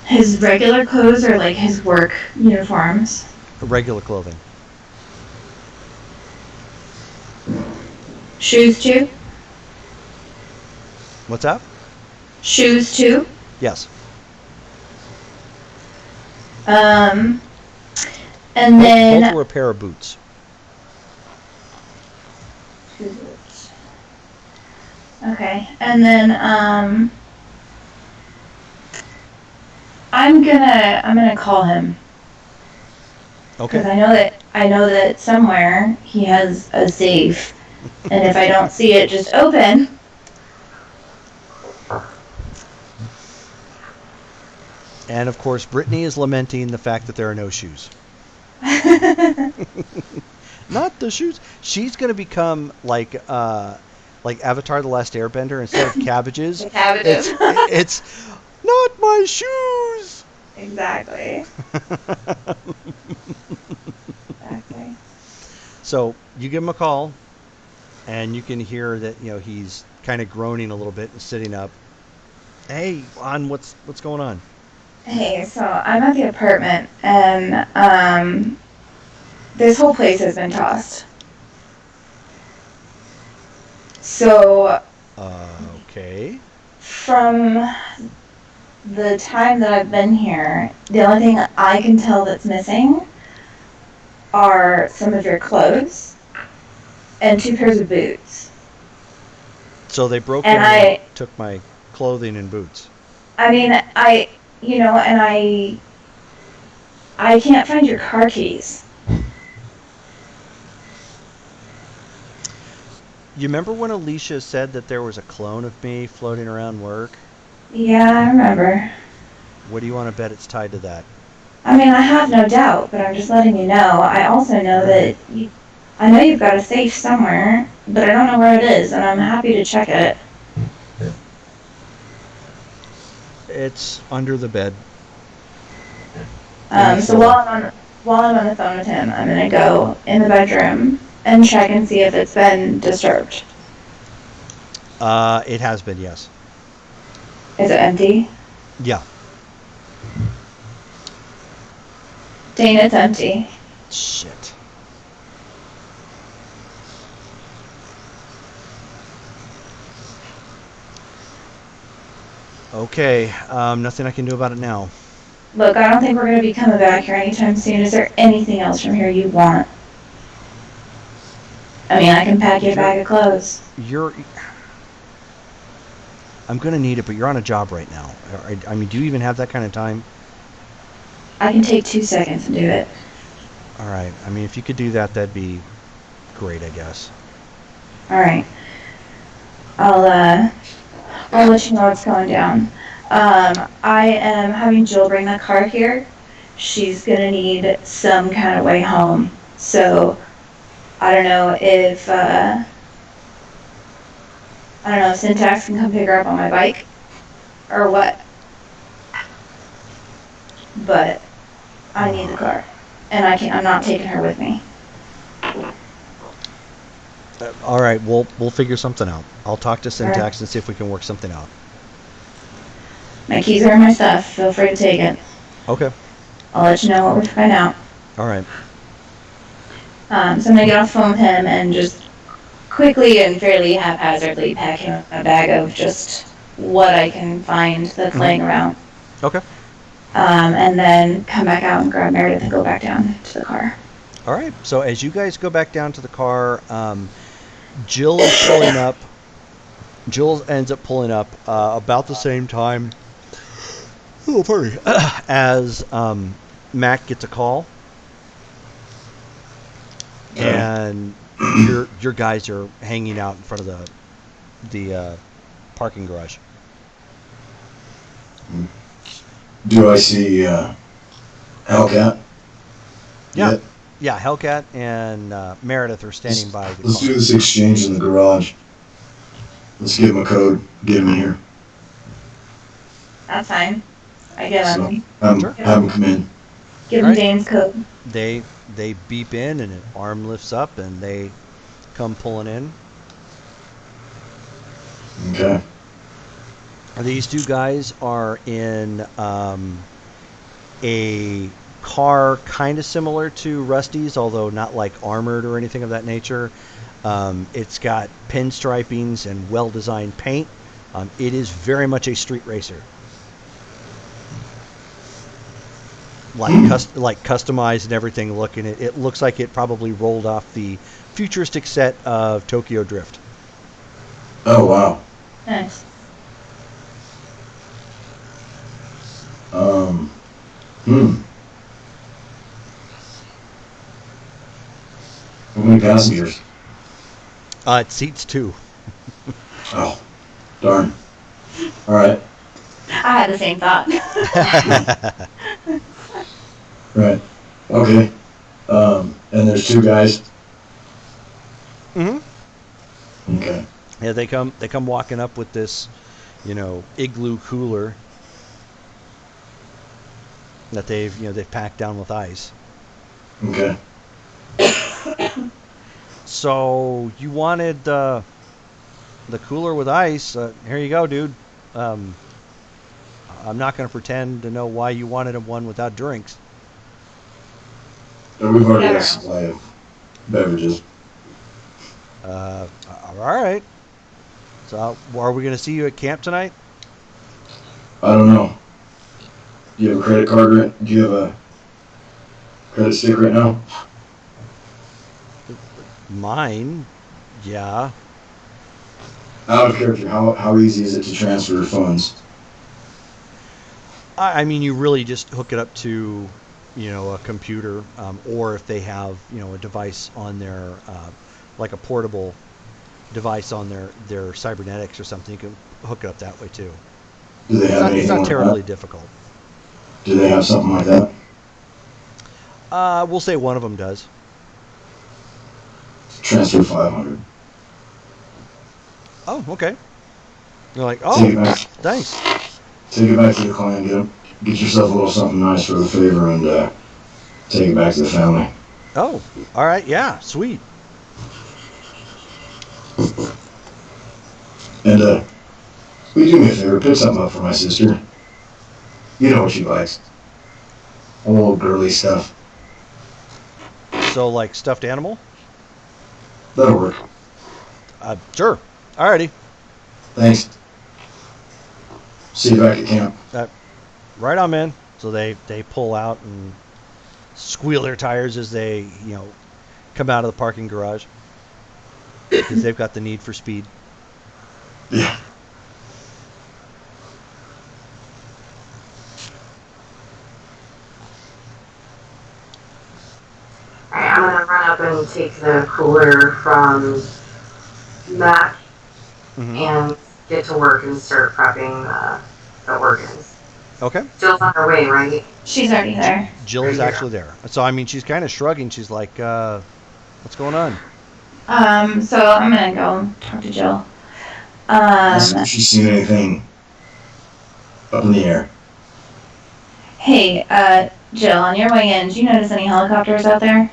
His regular clothes or like his work uniforms? Regular clothing. Shoes too? What's that? Shoes too? Yes. And Both then were a pair of boots. Okay, and then I'm gonna call him because Okay. I know that somewhere he has a safe, and if I don't see it just open, And of course, Brittany is lamenting the fact that there are no shoes. Not the shoes. She's going to become like Avatar: The Last Airbender. Instead of cabbages, cabbages. it's not my shoes. Exactly. Exactly. So you give him a call, and you can hear that he's kind of groaning a little bit and sitting up. Hey, Lon, what's going on? Hey, so I'm at the apartment, and this whole place has been tossed. So Okay. from the time that I've been here, the only thing I can tell that's missing are some of your clothes and 2 pairs of boots. So they broke And in and took my clothing and boots. I mean, I can't find your car keys. You remember when Alicia said that there was a clone of me floating around work? Yeah, I remember. What do you want to bet it's tied to that? I mean, I have no doubt, but I'm just letting you know. I also know that I know you've got a safe somewhere, but I don't know where it is, and I'm happy to check it. It's under the bed. So while I'm on the phone with him, I'm gonna go in the bedroom and check and see if it's been disturbed. It has been, yes. Is it empty? Yeah. Dane, it's empty. Shit. Okay, nothing I can do about it now. Look, I don't think we're gonna be coming back here anytime soon. Is there anything else from here you want? I mean, I can pack your bag of clothes. I'm gonna need it, but you're on a job right now. I mean, do you even have that kind of time? I can take 2 seconds and do it. All right. I mean, if you could do that, that'd be great, I guess. All right. I'll let you know what's going down. I am having Jill bring the car here. She's gonna need some kind of way home. So, I don't know if Syntax can come pick her up on my bike, or what. But I need the car, and I'm not taking her with me. All right, we'll figure something out. I'll talk to Syntax and see if we can work something out. My keys are in my stuff. Feel free to take it. Okay. I'll let you know what we find out. All right. So I'm gonna get off the phone with him and just quickly and fairly haphazardly pack him a bag of just what I can find that's laying around. Okay. And then come back out and grab Meredith and go back down to the car. All right. So as you guys go back down to the car, Jill is pulling up. Jill ends up pulling up about the same time. Oh, pardon me. As Mac gets a call, and your guys are hanging out in front of the parking garage. Do I see Hellcat? Yeah. Yet? Yeah, Hellcat and Meredith are standing by the Let's car. do this exchange in the garage. Let's give him a code. Get him in here. That's fine. I get So, him. have him come in. Give him Alright. Dane's code. They beep in and an arm lifts up and they come pulling in. Okay. These two guys are in a car kind of similar to Rusty's, although not like armored or anything of that nature. It's got pinstripings and well-designed paint. It is very much a street racer. Like customized and everything looking. It looks like it probably rolled off the futuristic set of Tokyo Drift. Oh, wow. Nice. How many passengers? It seats 2. Oh, darn. All right. I had the same thought. Right. Okay. And there's 2 guys. Mm-hmm. Okay. Yeah, they come walking up with this, igloo cooler that they've packed down with ice. Okay. So you wanted the cooler with ice? Here you go, dude. I'm not going to pretend to know why you wanted one without drinks. We've already got a supply of beverages. All right. So are we going to see you at camp tonight? I don't know. Do you have a credit card? Do you have a credit stick right now? Mine, yeah. Out of character, how easy is it to transfer funds? I mean, you really just hook it up to, a computer, or if they have, a device on their, like a portable device on their cybernetics or something, you can hook it up that way too. Do they have It's anything not like terribly that? difficult. Do they have something like that? We'll say one of them does. Transfer 500. Oh, okay. You're like, Take it oh, back. thanks. Take it back to the clan. Get yourself a little something nice for the favor, and take it back to the family. Oh, all right, yeah, sweet. And will you do me a favor? Pick something up for my sister. You know what she likes. Old girly stuff. So, like stuffed animal? That'll work. Sure. Alrighty. Thanks. See you back at camp. Right on, man. So they pull out and squeal their tires as they, come out of the parking garage. Because they've got the need for speed. Yeah. Alright, I'm gonna run up and take the cooler from Matt Mm-hmm. and get to work and start prepping the organs. Okay. Jill's on her way, right? She's already there. Jill is actually there. So, I mean, she's kind of shrugging. She's like, what's going on? So I'm gonna go talk to Jill. Ask if she's seen anything up in the air. Hey, Jill, on your way in, did you notice any helicopters out there?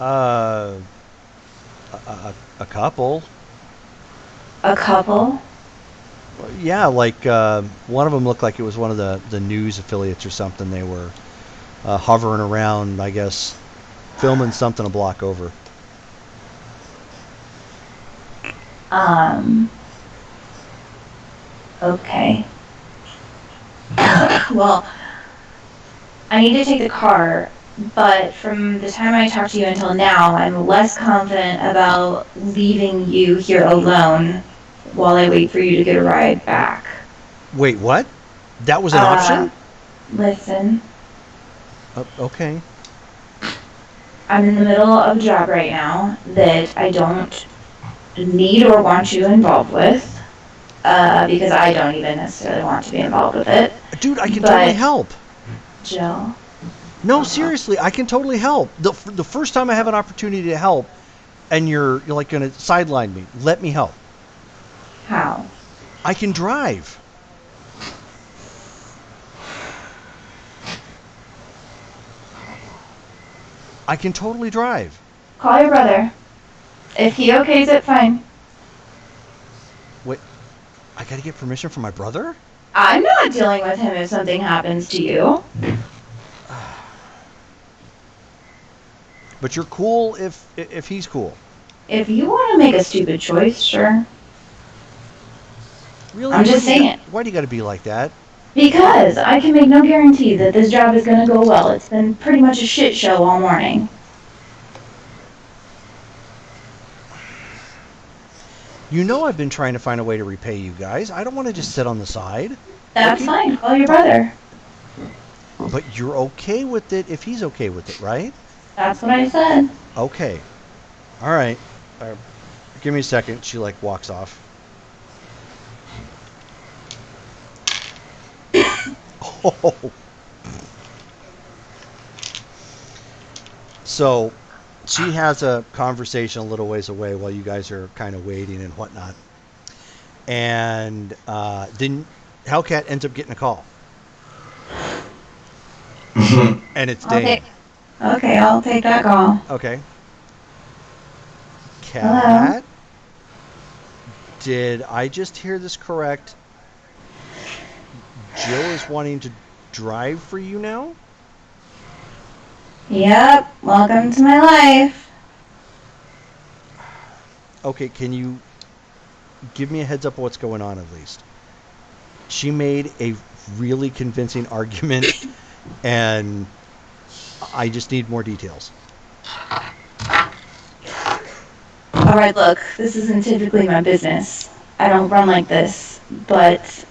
A couple. A couple? Yeah, like one of them looked like it was one of the news affiliates or something. They were hovering around, I guess, filming something a block over. Okay. Well, I need to take the car, but from the time I talked to you until now, I'm less confident about leaving you here alone while I wait for you to get a ride back. Wait, what? That was an option? Listen, Okay. I'm in the middle of a job right now that I don't need or want you involved with, because I don't even necessarily want to be involved with it. Dude, I can totally help. Jill? No, seriously, I can totally help. The first time I have an opportunity to help, and you're like going to sideline me, let me help. How? I can drive. I can totally drive. Call your brother. If he okays it, fine. Wait, I got to get permission from my brother? I'm not dealing with him if something happens to you. But you're cool if he's cool. If you want to make a stupid choice, sure. Really? I'm just saying. Why do you got to be like that? Because I can make no guarantee that this job is going to go well. It's been pretty much a shit show all morning. You know I've been trying to find a way to repay you guys. I don't want to just sit on the side. That's Okay. fine. Call your brother. But you're okay with it if he's okay with it, right? That's what I said. Okay. All right. Give me a second. She like walks off. Oh. So she has a conversation a little ways away while you guys are kind of waiting and whatnot. And then Hellcat ends up getting a call. And it's Dane. Okay, I'll take that call. Okay. Cat? Did I just hear this correct? Jill is wanting to drive for you now? Yep, welcome to my life. Okay, can you give me a heads up of what's going on at least? She made a really convincing argument, and I just need more details. All right, look, this isn't typically my business. I don't run like this, but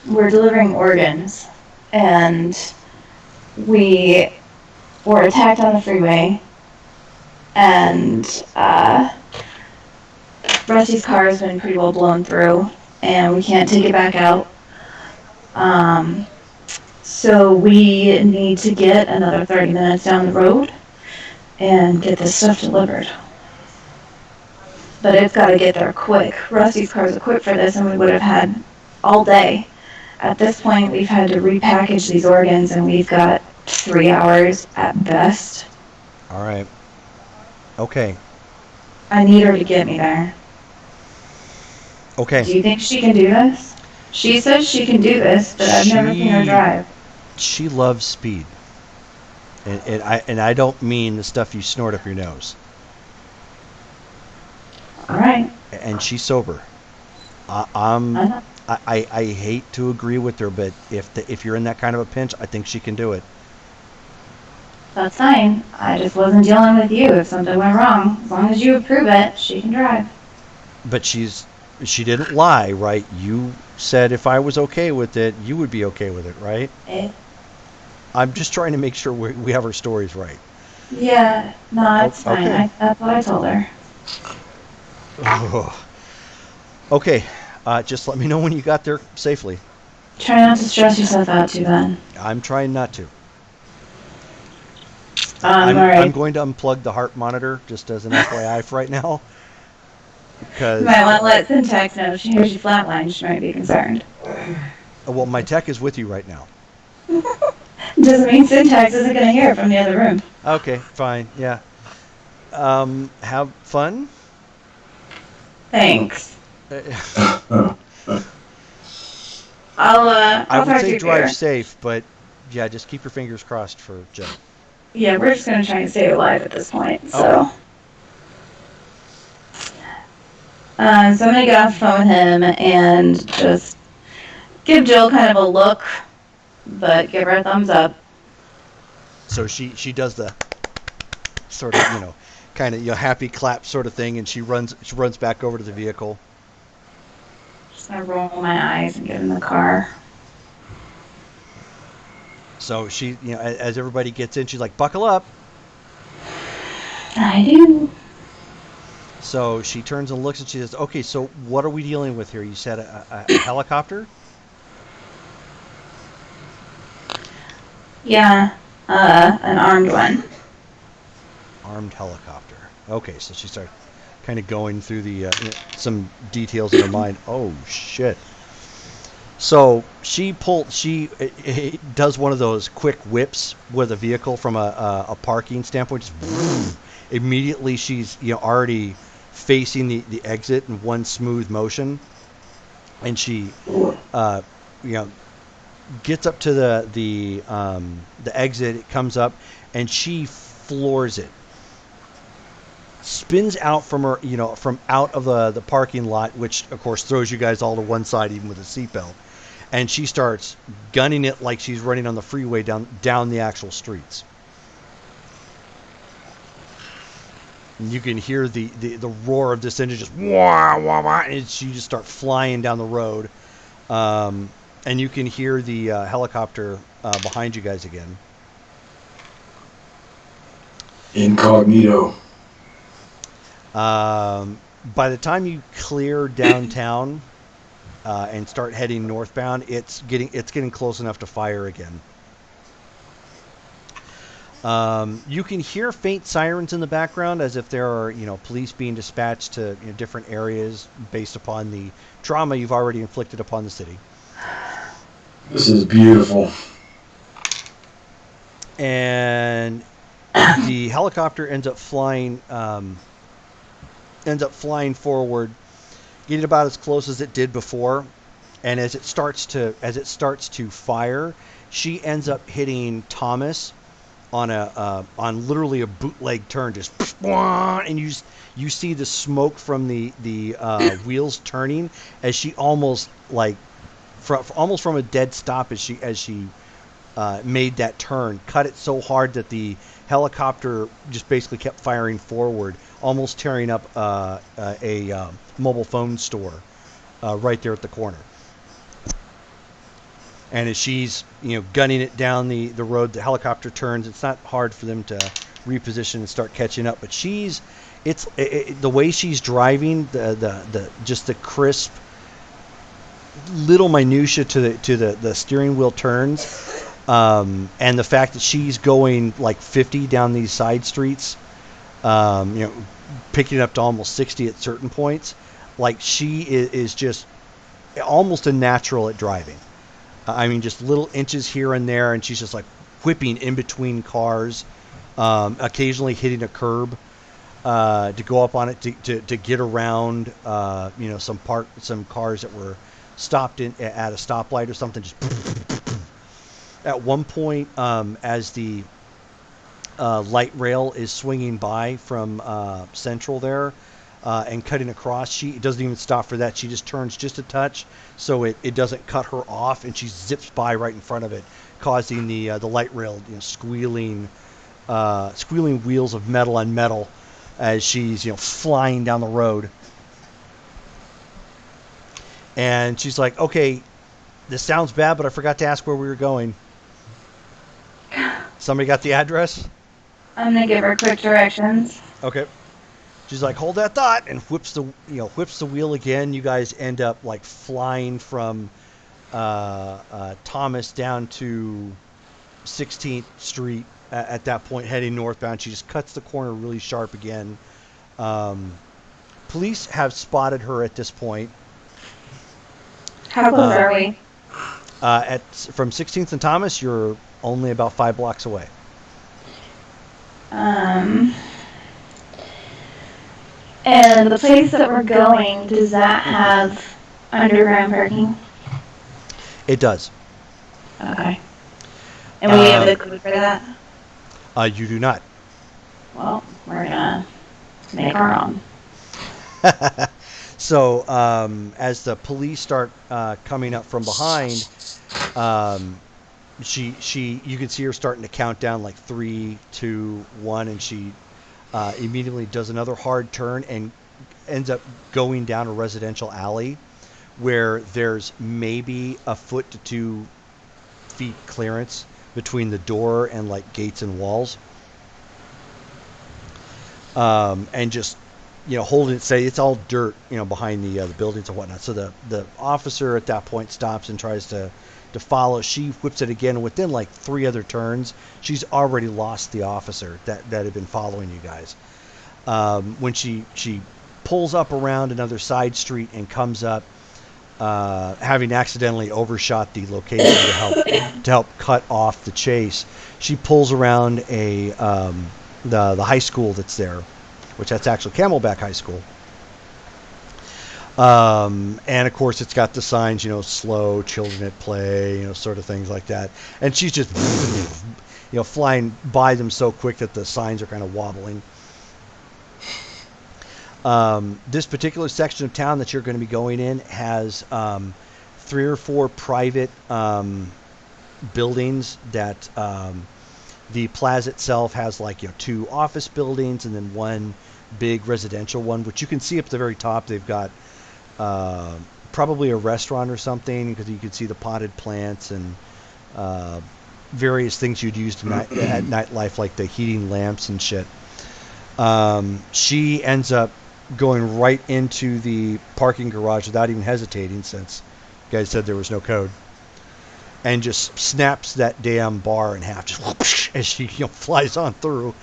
we're delivering organs, and we were attacked on the freeway, and Rusty's car has been pretty well blown through, and we can't take it back out. So we need to get another 30 minutes down the road and get this stuff delivered. But it's got to get there quick. Rusty's car is equipped for this, and we would have had all day. At this point, we've had to repackage these organs, and we've got 3 hours at best. All right. Okay. I need her to get me there. Okay. Do you think she can do this? She says she can do this, but I've never seen her drive. She loves speed. And I don't mean the stuff you snort up your nose. All right. And she's sober. I hate to agree with her, but if you're in that kind of a pinch, I think she can do it. That's fine. I just wasn't dealing with you if something went wrong. As long as you approve it, she can drive. But she didn't lie, right? You said if I was okay with it, you would be okay with it, right? I'm just trying to make sure we have our stories right. Yeah, no, it's fine. Okay. That's what I told her. Okay, just let me know when you got there safely. Try not to stress yourself out too then. I'm trying not to. All right. I'm going to unplug the heart monitor just as an FYI for right now. Because You might want to let Syntax know if she hears you flatline. She might be concerned. well, my tech is with you right now. Doesn't mean Syntax isn't going to hear it from the other room. Okay, fine, yeah. Have fun. Thanks. I I'll would talk to say you drive later. safe, but yeah, just keep your fingers crossed for Joe. Yeah, we're just going to try and stay alive at this point, so. So I'm going to get off the phone with him and just give Jill kind of a look, but give her a thumbs up. So she does the sort of, kind of, happy clap sort of thing, and she runs back over to the vehicle. Just going to roll my eyes and get in the car. So she, as everybody gets in, she's like, buckle up. I do. So she turns and looks and she says, okay, so what are we dealing with here? You said a helicopter? Yeah, an armed one. Armed helicopter. Okay, so she starts kind of going through the some details in her mind. Oh, shit. So she does one of those quick whips with a vehicle from a parking standpoint. Just immediately she's already facing the exit in one smooth motion, and she gets up to the exit. It comes up, and she floors it. Spins out from her, from out of the parking lot, which of course throws you guys all to one side, even with a seatbelt. And she starts gunning it like she's running on the freeway down the actual streets. And you can hear the roar of this engine just wah, wah, wah, and she just start flying down the road. And you can hear the helicopter behind you guys again. Incognito. By the time you clear downtown and start heading northbound, it's getting close enough to fire again. You can hear faint sirens in the background, as if there are police being dispatched to different areas based upon the trauma you've already inflicted upon the city. This is beautiful. And the helicopter ends up flying forward, getting about as close as it did before. And as it starts to fire, she ends up hitting Thomas on literally a bootleg turn, just and you see the smoke from the wheels turning as she almost from a dead stop as she made that turn, cut it so hard that the helicopter just basically kept firing forward, almost tearing up a mobile phone store right there at the corner. And as she's gunning it down the road, the helicopter turns. It's not hard for them to reposition and start catching up. But the way she's driving, the just the crisp little minutia to the steering wheel turns, and the fact that she's going like 50 down these side streets, picking it up to almost 60 at certain points. Like she is just almost a natural at driving. I mean, just little inches here and there, and she's just like whipping in between cars, occasionally hitting a curb to go up on it to get around, some cars that were stopped at a stoplight or something. Just at one point, as the light rail is swinging by from Central there, and cutting across, she doesn't even stop for that. She just turns just a touch so it doesn't cut her off, and she zips by right in front of it, causing the light rail squealing wheels of metal on metal as she's flying down the road. And she's like, okay, this sounds bad, but I forgot to ask where we were going. Somebody got the address? I'm gonna give her quick directions. Okay. She's like, hold that thought, and whips the wheel again. You guys end up like flying from Thomas down to 16th Street at that point, heading northbound. She just cuts the corner really sharp again. Police have spotted her at this point. How close are we? From 16th and Thomas, you're only about 5 blocks away. And the place that we're going, does that have underground parking? It does. Okay. And we have the code for that? You do not. Well, we're gonna make our own. So, as the police start coming up from behind, you can see her starting to count down like 3, 2, 1, and she immediately does another hard turn and ends up going down a residential alley where there's maybe a foot to 2 feet clearance between the door and like gates and walls. And just holding it steady. It's all dirt, behind the buildings and whatnot. So the officer at that point stops and tries to follow. She whips it again. Within like 3 other turns, she's already lost the officer that had been following you guys. When she pulls up around another side street and comes up, having accidentally overshot the location to help cut off the chase, she pulls around the high school that's there, which that's actually Camelback High School. And of course it's got the signs, slow, children at play, sort of things like that. And she's just, flying by them so quick that the signs are kind of wobbling. This particular section of town that you're going to be going in has 3 or 4 private buildings that the plaza itself has, like 2 office buildings and then 1 big residential one, which you can see up at the very top. They've got probably a restaurant or something, because you can see the potted plants and various things you'd use at nightlife, like the heating lamps and shit. She ends up going right into the parking garage without even hesitating, since you guys said there was no code, and just snaps that damn bar in half, just whoosh, as she flies on through.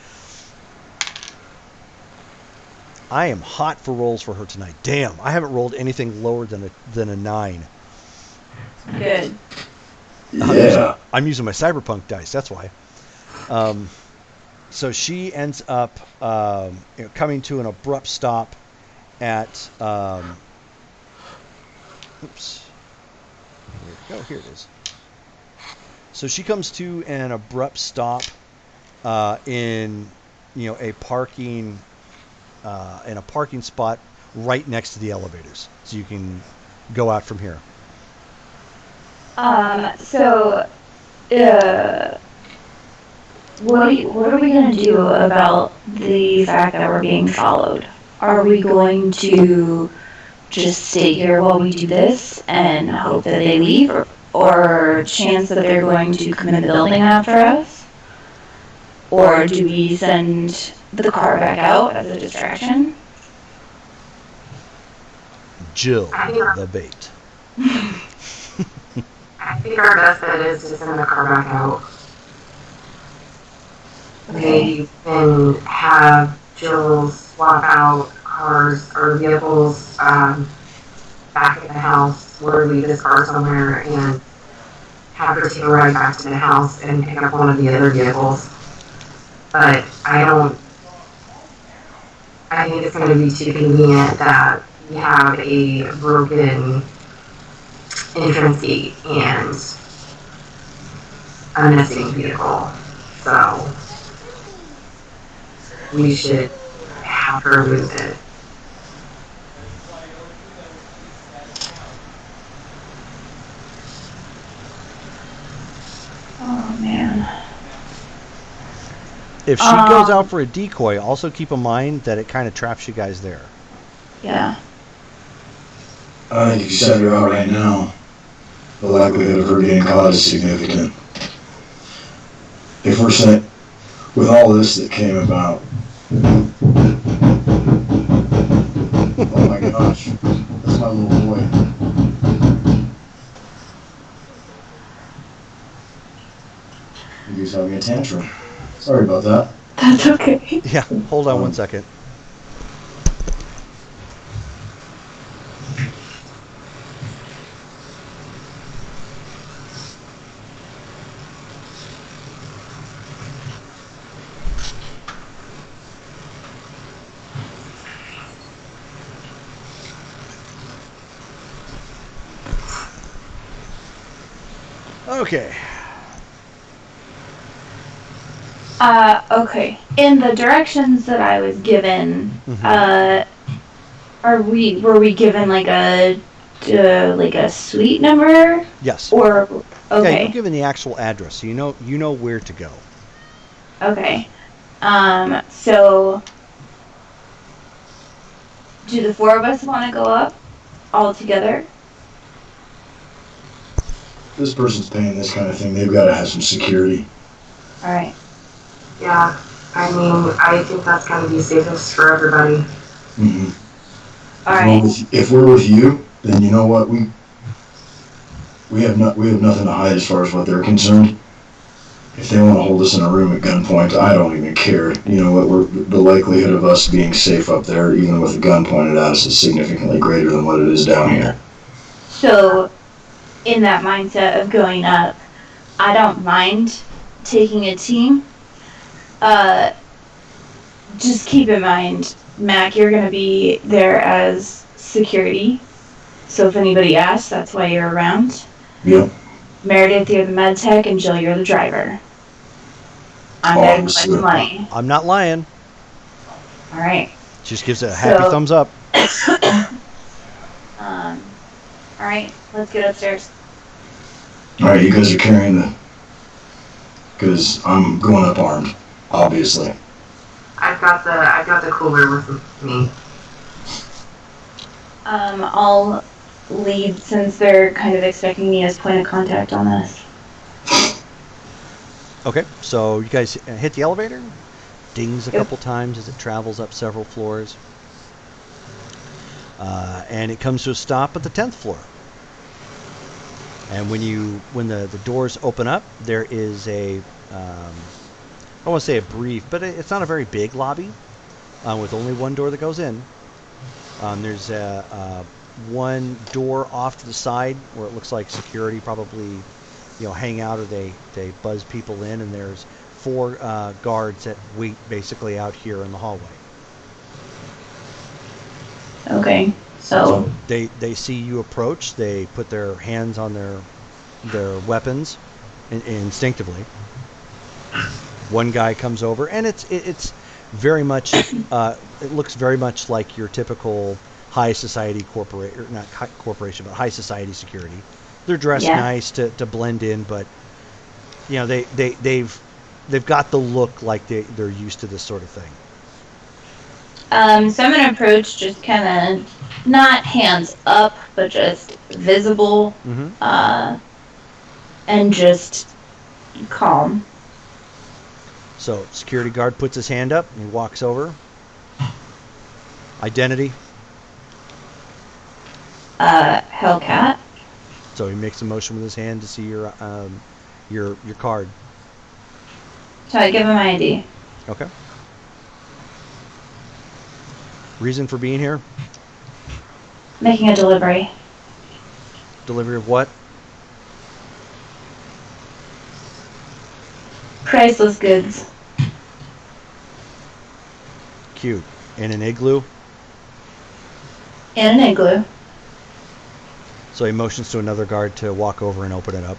I am hot for rolls for her tonight. Damn, I haven't rolled anything lower than a 9. Good. Yeah. I'm using my Cyberpunk dice, that's why. So she ends up coming to an abrupt stop at... oops. Here we go. Here it is. So she comes to an abrupt stop in a parking spot right next to the elevators, so you can go out from here. So what are we gonna do about the fact that we're being followed? Are we going to just stay here while we do this and hope that they leave, or chance that they're going to come in the building after us? Or do we send the car back out as a distraction? Jill, the bait. I think our best bet is to send the car back out. Maybe can have Jill swap out cars or vehicles back at the house, or leave this car somewhere and have her take a ride back to the house and pick up one of the other vehicles. But I think it's going to be too convenient that we have a broken entrance gate and a missing vehicle. So we should have her lose it. Oh man. If she goes out for a decoy, also keep in mind that it kind of traps you guys there. Yeah. I think if you send her out right now, the likelihood of her getting caught is significant. If we're sent with all this that came about, oh my gosh, that's my little boy. He's having a tantrum. Sorry about that. That's okay. Yeah, hold on 1 second. Okay. Okay. In the directions that I was given, were we given like a suite number? Yes. Or Yeah, okay. you're given the actual address, so you know where to go. Okay. So do the four of us want to go up all together? This person's paying this kind of thing. They've got to have some security. All right. Yeah, I mean, I think that's going to be safest for everybody. Mm-hmm. All right. If we're with you, then you know what, we have nothing to hide as far as what they're concerned. If they want to hold us in a room at gunpoint, I don't even care. You know what? The likelihood of us being safe up there, even with a gun pointed at us, is significantly greater than what it is down here. So, in that mindset of going up, I don't mind taking a team. Just keep in mind, Mac, you're going to be there as security. So if anybody asks, that's why you're around. Yep. Meredith, you're the med tech, and Jill, you're the driver. I'm there to collect the money. I'm not lying. All right. Just gives it a happy thumbs up. All right, let's get upstairs. All right, you guys are carrying the... Because I'm going up armed, obviously. I've got the cooler with me. I'll lead since they're kind of expecting me as point of contact on this. Okay, so you guys hit the elevator. Dings a couple times as it travels up several floors. And it comes to a stop at the 10th floor. And when the doors open up, there is I don't want to say a brief, but it's not a very big lobby with only one door that goes in. There's one door off to the side where it looks like security probably hang out, or they buzz people in, and there's 4 guards that wait basically out here in the hallway. Okay, so they see you approach, they put their hands on their weapons instinctively. One guy comes over, and it's very much it looks very much like your typical high society corporation, but high society security. They're dressed nice to blend in, but you know, they've got the look like they're used to this sort of thing. So I'm gonna approach just kind of not hands up, but just visible, Mm-hmm. and just calm. So security guard puts his hand up and he walks over. Identity. Hellcat. So he makes a motion with his hand to see your card. So I give him my ID. Okay. Reason for being here? Making a delivery. Delivery of what? Priceless goods. Cute. In an igloo. In an igloo. So he motions to another guard to walk over and open it up.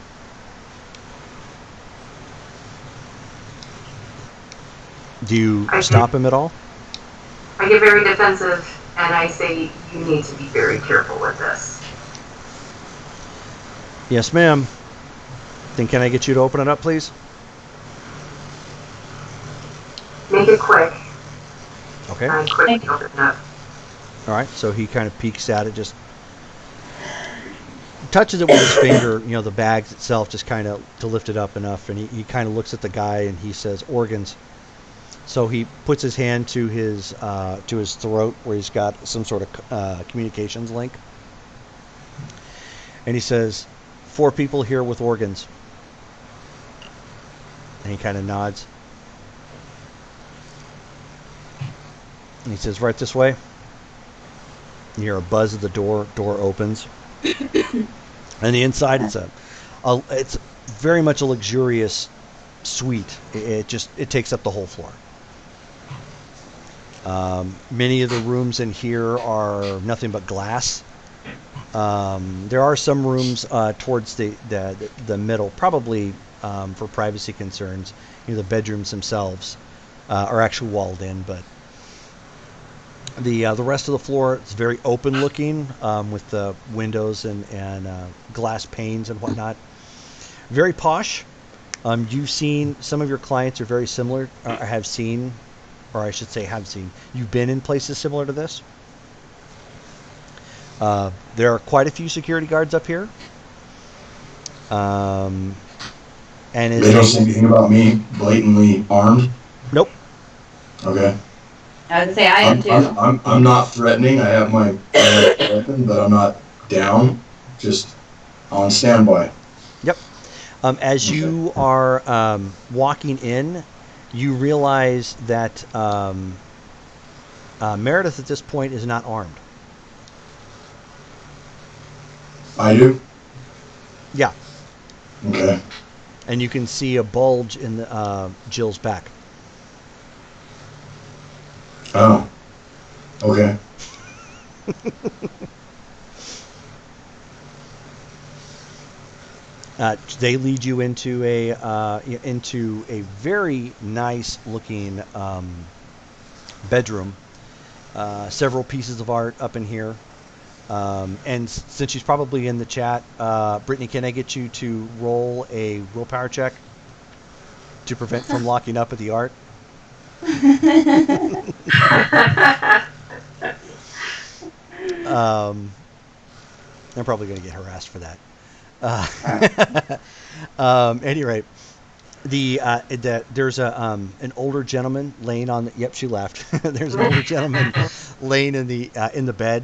Do you stop him at all? I get very defensive, and I say you need to be very careful with this. Yes, ma'am. Then can I get you to open it up, please? Make it quick. Okay. I quickly open it up. All right. So he kind of peeks at it, just touches it with his finger, you know, the bags itself, just kind of to lift it up enough. And he kind of looks at the guy and he says, organs. So he puts his hand to his throat where he's got some sort of communications link. And he says, 4 people here with organs. And he kind of nods. And he says, right this way. You hear a buzz of the door. Door opens. And the inside, it's very much a luxurious suite. It takes up the whole floor. Many of the rooms in here are nothing but glass. There are some rooms towards the middle, probably for privacy concerns. You know, the bedrooms themselves are actually walled in, but the rest of the floor is very open looking, with the windows and glass panes and whatnot. Very posh. You've seen, some of your clients are very similar, or have seen. Or I should say have seen. You've been in places similar to this. There are quite a few security guards up here. And They don't say anything about me blatantly armed? Nope. Okay. I would say I am too. I'm not threatening. I have my weapon, but I'm not down. Just on standby. Yep. As you are walking in, you realize that Meredith at this point is not armed. I do? Yeah. Okay. And you can see a bulge in Jill's back. Oh. Okay. They lead you into a very nice looking bedroom. Several pieces of art up in here. And since she's probably in the chat, Brittany, can I get you to roll a willpower check to prevent from locking up at the art? I'm probably going to get harassed for that. Any rate, there's an older gentleman laying on the. Yep, she left. There's an older gentleman laying in the bed,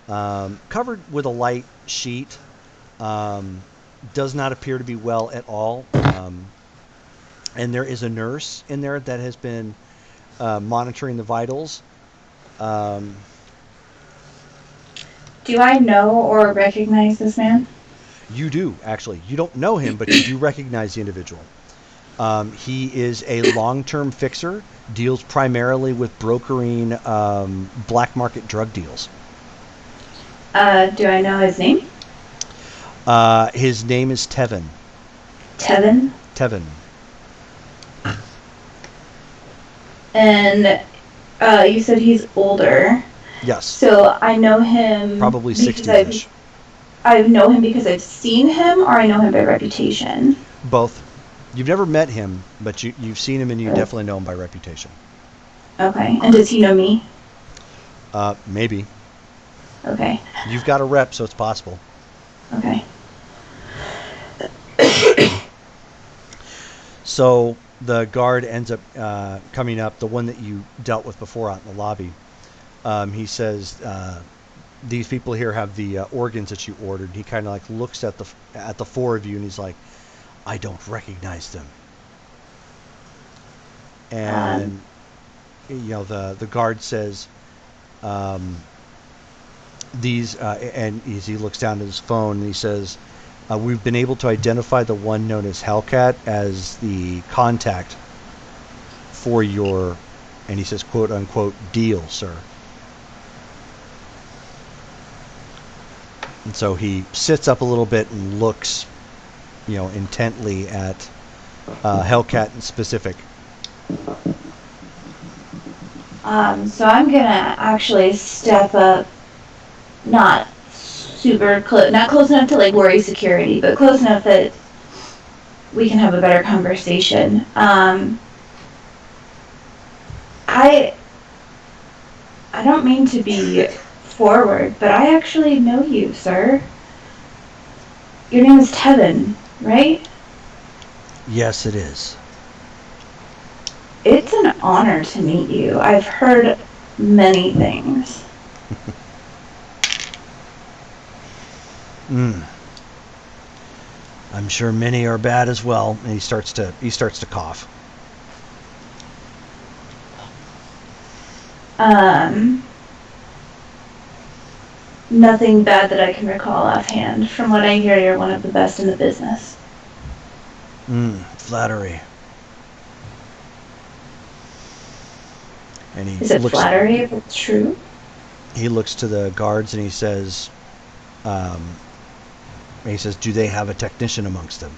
covered with a light sheet. Does not appear to be well at all. And there is a nurse in there that has been monitoring the vitals. Do I know or recognize this man? You do, actually. You don't know him, but you do recognize the individual. He is a long-term fixer, deals primarily with brokering black market drug deals. Do I know his name? His name is Tevin. Tevin? Tevin. And you said he's older. Yes. So I know him. Probably because 60-ish. I know him because I've seen him, or I know him by reputation. Both. You've never met him, but you've seen him and you definitely know him by reputation. Okay. And does he know me? Maybe. Okay. You've got a rep, so it's possible. Okay. So the guard ends up coming up, the one that you dealt with before out in the lobby. He says, these people here have the organs that you ordered. He kind of like looks at the four of you and he's like, I don't recognize them. And the guard says, these and as he looks down at his phone and he says, we've been able to identify the one known as Hellcat as the contact for your, and he says, quote unquote, deal, sir. And so he sits up a little bit and looks, intently at Hellcat in specific. So I'm gonna actually step up, not super close, not close enough to like worry security, but close enough that we can have a better conversation. I don't mean to be forward, but I actually know you, sir. Your name is Tevin, right? Yes, it is. It's an honor to meet you. I've heard many things. I'm sure many are bad as well. And he starts to cough. Nothing bad that I can recall offhand. From what I hear, you're one of the best in the business. Flattery. And Is it flattery if it's true? He looks to the guards and he says, do they have a technician amongst them?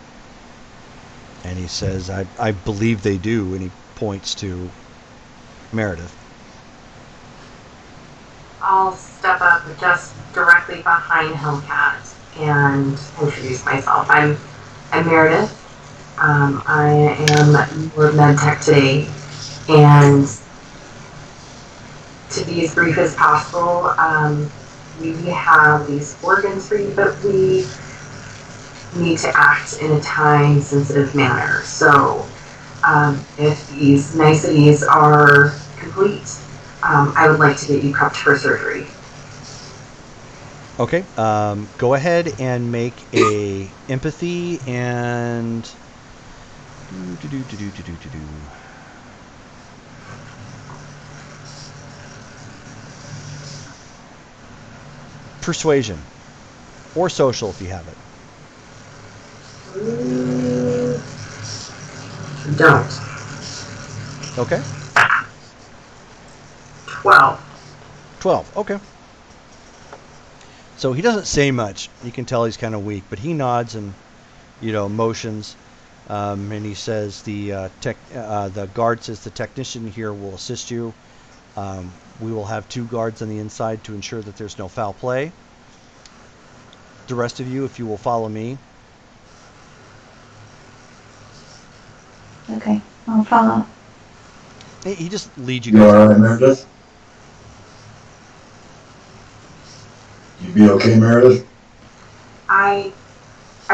And he says, I believe they do. And he points to Meredith. I'll step up just directly behind Hellcat and introduce myself. I'm Meredith. I am your med tech today, and to be as brief as possible, we have these organs for you, but we need to act in a time-sensitive manner. So if these niceties are complete, I would like to get you prepped for surgery. Okay. Go ahead and make a empathy and persuasion or social if you have it. Don't. Okay. 12. Okay. So he doesn't say much. You can tell he's kind of weak, but he nods and motions, and he says the guard says the technician here will assist you. We will have 2 guards on the inside to ensure that there's no foul play. The rest of you, if you will follow me. Okay, I'll follow. He just leads you You guys. all right, Meredith? You be okay, Meredith? I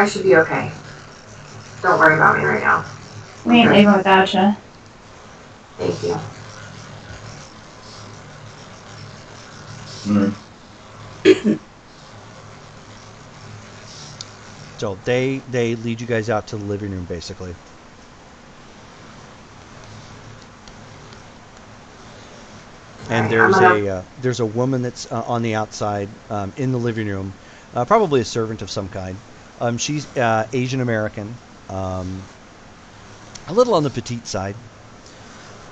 should be okay. Don't worry about me right now. We ain't leaving without you. Thank you. Mm. So they lead you guys out to the living room, basically. And there's a woman that's on the outside in the living room, probably a servant of some kind. She's Asian American, a little on the petite side.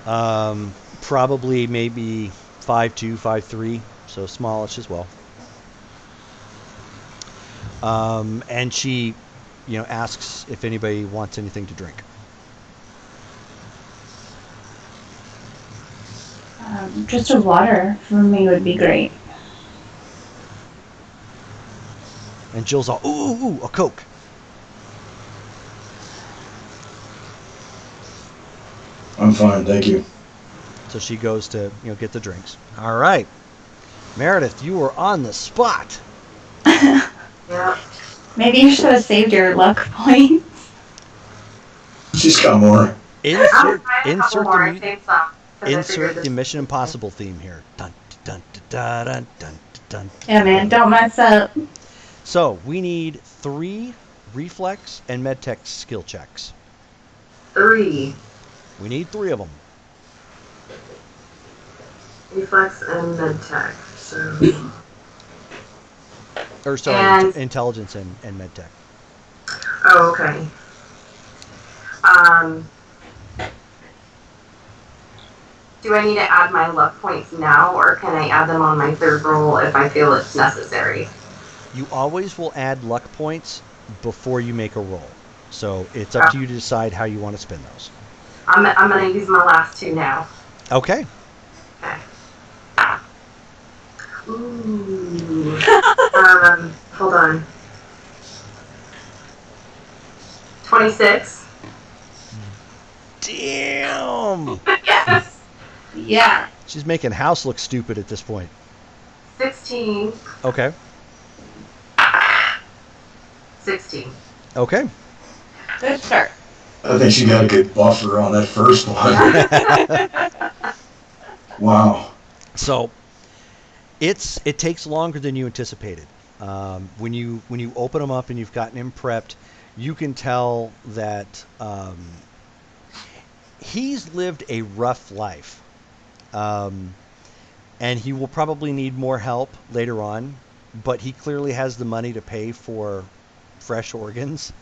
Probably maybe 5'2", 5'3", so smallish as well. And she, asks if anybody wants anything to drink. Just a water for me would be great. And Jill's all, ooh, a Coke. I'm fine, thank you. So she goes to get the drinks. All right, Meredith, you were on the spot. Yeah. Maybe you should have saved your luck point. She's got more. Insert I have a couple insert more. I the saved some, 'cause I figured insert this the would Mission be- Impossible theme here. Dun dun dun dun dun dun. Yeah, man, don't mess up. So we need 3 reflex and medtech skill checks. 3. We need 3 of them. Reflex and medtech. So. Or sorry, And- intelligence and medtech. Oh, okay. Do I need to add my luck points now, or can I add them on my third roll if I feel it's necessary? You always will add luck points before you make a roll. So it's up to you to decide how you want to spend those. I'm gonna use my last 2 now. Okay. Okay. Ooh. Hold on. 26. Damn. Yes. Yeah. She's making house look stupid at this point. 16. Okay. 16. Okay. Good start. I think she got a good buffer on that first one. Wow. So it takes longer than you anticipated. When you open them up and you've gotten him prepped, you can tell that he's lived a rough life, and he will probably need more help later on. But he clearly has the money to pay for fresh organs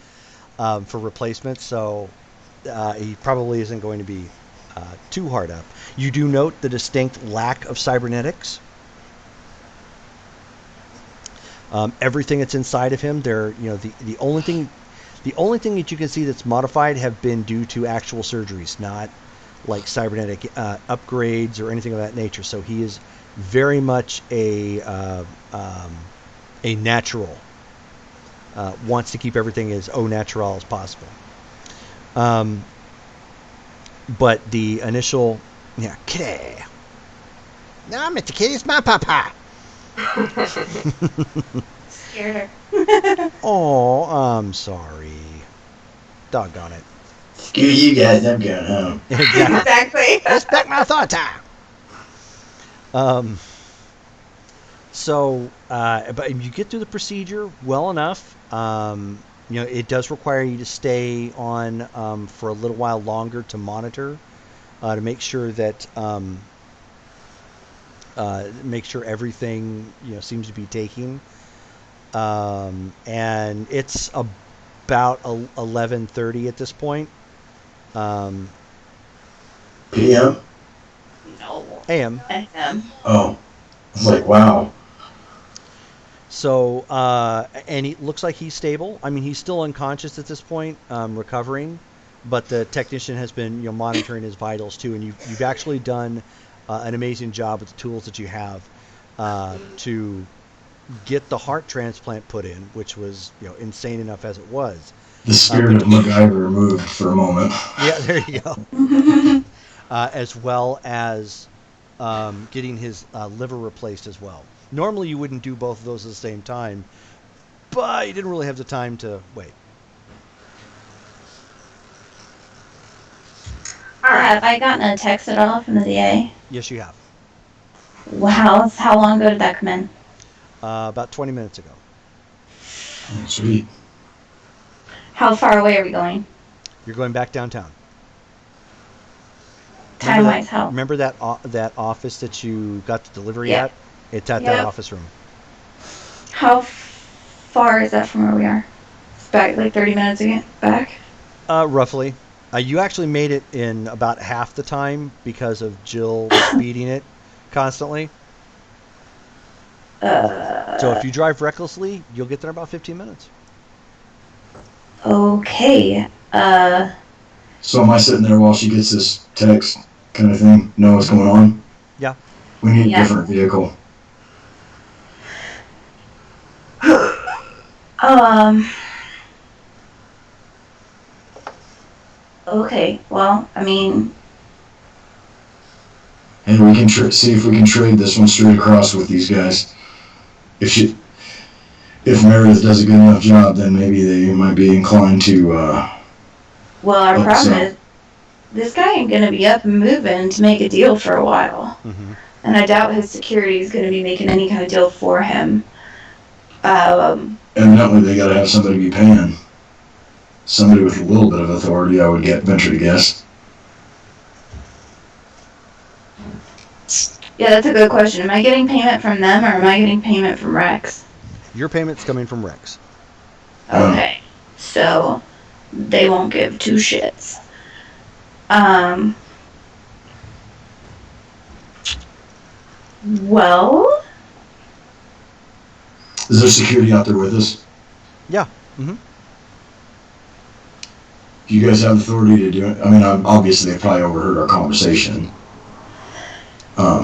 for replacement, so he probably isn't going to be too hard up. You do note the distinct lack of cybernetics. Everything that's inside of him, the only thing that you can see that's modified have been due to actual surgeries, not like cybernetic upgrades or anything of that nature. So he is very much a natural. Wants to keep everything as au natural as possible. But the initial, kitty. No, Mr. Kitty's my papa. Scared her. Oh, I'm sorry. Doggone it. Screw you guys, I'm going home. Exactly. Exactly. Respect my authority. But you get through the procedure well enough. It does require you to stay on for a little while longer to monitor, to make sure that everything seems to be taking. And it's about 11:30 at this point. PM? No. AM. FM. Oh. I was like, wow. So, and he looks like he's stable. I mean, he's still unconscious at this point, recovering, but the technician has been, monitoring his vitals too. And you've actually done an amazing job with the tools that you have to get the heart transplant put in, which was, insane enough as it was. The spirit of MacGyver moved for a moment. Yeah, there you go. As well as getting his liver replaced as well. Normally you wouldn't do both of those at the same time, but you didn't really have the time to wait. Have I gotten a text at all from the DA? Yes, you have. Wow. How long ago did that come in? About 20 minutes ago. Oh, sweet. How far away are we going? You're going back downtown. Time-wise, how? Remember that office that you got the delivery Yeah. at? It's at Yep. that office room. How far is that from where we are? It's back like 30 minutes again. Back. Roughly. You actually made it in about half the time because of Jill speeding it constantly. So if you drive recklessly, you'll get there in about 15 minutes. Okay. So am I sitting there while she gets this text kind of thing? Know what's going on? Yeah. We need Yeah. a different vehicle. Okay. Well, I mean, and we can see if we can trade this one straight across with these guys. If Meredith does a good enough job, then maybe they might be inclined to. Well, our problem is this guy ain't gonna be up and moving to make a deal for a while, and I doubt his security is gonna be making any kind of deal for him. Evidently, they got to have somebody be paying. Somebody with a little bit of authority, I would venture to guess. Yeah, that's a good question. Am I getting payment from them, or am I getting payment from Rex? Your payment's coming from Rex. Okay, so they won't give two shits. Well, Is there security out there with us? Yeah. Do you guys have authority to do it? I mean, obviously they probably overheard our conversation. But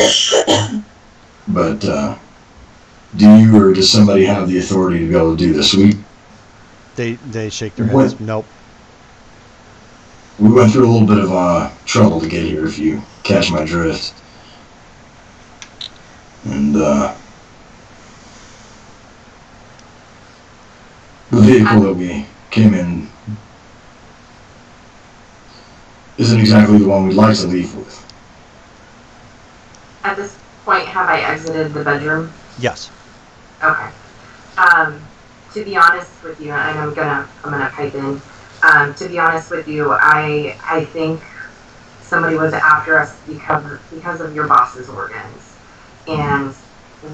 do you or does somebody have the authority to be able to do this? They shake their heads. Nope. We went through a little bit of trouble to get here, if you catch my drift. And the vehicle that we came in isn't exactly the one we'd like to leave with. At this point, have I exited the bedroom? Yes. Okay. To be honest with you, and I'm gonna pipe in. To be honest with you, I think somebody was after us because of your boss's organs, and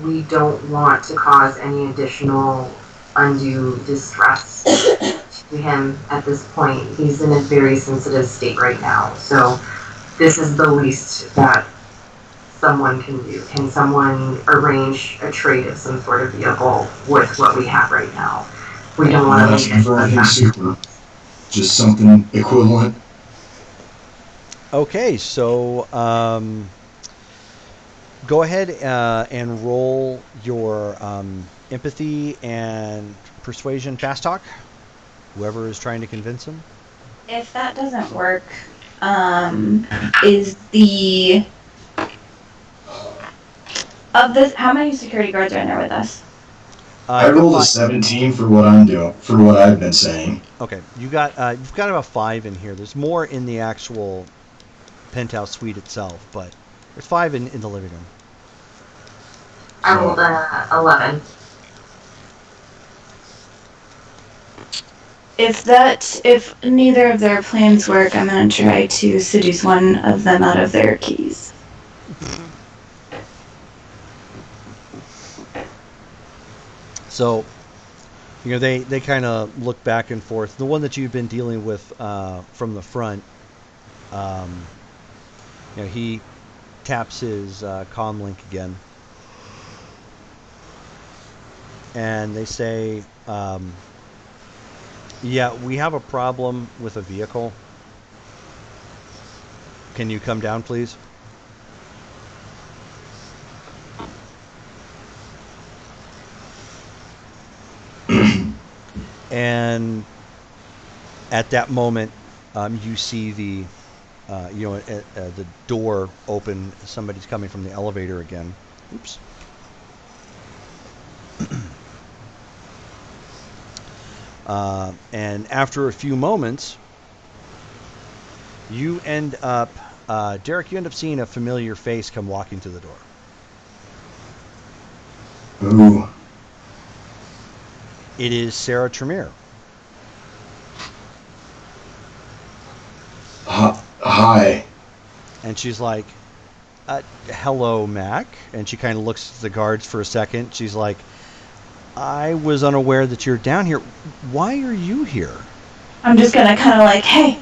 we don't want to cause any additional undue distress to him at this point. He's in a very sensitive state right now, so this is the least that someone can do. Can someone arrange a trade of some sort of vehicle with what we have right now? We don't want to asking for anything super, just something equivalent. Okay, so go ahead and roll your empathy and persuasion fast talk. Whoever is trying to convince him. if that doesn't work, is the of this? How many security guards are in there with us? I rolled a 17 for what I'm doing, for what I've been saying. Okay, you've got about 5 in here. There's more in the actual penthouse suite itself, but there's 5 in the living room. I rolled 11. If neither of their plans work, I'm gonna try to seduce one of them out of their keys. So, they kind of look back and forth. The one that you've been dealing with from the front, he taps his comm link again, and they say, yeah, we have a problem with a vehicle. Can you come down, please? And at that moment, you see the door open. Somebody's coming from the elevator again. Oops. And after a few moments, you end up, Derek, you end up seeing a familiar face come walking to the door. Ooh. It is Sarah Tremere. Hi. And she's like, hello, Mac. And she kind of looks at the guards for a second. She's like, I was unaware that you're down here. Why are you here? I'm just gonna kind of like, hey,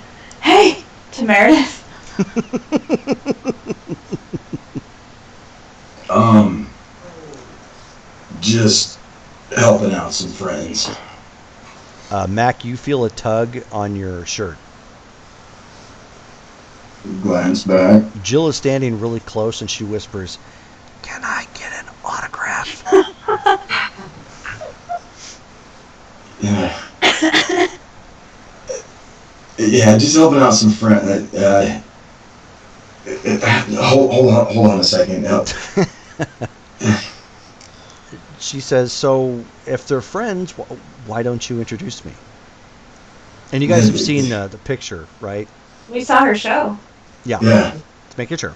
to Meredith. Just helping out some friends. Mac, you feel a tug on your shirt. Glance back. Jill is standing really close and she whispers, can I get an autograph? Yeah. Yeah, just helping out some friends. hold on a second. She says, "So if they're friends, why don't you introduce me?" And you guys have seen the picture, right? We saw her show. Yeah. Yeah. Let's make it sure.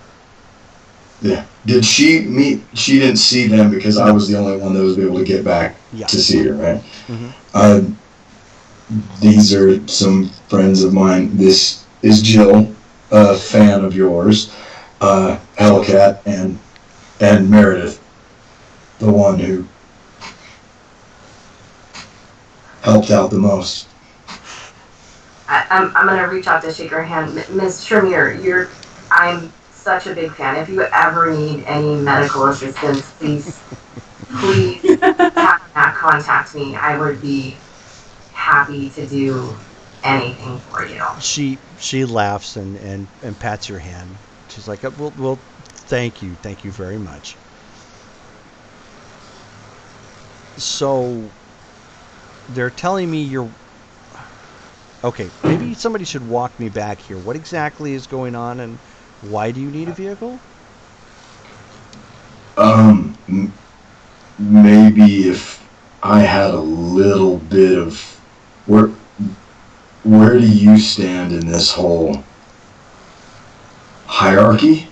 Yeah. Did she meet? She didn't see them because I was the only one that was able to get back Yeah. to see her, right? Mm-hmm. These are some friends of mine. This is Jill, a fan of yours, Hellcat, and Meredith, the one who helped out the most. I'm gonna reach out to shake her hand. Ms. Tremere, I'm such a big fan. If you ever need any medical assistance, please contact me. I would be happy to do anything for you. She laughs and pats your hand. She's like, well, thank you very much. So they're telling me you're okay. Maybe somebody should walk me back here. What exactly is going on, and why do you need a vehicle? Maybe if I had a little bit of where do you stand in this whole hierarchy?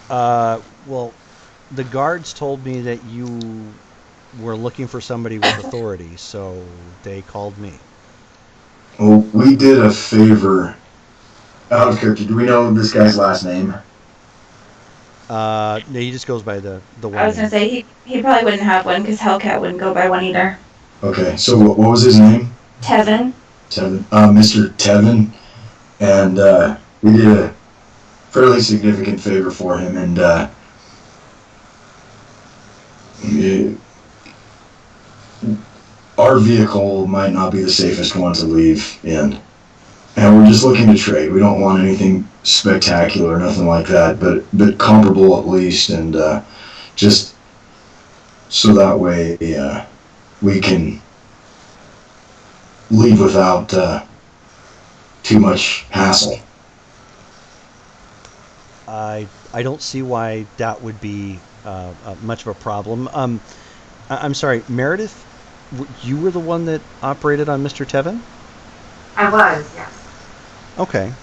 Well, the guards told me that you were looking for somebody with authority, so they called me. Well, we did a favor. Out of character, do we know this guy's last name? No, he just goes by the one. I was gonna say he probably wouldn't have one because Hellcat wouldn't go by one either. Okay, so what was his name? Tevin. Tevin. Mr. Tevin. And we did a fairly significant favor for him, and our vehicle might not be the safest one to leave in. And we're just looking to trade. We don't want anything spectacular, nothing like that, but comparable at least, and just so that way we can leave without too much hassle. I don't see why that would be much of a problem. I'm sorry, Meredith, you were the one that operated on Mr. Tevin? I was, yes. Okay.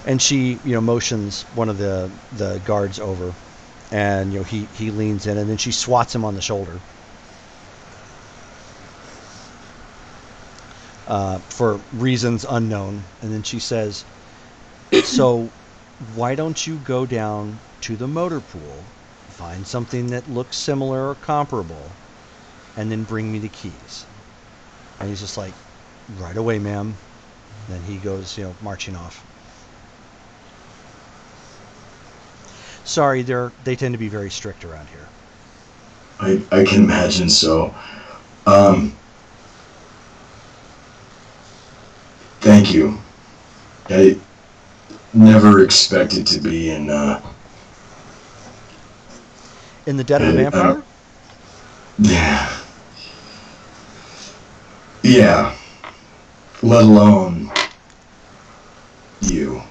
And she, motions one of the guards over, and he leans in, and then she swats him on the shoulder. For reasons unknown, and then she says, "So, why don't you go down to the motor pool, find something that looks similar or comparable, and then bring me the keys?" And he's just like, "Right away, ma'am." Then he goes, marching off. Sorry, they tend to be very strict around here. I can imagine so. Thank you. I never expected to be in the Den of the Vampire? Yeah. Let alone you.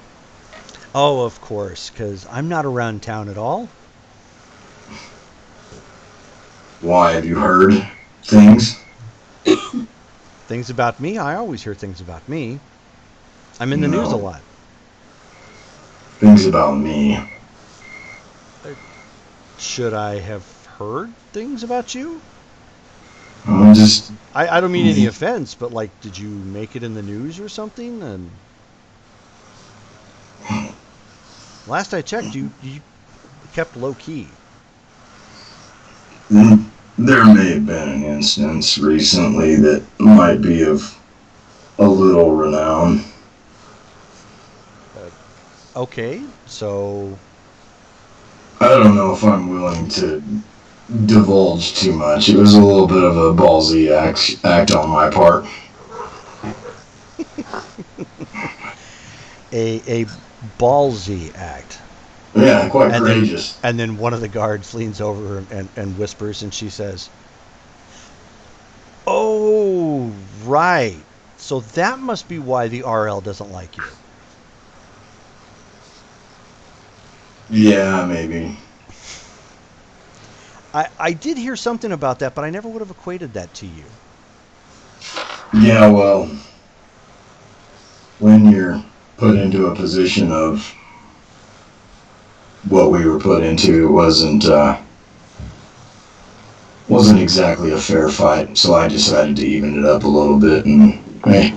Oh, of course, because I'm not around town at all. Why, have you heard things? Things about me? I always hear things about me. I'm in the news a lot. Things about me. Should I have heard things about you? I'm just... I don't mean any offense, but did you make it in the news or something? And last I checked, you kept low key. There may have been an instance recently that might be of a little renown. Okay, so... I don't know if I'm willing to divulge too much. It was a little bit of a ballsy act on my part. a ballsy act. Yeah, quite courageous. And then one of the guards leans over and whispers, and she says, "Oh, right. So that must be why the RL doesn't like you. Yeah, maybe. I did hear something about that, but I never would have equated that to you. Yeah, well, when you're put into a position of what we were put into, it wasn't exactly a fair fight. So I decided to even it up a little bit, and hey,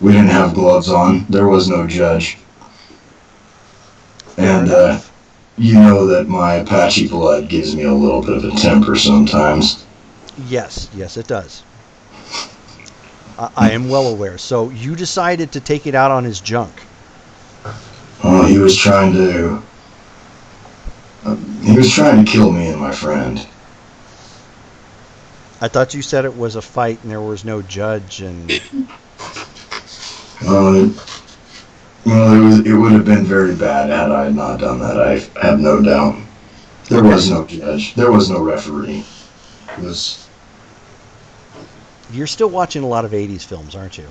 we didn't have gloves on. There was no judge, Fair and enough. you know that my Apache blood gives me a little bit of a temper sometimes. Yes, it does. I am well aware. So you decided to take it out on his junk. Well, he was trying to kill me and my friend. I thought you said it was a fight and there was no judge and Well, it would have been very bad had I not done that. I have no doubt. There was no judge. There was no referee. It was. you're still watching a lot of 80s films, aren't you?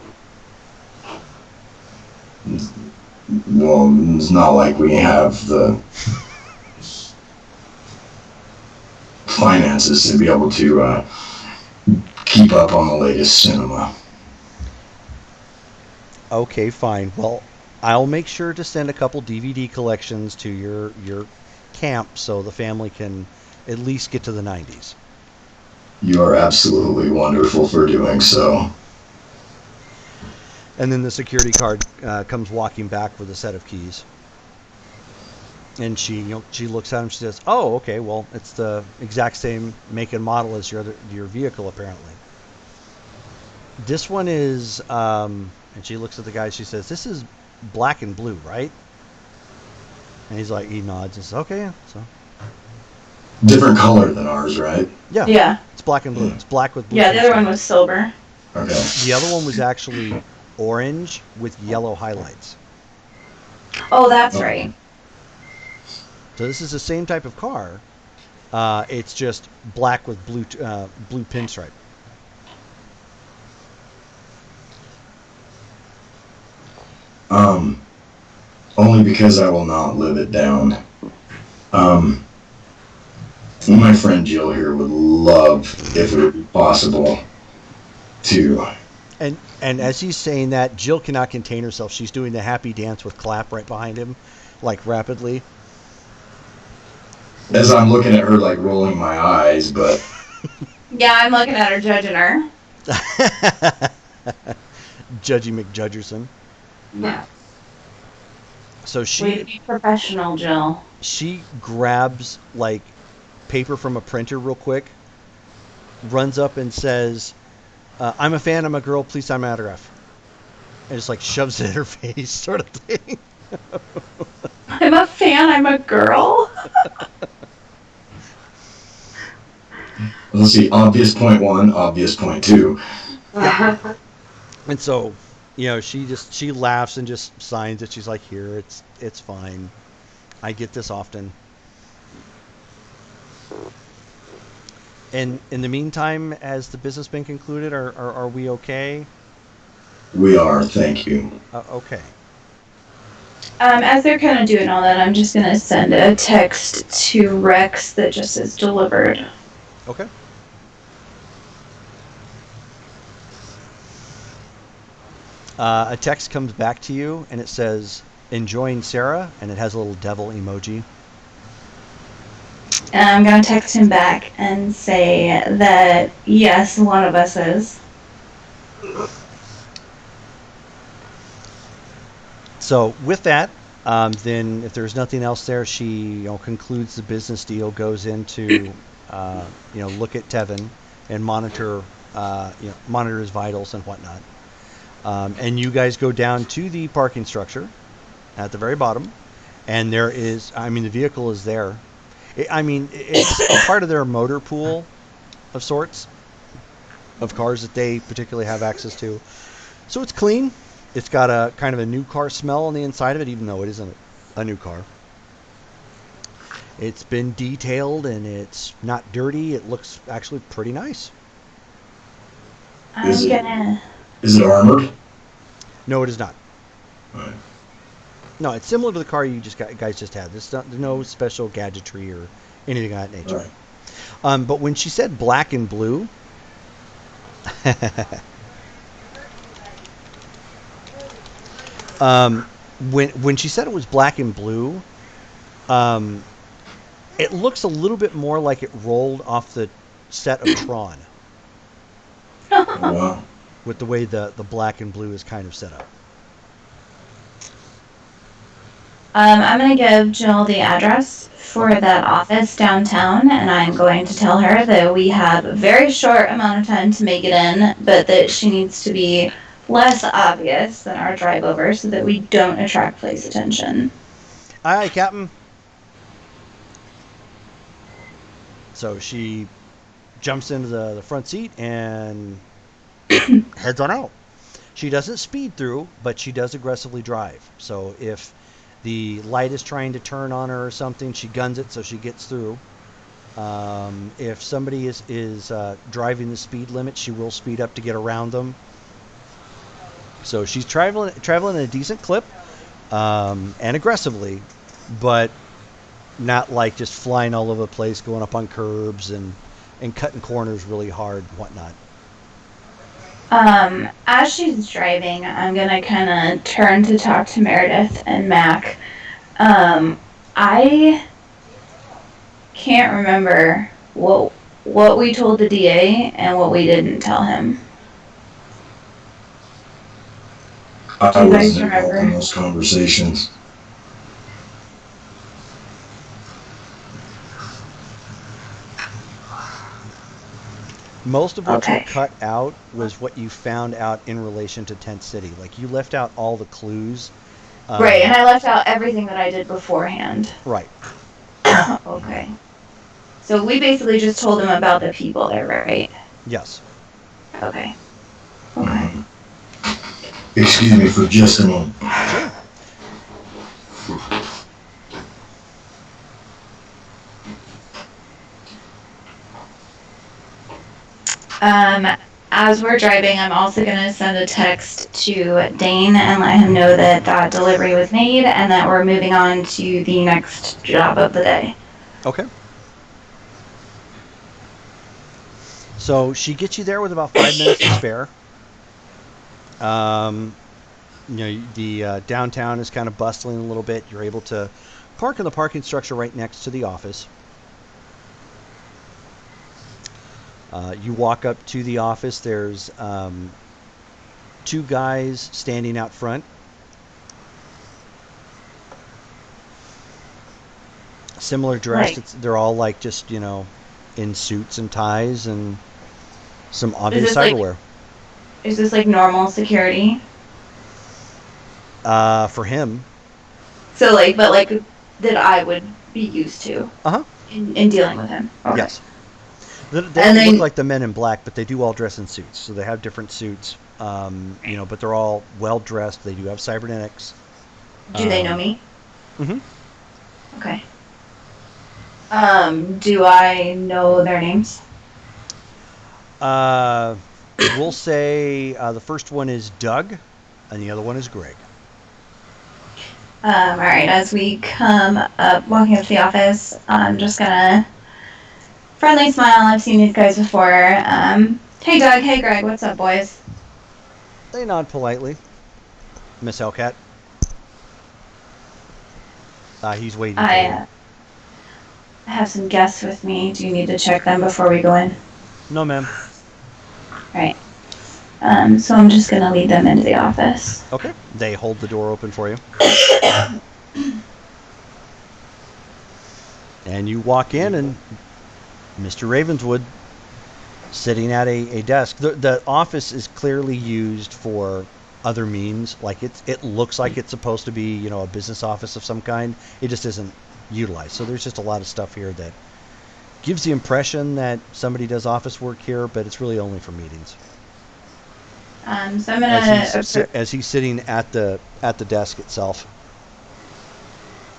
Well, it's not like we have the finances to be able to keep up on the latest cinema. Okay, fine. Well, I'll make sure to send a couple DVD collections to your camp so the family can at least get to the 90s. You are absolutely wonderful for doing so. And then the security guard comes walking back with a set of keys. And she looks at him. She says, "Oh, okay. Well, it's the exact same make and model as your vehicle, apparently. This one is." And she looks at the guy. She says, "This is black and blue, right?" And he nods and says, "Okay, yeah." So Different color than ours, right? yeah, Yeah. it's black and blue. It's black with blue. Yeah, the other pinstripes. one was silver. Okay. The other one was actually orange with yellow highlights. Oh, that's right. So this is the same type of car. It's just black with blue pinstripe. Only because I will not live it down. My friend Jill here would love, if it would be possible, to. And as he's saying that, Jill cannot contain herself. She's doing the happy dance with clap right behind him, like rapidly. As I'm looking at her, like rolling my eyes, but Yeah, I'm looking at her, judging her. Judgy McJudgerson. Yeah. So Way to she be professional, Jill. grabs like paper from a printer real quick, runs up and says, "I'm a fan. I'm a girl. Please sign my autograph." And just like shoves it in her face, sort of thing. I'm a fan, I'm a girl. let's see, obvious point one, obvious point two. And so, she laughs and just signs it. She's like, "Here, it's fine. I get this often." And in the meantime, has the business been concluded? Are we okay? We are, thank you. Okay. As they're kind of doing all that, I'm just gonna send a text to Rex that just says delivered. Okay. A text comes back to you and it says, "Enjoying Sarah," and it has a little devil emoji. And I'm gonna text him back and say that yes, one of us is. So with that, then if there's nothing else there, she concludes the business deal, goes into look at Tevin and monitor his vitals and whatnot. And you guys go down to the parking structure at the very bottom, and there is, the vehicle is there. It's a part of their motor pool of sorts of cars that they particularly have access to. So it's clean. It's got a kind of a new car smell on the inside of it, even though it isn't a new car. It's been detailed and it's not dirty. It looks actually pretty nice. I'm Is it- gonna. Is it armored? No, it is not. Right. No, it's similar to the car you guys just had. There's no special gadgetry or anything of that nature. Right. But when she said black and blue, when she said it was black and blue, it looks a little bit more like it rolled off the set of Tron, Oh, wow. with the way the black and blue is kind of set up. I'm going to give Jill the address for that office downtown, and I'm going to tell her that we have a very short amount of time to make it in, but that she needs to be less obvious than our drive over so that we don't attract police attention. Aye, Captain. So she jumps into the front seat and heads on out. She doesn't speed through, but she does aggressively drive. So if the light is trying to turn on her or something, she guns it so she gets through. If somebody is driving the speed limit, she will speed up to get around them. So she's traveling at a decent clip, and aggressively, but not like just flying all over the place, going up on curbs and cutting corners really hard and whatnot. As she's driving, I'm gonna kind of turn to talk to Meredith and Mac. I can't remember what we told the DA and what we didn't tell him. I Do you guys wasn't involved in remember? those conversations. Most of what you Okay. cut out was what you found out in relation to Tent City. Like, you left out all the clues. Right, and I left out everything that I did beforehand. Right. Okay. So we basically just told him about the people there, right? Yes. Okay. Okay. Excuse me for just a moment. As we're driving, I'm also going to send a text to Dane and let him know that that delivery was made and that we're moving on to the next job of the day. Okay. So she gets you there with about 5 minutes to spare. The downtown is kind of bustling a little bit. You're able to park in the parking structure right next to the office. You walk up to the office. There's 2 guys standing out front. Similar dressed. Right. They're all like just, in suits and ties and some obvious this like- cyberware. Is this like normal security? For him. So but that I would be used to Uh-huh. in dealing with him. Okay. Yes. They And don't then- look like the men in black, but they do all dress in suits. So they have different suits, but they're all well dressed. They do have cybernetics. Do they know me? Mhm. Okay. Do I know their names? We'll say the first one is Doug, and the other one is Greg. All right. As we come up, walking up to the office, I'm just gonna friendly smile. I've seen these guys before. Hey Doug. Hey Greg. What's up, boys? They nod politely. Miss Hellcat. He's waiting for you. I have some guests with me. Do you need to check them before we go in? No, ma'am. Right. So I'm just gonna lead them into the office. Okay. They hold the door open for you. And you walk in, and Mr. Ravenswood sitting at a desk. The office is clearly used for other means. Like it looks like it's supposed to be, a business office of some kind. It just isn't utilized. So there's just a lot of stuff here that gives the impression that somebody does office work here, but it's really only for meetings. So I'm gonna As he's sitting at the desk itself.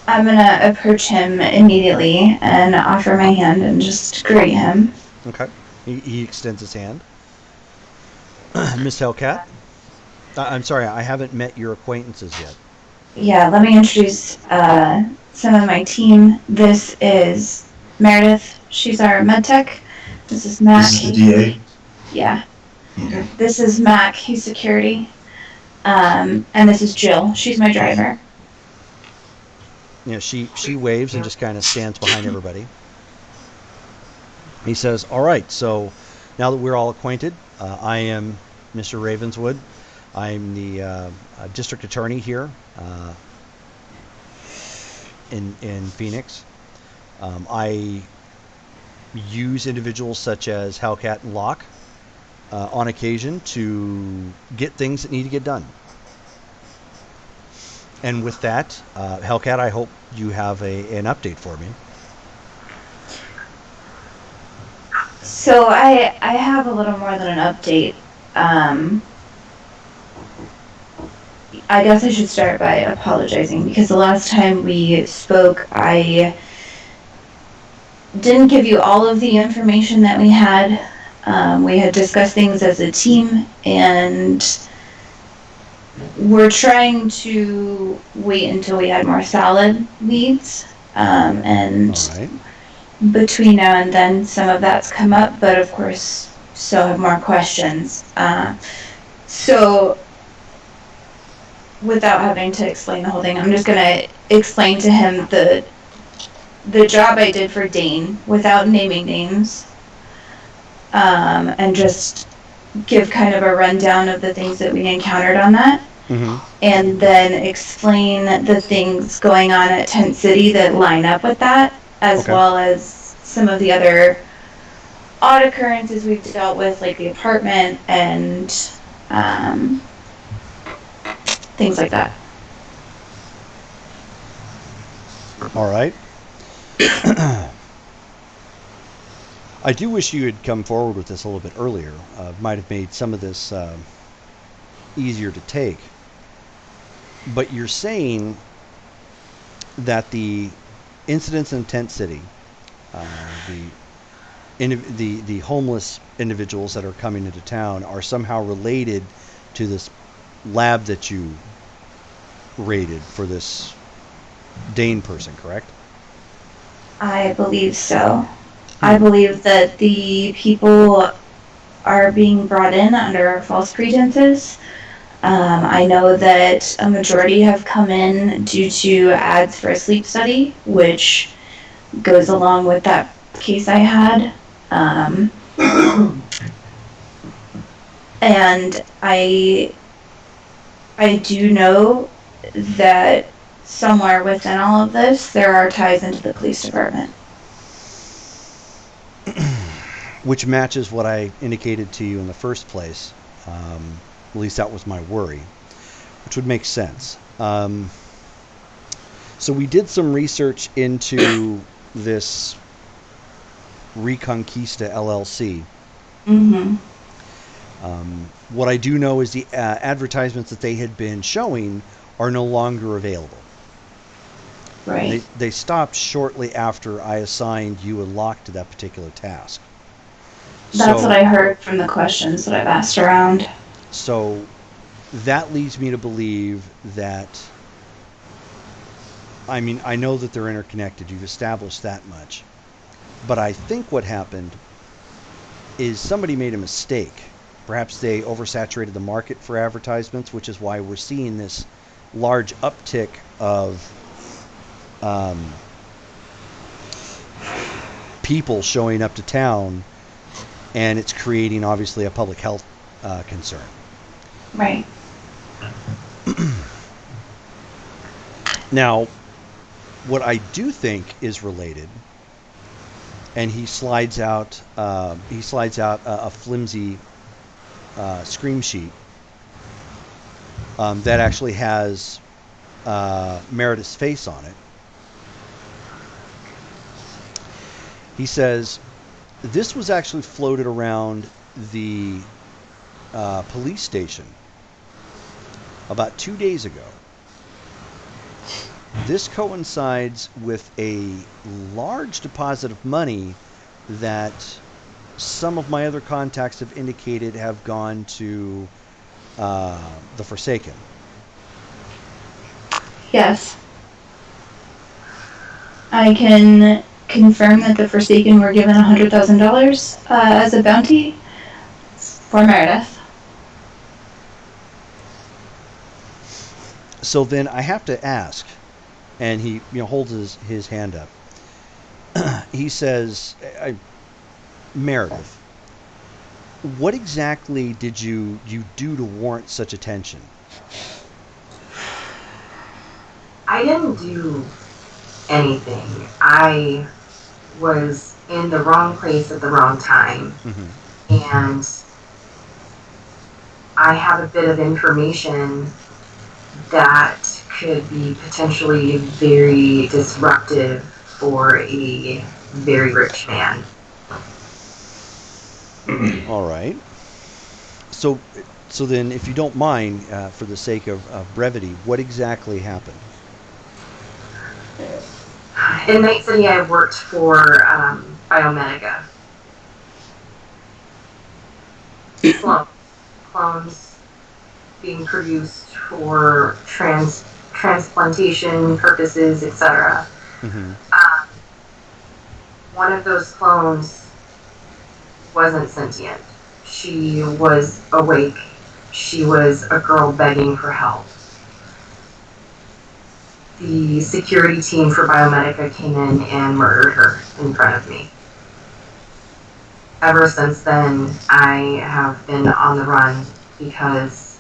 approach him immediately and offer my hand and just greet him. Okay. He extends his hand. Miss Hellcat. I'm sorry, I haven't met your acquaintances yet. Yeah, let me introduce some of my team. This is Meredith. She's our med tech. This is Mac. This is the DA. Yeah. Okay. This is Mac. He's security. And this is Jill. She's my driver. You know, she waves and just kind of stands behind everybody. He says, "All right, so now that we're all acquainted, I am Mr. Ravenswood. I'm the district attorney here in Phoenix. I use individuals such as Hellcat and Locke on occasion to get things that need to get done. And with that, Hellcat, I hope you have an update for me." So I have a little more than an update. I guess I should start by apologizing because the last time we spoke, I didn't give you all of the information that we had. We had discussed things as a team, and we're trying to wait until we had more solid leads. And All right. between now and then, some of that's come up, but of course, so have more questions. So, without having to explain the whole thing, I'm just gonna explain to him the job I did for Dane without naming names, and just give kind of a rundown of the things that we encountered on that. Mm-hmm. And then explain the things going on at Tent City that line up with that, as Okay. well as some of the other odd occurrences we've dealt with, like the apartment and things like that. All right. I do wish you had come forward with this a little bit earlier. Might have made some of this easier to take. But you're saying that the incidents in Tent City, the homeless individuals that are coming into town, are somehow related to this lab that you raided for this Dane person, correct? I believe so. I believe that the people are being brought in under false pretenses. I know that a majority have come in due to ads for a sleep study, which goes along with that case I had. And I do know that somewhere within all of this, there are ties into the police department. Which matches what I indicated to you in the first place. At least that was my worry, which would make sense. So we did some research into this Reconquista LLC. Mm-hmm. What I do know is the advertisements that they had been showing are no longer available. Right. They stopped shortly after I assigned you and Locke to that particular task. That's So- what I heard from the questions that I've asked around. So that leads me to believe that, I mean, I know that they're interconnected. You've established that much. But I think what happened is somebody made a mistake. Perhaps they oversaturated the market for advertisements, which is why we're seeing this large uptick of people showing up to town, and it's creating, obviously, a public health concern. Right. Now, what I do think is related, and he slides out a flimsy scream sheet that actually has Meredith's face on it. He says, this was actually floated around the police station about 2 days ago. This coincides with a large deposit of money that some of my other contacts have indicated have gone to the Forsaken. Yes. I can confirm that the Forsaken were given $100,000 as a bounty for Meredith. So then I have to ask, and he holds his hand up. He says, Meredith, what exactly did you do to warrant such attention? I didn't do anything. I was in the wrong place at the wrong time. And I have a bit of information that could be potentially very disruptive for a very rich man. All right. So then, if you don't mind, for the sake of brevity, what exactly happened? In Night City, I worked for Biomedica. Clones being produced for transplantation purposes, etc. One of those clones wasn't sentient. She was awake. She was a girl begging for help. The security team for Biomedica came in and murdered her in front of me. Ever since then, I have been on the run because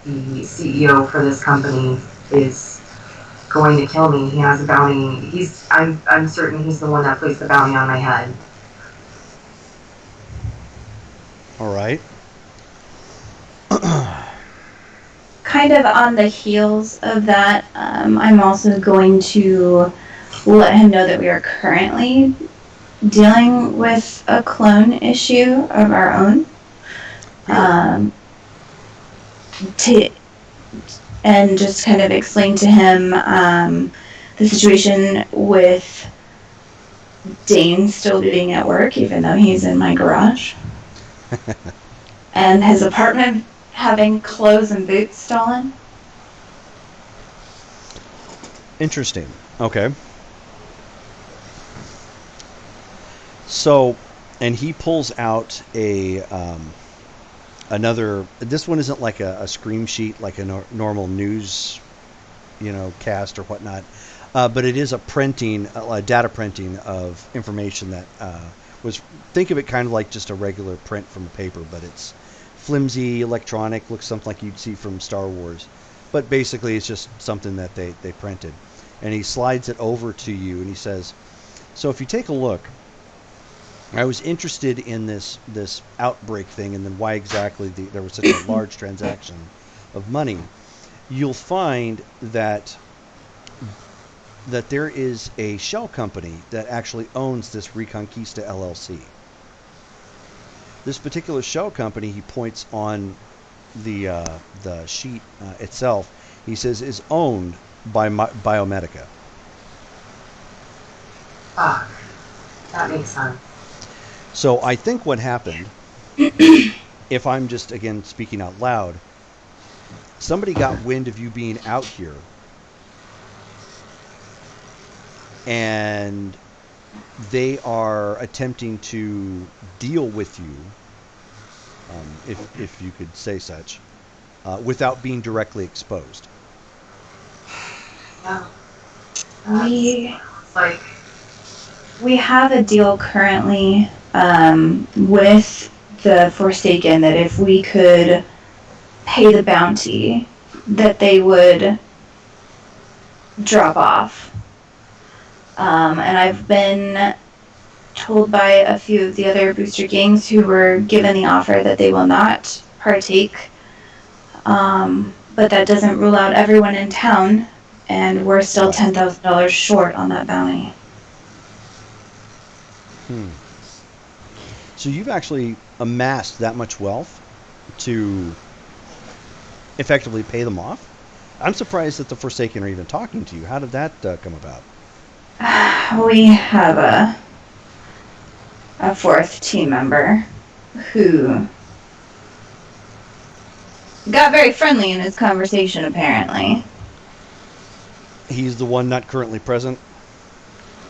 the CEO for this company is going to kill me. He has a bounty. I'm certain he's the one that placed the bounty on my head. All right. Kind of on the heels of that, I'm also going to let him know that we are currently dealing with a clone issue of our own. And just kind of explain to him the situation with Dane still being at work, even though he's in my garage. And his apartment having clothes and boots stolen. Interesting. Okay. So, and he pulls out a another. This one isn't like a scream sheet like a normal news, cast or whatnot, but it is a data printing of information that was. Think of it kind of like just a regular print from a paper, but it's flimsy, electronic, looks something like you'd see from Star Wars, but basically it's just something that they printed. And he slides it over to you and he says, so if you take a look, I was interested in this outbreak thing and then why exactly there was such a large transaction of money. You'll find that there is a shell company that actually owns this Reconquista LLC. This particular shell company, he points on the sheet itself, he says, is owned by Biomedica. Fuck. That makes sense. So I think what happened, if I'm just, again, speaking out loud, somebody got wind of you being out here, and they are attempting to deal with you, if you could say such, without being directly exposed. Yeah. We have a deal currently with the Forsaken that if we could pay the bounty, that they would drop off. And I've been told by a few of the other booster gangs who were given the offer that they will not partake. But that doesn't rule out everyone in town, and we're still $10,000 short on that bounty. So you've actually amassed that much wealth to effectively pay them off? I'm surprised that the Forsaken are even talking to you. How did that come about? We have a fourth team member who got very friendly in his conversation, apparently. He's the one not currently present.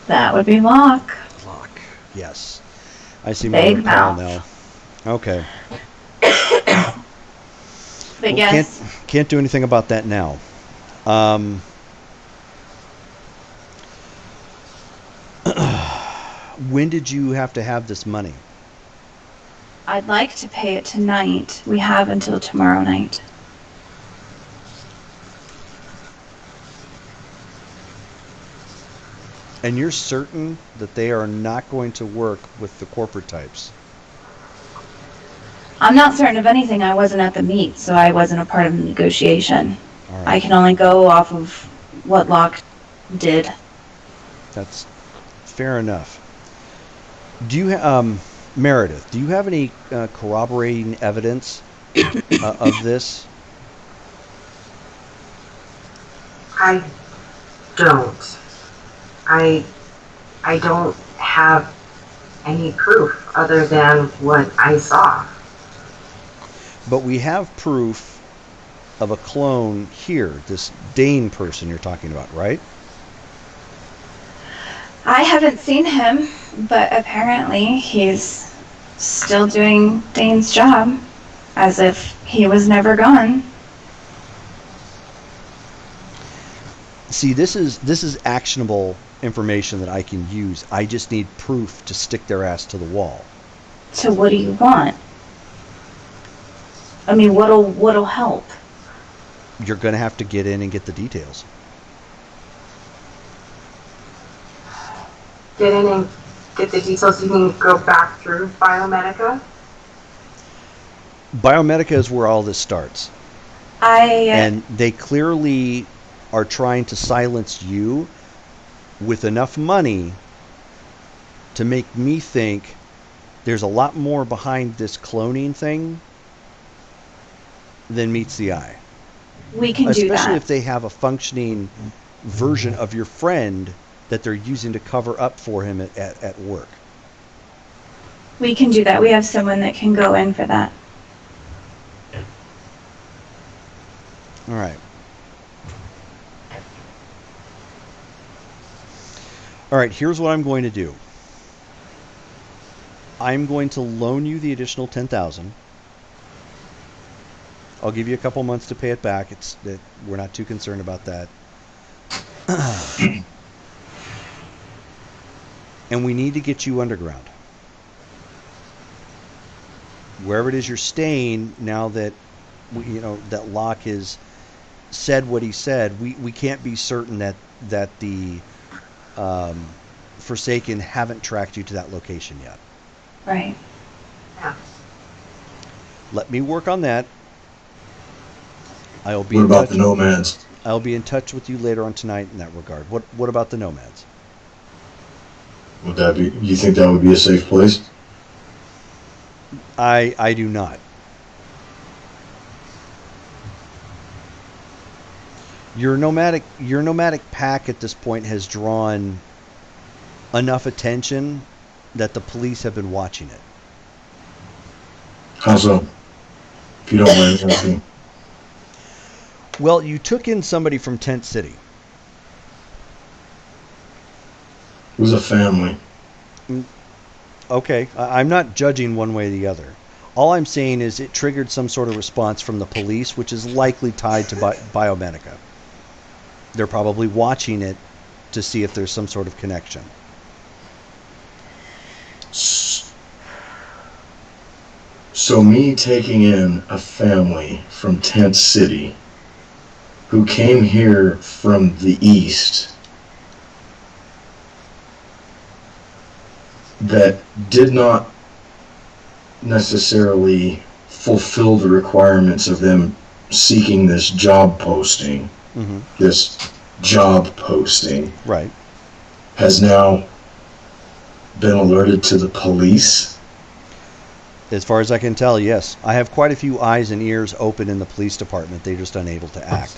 That would be Locke. Lock. Yes. I see my Big recall mouth. now. Okay. But Well, yes, can't do anything about that now. Um, when did you have to have this money? I'd like to pay it tonight. We have until tomorrow night. And you're certain that they are not going to work with the corporate types? I'm not certain of anything. I wasn't at the meet, so I wasn't a part of the negotiation. All I right. can only go off of what Locke did. That's fair enough. Do you, Meredith, do you have any corroborating evidence of this? I don't. I don't have any proof other than what I saw. But we have proof of a clone here, this Dane person you're talking about, right? I haven't seen him, but apparently he's still doing Dane's job, as if he was never gone. See, this is actionable information that I can use. I just need proof to stick their ass to the wall. So what do you want? I mean, what'll help? You're going to have to get in and get the details. Get in and get the details. You can go back through Biomedica. Biomedica is where all this starts. And they clearly are trying to silence you with enough money to make me think there's a lot more behind this cloning thing than meets the eye. We can do that. Especially if they have a functioning version of your friend that they're using to cover up for him at work. We can do that. We have someone that can go in for that. All right. All right, here's what I'm going to do. I'm going to loan you the additional 10,000. I'll give you a couple months to pay it back. We're not too concerned about that. And we need to get you underground. Wherever it is you're staying, now that that Locke has said what he said, we can't be certain that the Forsaken haven't tracked you to that location yet. Right. Yeah. Let me work on that. I'll be What in about touch. the nomads? I'll be in touch with you later on tonight in that regard. What about the nomads? Would that be? You think that would be a safe place? I do not. Your nomadic pack at this point has drawn enough attention that the police have been watching it. How so? If you don't mind asking. Well, you took in somebody from Tent City. It was a family. Okay, I'm not judging one way or the other. All I'm saying is it triggered some sort of response from the police, which is likely tied to Biomedica. They're probably watching it to see if there's some sort of connection. So me taking in a family from Tent City who came here from the east that did not necessarily fulfill the requirements of them seeking this job posting, Mm-hmm. this job posting, Right. has now been alerted to the police. As far as I can tell, yes. I have quite a few eyes and ears open in the police department. They're just unable to act.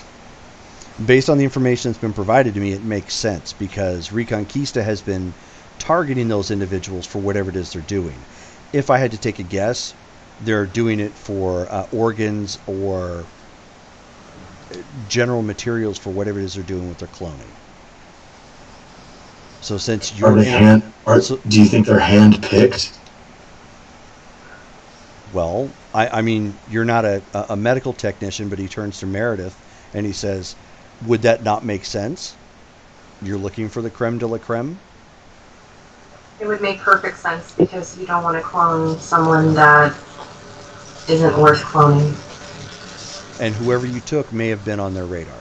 Based on the information that's been provided to me, it makes sense because Reconquista has been targeting those individuals for whatever it is they're doing. If I had to take a guess, They're doing it for organs or general materials for whatever it is they're doing with their cloning. So since Are you're they do you think they're hand picked? well, I mean, you're not a medical technician, but he turns to Meredith and he says, would that not make sense? You're looking for the creme de la creme? It would make perfect sense because you don't want to clone someone that isn't worth cloning. And whoever you took may have been on their radar.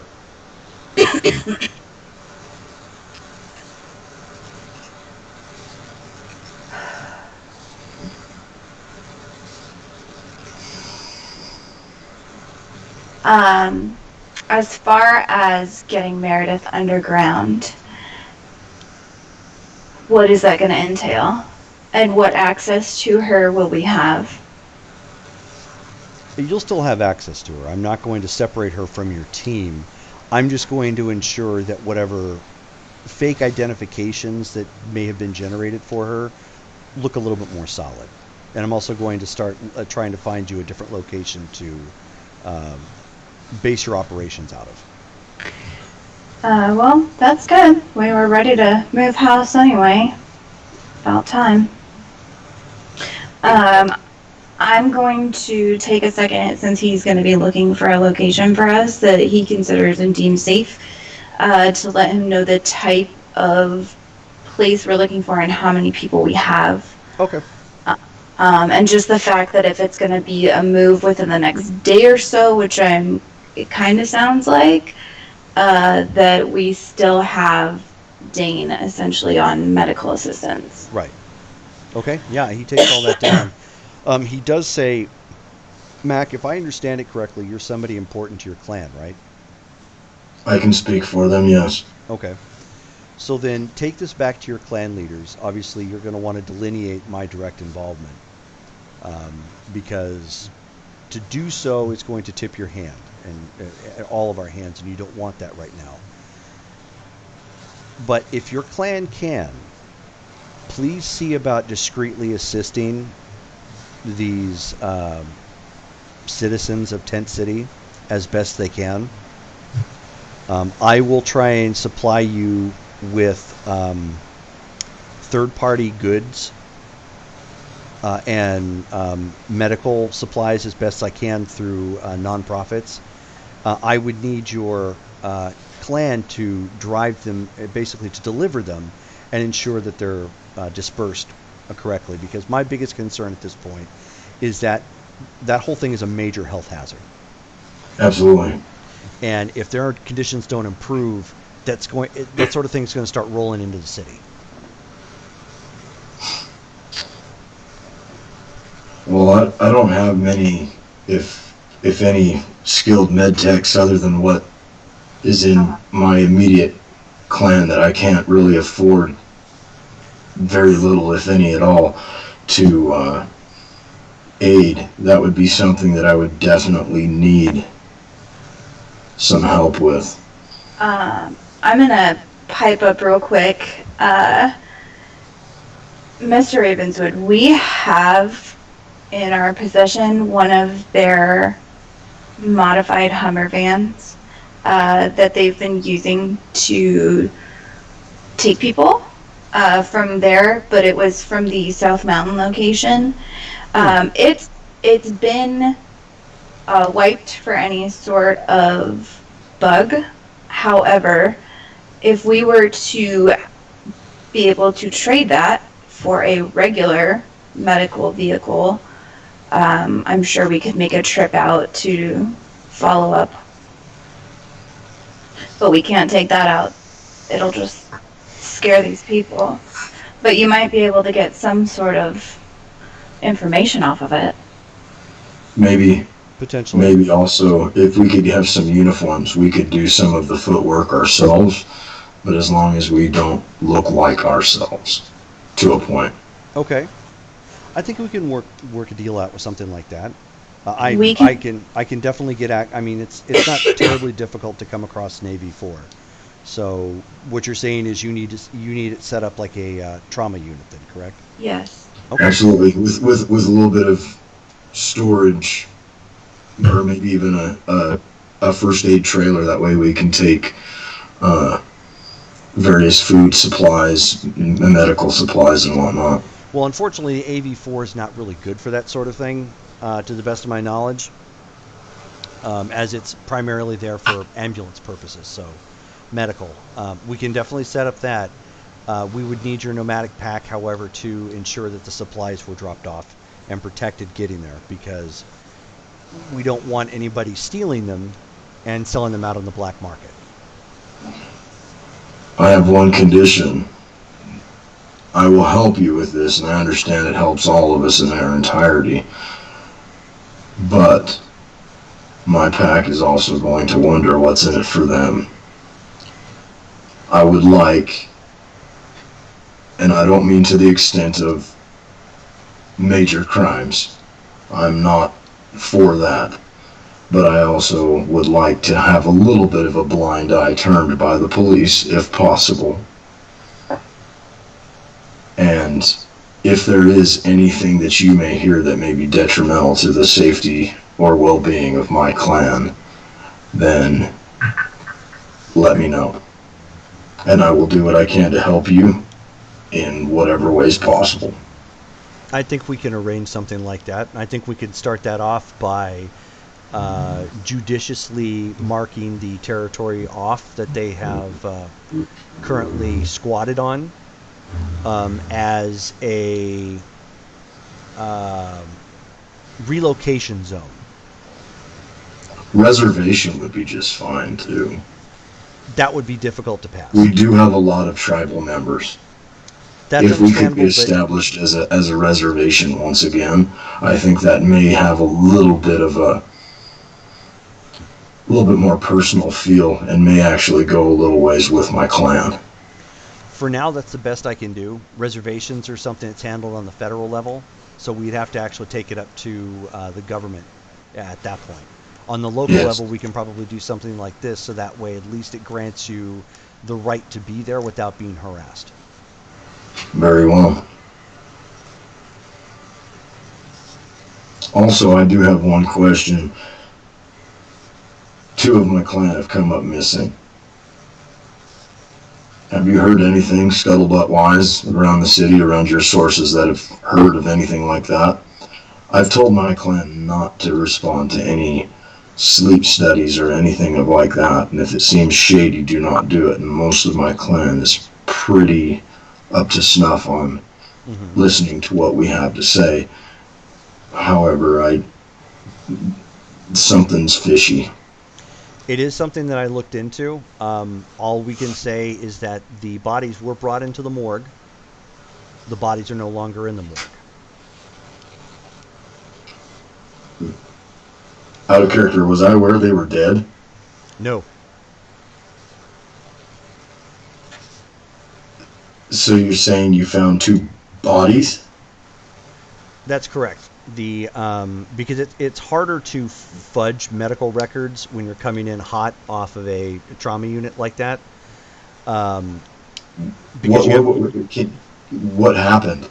As far as getting Meredith underground, what is that going to entail? And what access to her will we have? You'll still have access to her. I'm not going to separate her from your team. I'm just going to ensure that whatever fake identifications that may have been generated for her look a little bit more solid. And I'm also going to start trying to find you a different location to base your operations out of. Well, that's good. We were ready to move house anyway. About time. I'm going to take a second, since he's going to be looking for a location for us that he considers and deems safe, to let him know the type of place we're looking for and how many people we have. Okay. And just the fact that if it's going to be a move within the next day or so, which it kind of sounds like, that we still have Dane essentially on medical assistance. Right. Okay. Yeah, he takes all that down. He does say, Mac, if I understand it correctly, you're somebody important to your clan, right? I can speak for them, yes. Okay. So then take this back to your clan leaders. Obviously, you're going to want to delineate my direct involvement, because to do so is going to tip your hand and all of our hands, and you don't want that right now. But if your clan can, please see about discreetly assisting these citizens of Tent City as best they can. I will try and supply you with third-party goods and medical supplies as best I can through nonprofits. I would need your clan to drive them, basically to deliver them, and ensure that they're dispersed correctly. Because my biggest concern at this point is that whole thing is a major health hazard. Absolutely. And if their conditions don't improve, that sort of thing is going to start rolling into the city. Well, I don't have many, if any, skilled med techs other than what is in my immediate clan that I can't really afford very little, if any at all, to aid. That would be something that I would definitely need some help with. I'm gonna pipe up real quick. Mr. Ravenswood, we have in our possession one of their modified Hummer vans that they've been using to take people from there, but it was from the South Mountain location. It's been wiped for any sort of bug. However, if we were to be able to trade that for a regular medical vehicle, I'm sure we could make a trip out to follow up. But we can't take that out. It'll just scare these people. But you might be able to get some sort of information off of it. Maybe. Potentially. Maybe also, if we could have some uniforms, we could do some of the footwork ourselves, but as long as we don't look like ourselves, to a point. Okay. I think we can work a deal out with something like that. I can definitely get I mean, it's not terribly difficult to come across Navy 4. So what you're saying is you need it set up like a trauma unit, then, correct? Yes. Okay. Absolutely, with a little bit of storage, or maybe even a first aid trailer. That way we can take various food supplies, medical supplies, and whatnot. Well, unfortunately, AV4 is not really good for that sort of thing, to the best of my knowledge, as it's primarily there for ambulance purposes, so medical. We can definitely set up that. We would need your nomadic pack, however, to ensure that the supplies were dropped off and protected getting there, because we don't want anybody stealing them and selling them out on the black market. I have one condition. I will help you with this, and I understand it helps all of us in our entirety. But my pack is also going to wonder what's in it for them. I would like, and I don't mean to the extent of major crimes, I'm not for that, but I also would like to have a little bit of a blind eye turned by the police, if possible. And if there is anything that you may hear that may be detrimental to the safety or well-being of my clan, then let me know. And I will do what I can to help you in whatever ways possible. I think we can arrange something like that. I think we could start that off by judiciously marking the territory off that they have currently squatted on as a relocation zone. Reservation would be just fine, too. That would be difficult to pass. We do have a lot of tribal members. That's If we could be understandable, established as a reservation once again, I think that may have a little bit more personal feel and may actually go a little ways with my clan. for now, that's the best I can do. Reservations are something that's handled on the federal level, so we'd have to actually take it up to the government at that point. On the local Yes. level, we can probably do something like this, so that way at least it grants you the right to be there without being harassed. Very well. Also, I do have one question. 2 of my clan have come up missing. Have you heard anything scuttlebutt-wise around the city, around your sources that have heard of anything like that? I've told my clan not to respond to any sleep studies or anything of like that, and if it seems shady, do not do it. And most of my clan is pretty up to snuff on listening to what we have to say. However, something's fishy. It is something that I looked into. All we can say is that the bodies were brought into the morgue. The bodies are no longer in the morgue. Out of character, was I aware they were dead? No. So you're saying you found 2 bodies? That's correct. The because it's harder to fudge medical records when you're coming in hot off of a trauma unit like that. Because What happened?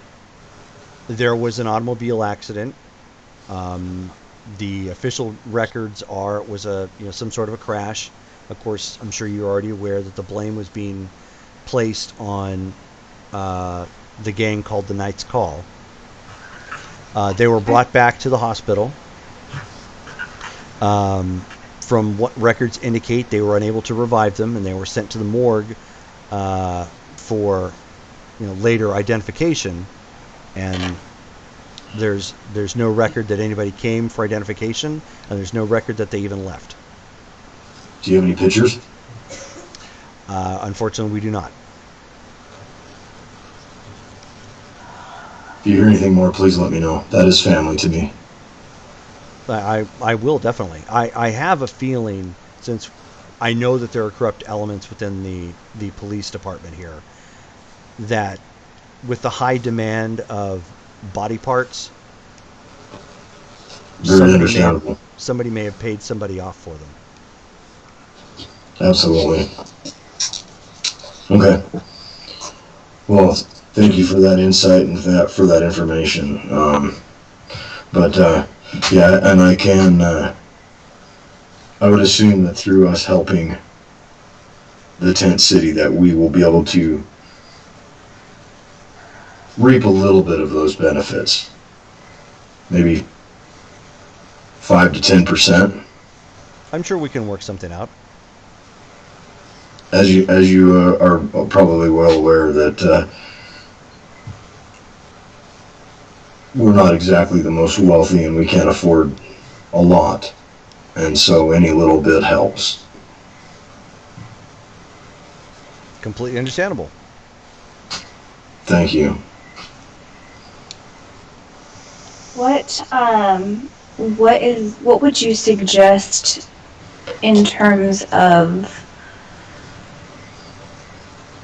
there was an automobile accident. The official records are it was some sort of a crash. Of course, I'm sure you're already aware that the blame was being placed on the gang called the Knight's Call. They were brought back to the hospital. From what records indicate, they were unable to revive them, and they were sent to the morgue for later identification. And there's no record that anybody came for identification, and there's no record that they even left. Do you have any pictures? Unfortunately, we do not. If you hear anything more, please let me know. That is family to me. I will definitely. I have a feeling, since I know that there are corrupt elements within the police department here, that with the high demand of body parts, Very understandable. somebody may have paid somebody off for them. Absolutely. Okay. Well, thank you for that insight and for that information. But Yeah, and I can. I would assume that through us helping the tent city, that we will be able to reap a little bit of those benefits. Maybe 5 to 10%. I'm sure we can work something out. As you are probably well aware that we're not exactly the most wealthy, and we can't afford a lot, and so any little bit helps. Completely understandable. Thank you. What would you suggest in terms of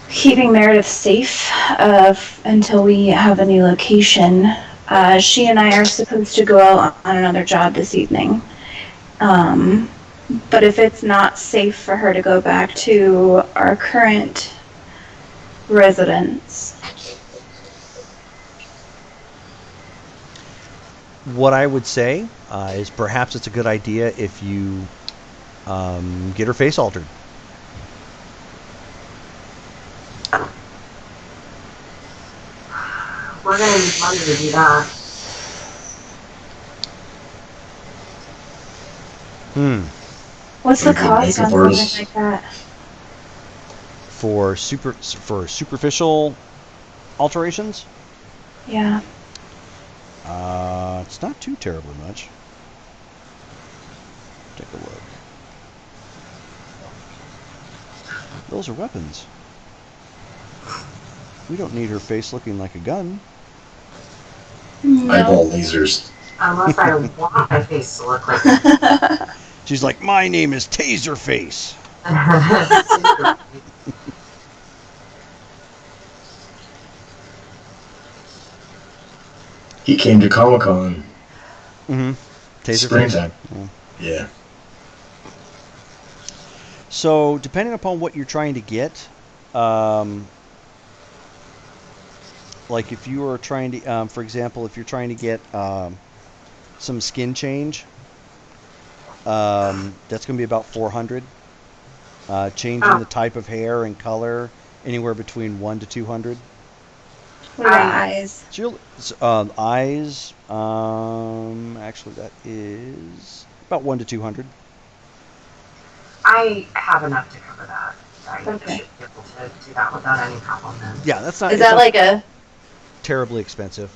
keeping Meredith safe until we have a new location? She and I are supposed to go out on another job this evening. But if it's not safe for her to go back to our current residence. What I would say is perhaps it's a good idea if you get her face altered. We're gonna need money to do that. What's the Like a cost on makeup something artist? like that? For superficial alterations, Yeah. it's not too terribly much. Take a look. Those are weapons. We don't need her face looking like a gun. Eyeball No. lasers. Unless I want my face to look like She's like, my name is Taserface. that. He came to Comic-Con Mm-hmm. Taserface. springtime. Yeah. Yeah. So, depending upon what you're trying to get, like if you are trying to, for example, if you're trying to get some skin change, that's going to be about 400. Changing the type of hair and color, anywhere between 1 to 200. What about eyes? Eyes, actually that is about 1 to 200. I have enough to cover that. I Okay. should be able to do that without any problem then. Yeah, that's not. Is it's that not like a terribly expensive?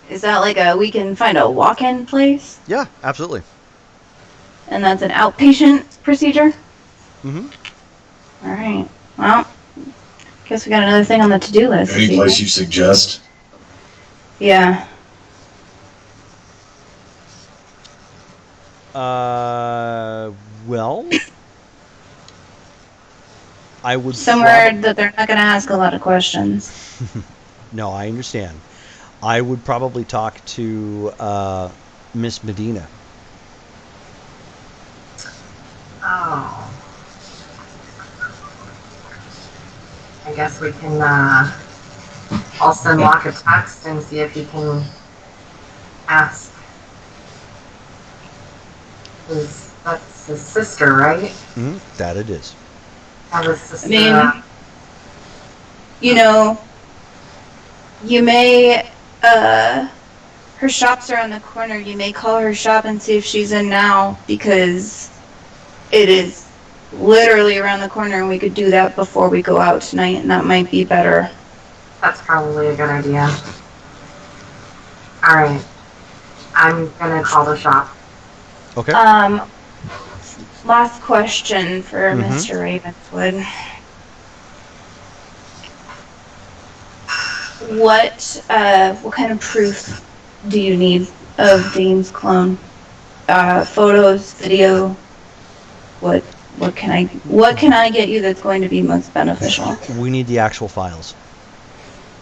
we can find a walk-in place? Yeah, absolutely. And that's an outpatient procedure? Mm-hmm. Alright. Well, guess we got another thing on the to-do list. Any place you suggest? Yeah. Well, I would Somewhere that they're not going to ask a lot of questions. No, I understand. I would probably talk to Miss Medina. Oh. I guess we can, I'll send Locke a text and see if he can ask. That's his sister, right? Mm-hmm. That it is. Have his sister. You know, you may, her shops are on the corner. You may call her shop and see if she's in now, because it is literally around the corner, and we could do that before we go out tonight, and that might be better. That's probably a good idea. Alright. I'm gonna call the shop. Okay. Last question for Mhm. Mr. Ravenswood. What kind of proof do you need of Dean's clone? Photos, video? What can I get you that's going to be most beneficial? We need the actual files.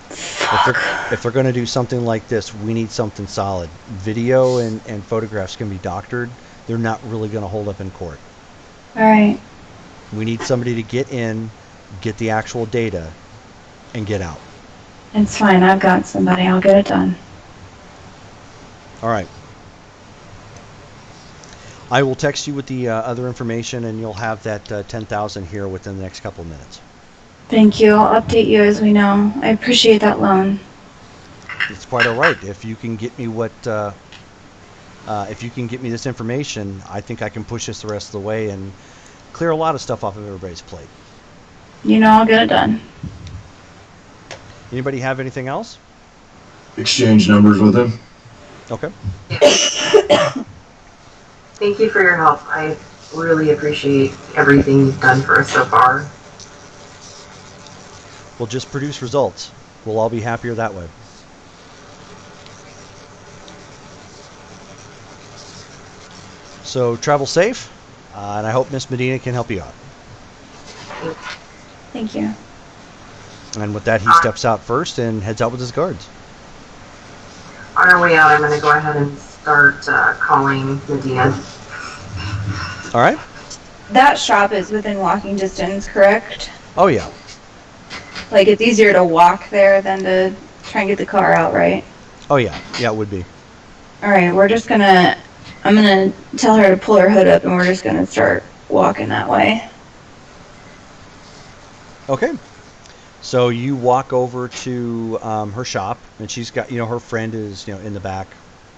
If they're going to do something like this, we need something solid. Video and photographs can be doctored. They're not really going to hold up in court. All right. We need somebody to get in, get the actual data, and get out. It's fine. I've got somebody. I'll get it done. All right. I will text you with the other information, and you'll have that 10,000 here within the next couple of minutes. Thank you. I'll update you as we know. I appreciate that loan. It's quite all right. If you can get me if you can get me this information, I think I can push this the rest of the way and clear a lot of stuff off of everybody's plate. You know, I'll get it done. Anybody have anything else? Exchange numbers with him. Okay. Thank you for your help. I really appreciate everything you've done for us so far. We'll just produce results. We'll all be happier that way. So travel safe, and I hope Miss Medina can help you out. Thank you. And with that, he steps out first and heads out with his guards. On our way out, I'm going to go ahead and start calling Medina. All right. That shop is within walking distance, correct? Oh, yeah. Like, it's easier to walk there than to try and get the car out, right? Oh, yeah. Yeah, it would be. Alright, I'm gonna tell her to pull her hood up and we're just gonna start walking that way. Okay. So you walk over to her shop, and she's got, her friend is, in the back,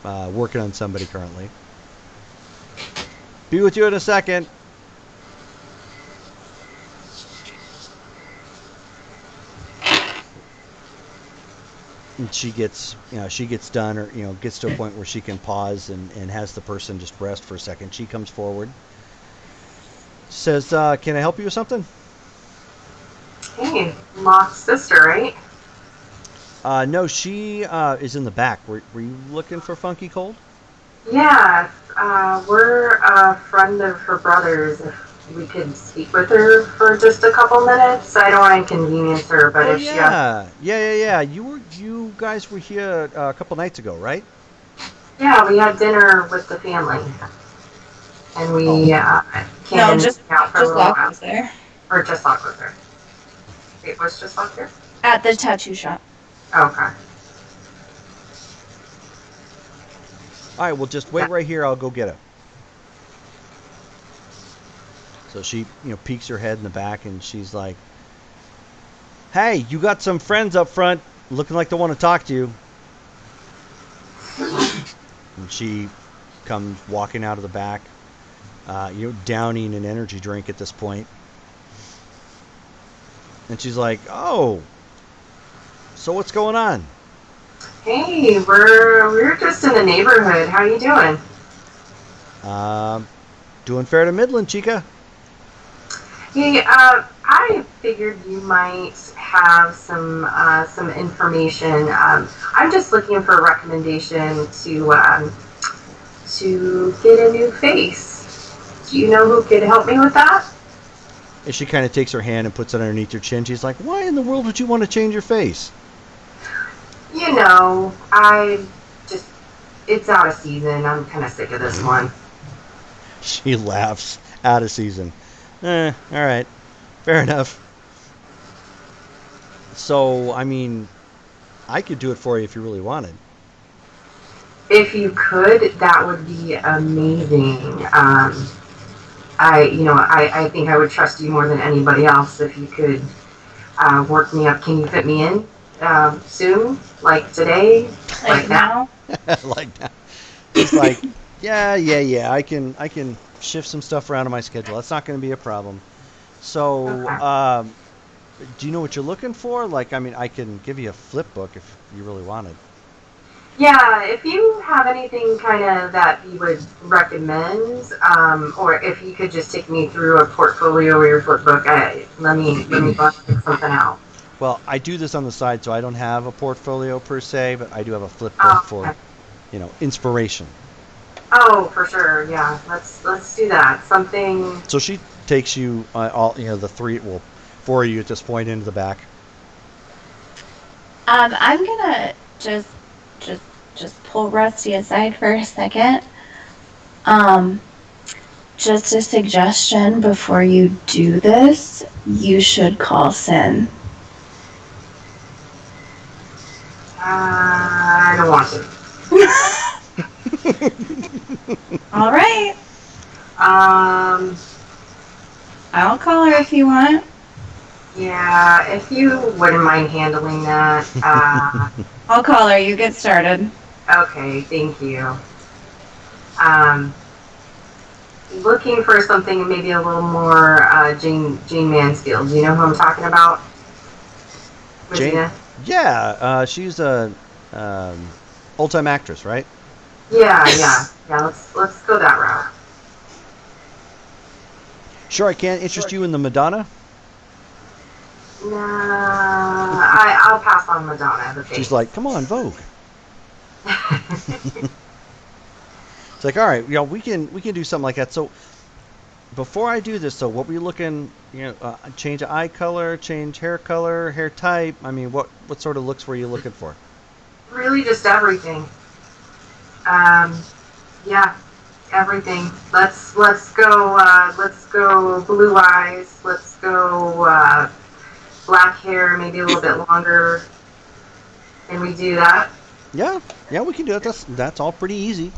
working on somebody currently. Be with you in a second. And she gets done, or gets to a point where she can pause and has the person just rest for a second. She comes forward, says, "Can I help you with something?" Hey, Locke's sister, right? No, she is in the back. Were you looking for Funky Cold? Yeah, we're a friend of her brother's. If we could speak with her for just a couple minutes. I don't want to inconvenience her, but if she has... Yeah. You guys were here a couple nights ago, right? Yeah, we had dinner with the family. And we came No, in just out for a little Locke while. was there. Or just Locke was there. It was just Locke there? At the tattoo shop. Okay. All right, well, just wait right here. I'll go get it. So she, peeks her head in the back, and she's like, "Hey, you got some friends up front looking like they want to talk to you." And she comes walking out of the back, downing an energy drink at this point. And she's like, "Oh, so what's going on?" Hey, we're just in the neighborhood. How you doing? Doing fair to Midland, chica. Hey, I figured you might have some information. I'm just looking for a recommendation to get a new face. Do you know who could help me with that? And she kind of takes her hand and puts it underneath her chin. She's like, "Why in the world would you want to change your face?" You know, it's out of season. I'm kind of sick of this one. She laughs. Out of season. All right. Fair enough. So, I mean, I could do it for you if you really wanted. If you could, that would be amazing. I think I would trust you more than anybody else if you could work me up. Can you fit me in soon? Like today? Like now? Like that. It's like, yeah. I can shift some stuff around in my schedule. That's not going to be a problem. So, Okay. Do you know what you're looking for? Like, I mean, I can give you a flip book if you really wanted. Yeah, if you have anything kind of that you would recommend, or if you could just take me through a portfolio or your flip book, let me go and pick something out. Well, I do this on the side, so I don't have a portfolio per se, but I do have a flip book Oh, for, okay. Inspiration. Oh, for sure. Yeah, let's do that. Something. So she takes you the four of you at this point into the back. I'm gonna just pull Rusty aside for a second. Just a suggestion before you do this, you should call Sin. I don't want to. All right. I'll call her if you want. Yeah, if you wouldn't mind handling that. I'll call her. You get started. Okay, thank you. Looking for something maybe a little more Jane Mansfield. Do you know who I'm talking about? Jane? Regina? Yeah, she's a old-time actress, right? Yeah. Let's go that route. Sure, I can interest you in the Madonna. Nah, I'll pass on Madonna. The face. She's like, come on, Vogue. It's like, all right, we can do something like that. So before I do this, so what were you looking? Change of eye color, change hair color, hair type. I mean, what sort of looks were you looking for? Really, just everything. Yeah, everything. Let's go blue eyes. Let's go black hair, maybe a little bit longer. Can we do that? Yeah, we can do it. That's all pretty easy.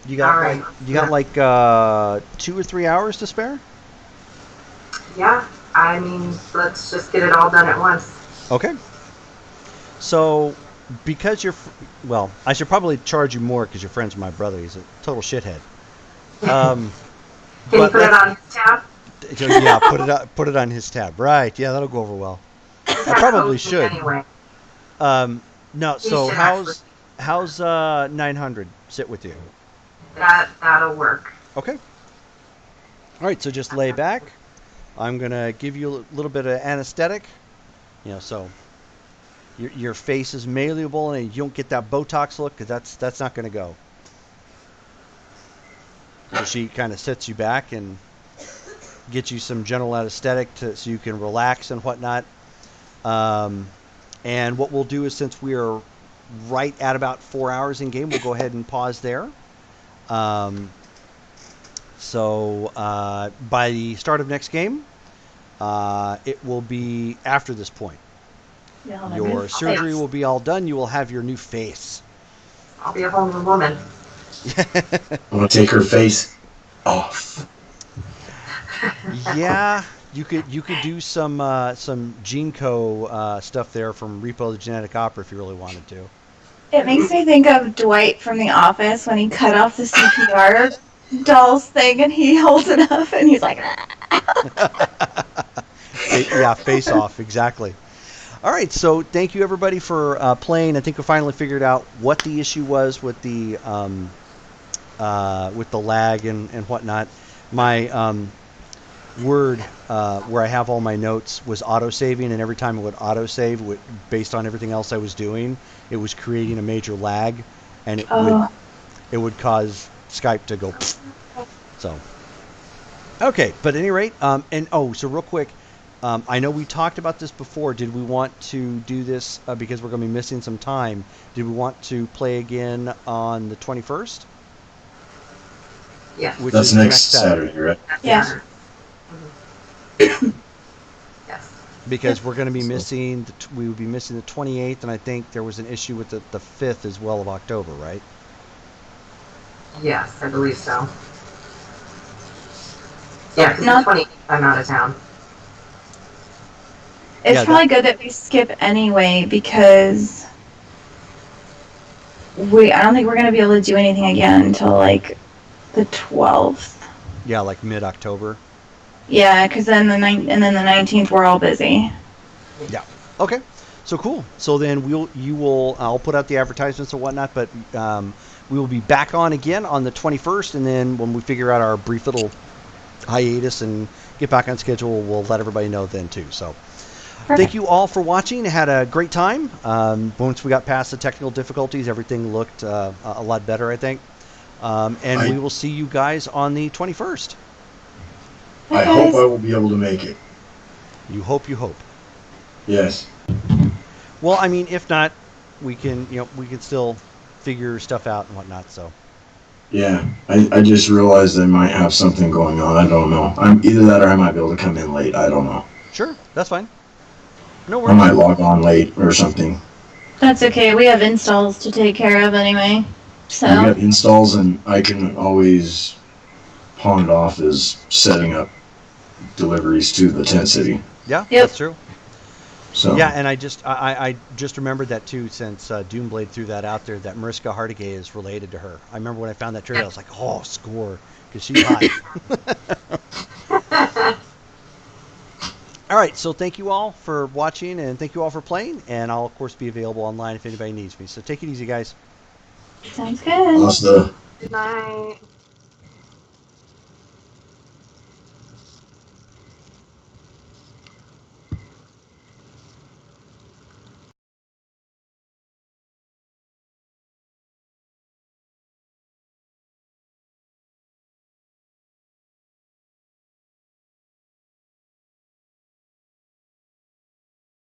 You got All right. like 2 or 3 hours to spare? Yeah, I mean, let's just get it all done at once. Okay. So, because I should probably charge you more because your friend's my brother. He's a total shithead. Can you put it on his tab? Yeah, put it on his tab. Right. Yeah, that'll go over well. I probably should. Anyway. No. So how's 900 sit with you? That'll work. Okay. All right. So just lay back. I'm gonna give you a little bit of anesthetic. So your face is malleable and you don't get that Botox look because that's not gonna go. So she kind of sets you back and gets you some general anesthetic so you can relax and whatnot. And what we'll do is, since we are right at about 4 hours in game, we'll go ahead and pause there. So by the start of next game, it will be after this point. Your surgery will be all done. You will have your new face. I'll be a whole new woman. I'm gonna take her face off. Yeah, you could do some Gene Co stuff there from Repo the Genetic Opera if you really wanted to. It makes me think of Dwight from The Office when he cut off the CPR doll's thing and he holds it up and he's like, yeah, face off, exactly. All right, so thank you everybody for playing. I think we finally figured out what the issue was with the lag and whatnot. My Word, where I have all my notes, was auto-saving, and every time it would auto-save, based on everything else I was doing, it was creating a major lag, and it would cause Skype to go. So, okay, but at any rate, so real quick, I know we talked about this before. Did we want to do this because we're going to be missing some time? Did we want to play again on the 21st? Yeah. Which That's is next Saturday, right? yeah. Yes. Because we're going to be missing, we would be missing the 28th, and I think there was an issue with the 5th as well of October, right? Yes, I believe so. Yeah, because the 28th, I'm out of town. It's probably good that we skip anyway because I don't think we're going to be able to do anything again until like the 12th. Yeah, like mid-October. Yeah, because then the 19th we're all busy. Yeah. Okay. So cool. So then I'll put out the advertisements and whatnot, but we will be back on again on the 21st, and then when we figure out our brief little hiatus and get back on schedule, we'll let everybody know then too. So thank you all for watching. I had a great time. Once we got past the technical difficulties, everything looked a lot better, I think. We will see you guys on the 21st. I hope I will be able to make it. You hope. Yes. Well, I mean, if not, we can still figure stuff out and whatnot. So. Yeah, I just realized I might have something going on. I don't know. Either that or I might be able to come in late. I don't know. Sure, that's fine. No I worries. might log on late or something. That's okay. We have installs to take care of anyway. So We got installs, and I can always pawned off as setting up deliveries to the tent city. Yeah, Yep. that's true. So Yeah, and I just remembered that too since Doomblade threw that out there that Mariska Hargitay is related to her. I remember when I found that trailer, I was like, oh, score, because she's hot. All right, so thank you all for watching and thank you all for playing, and I'll of course be available online if anybody needs me. So take it easy, guys. Sounds good. hasta. Good night.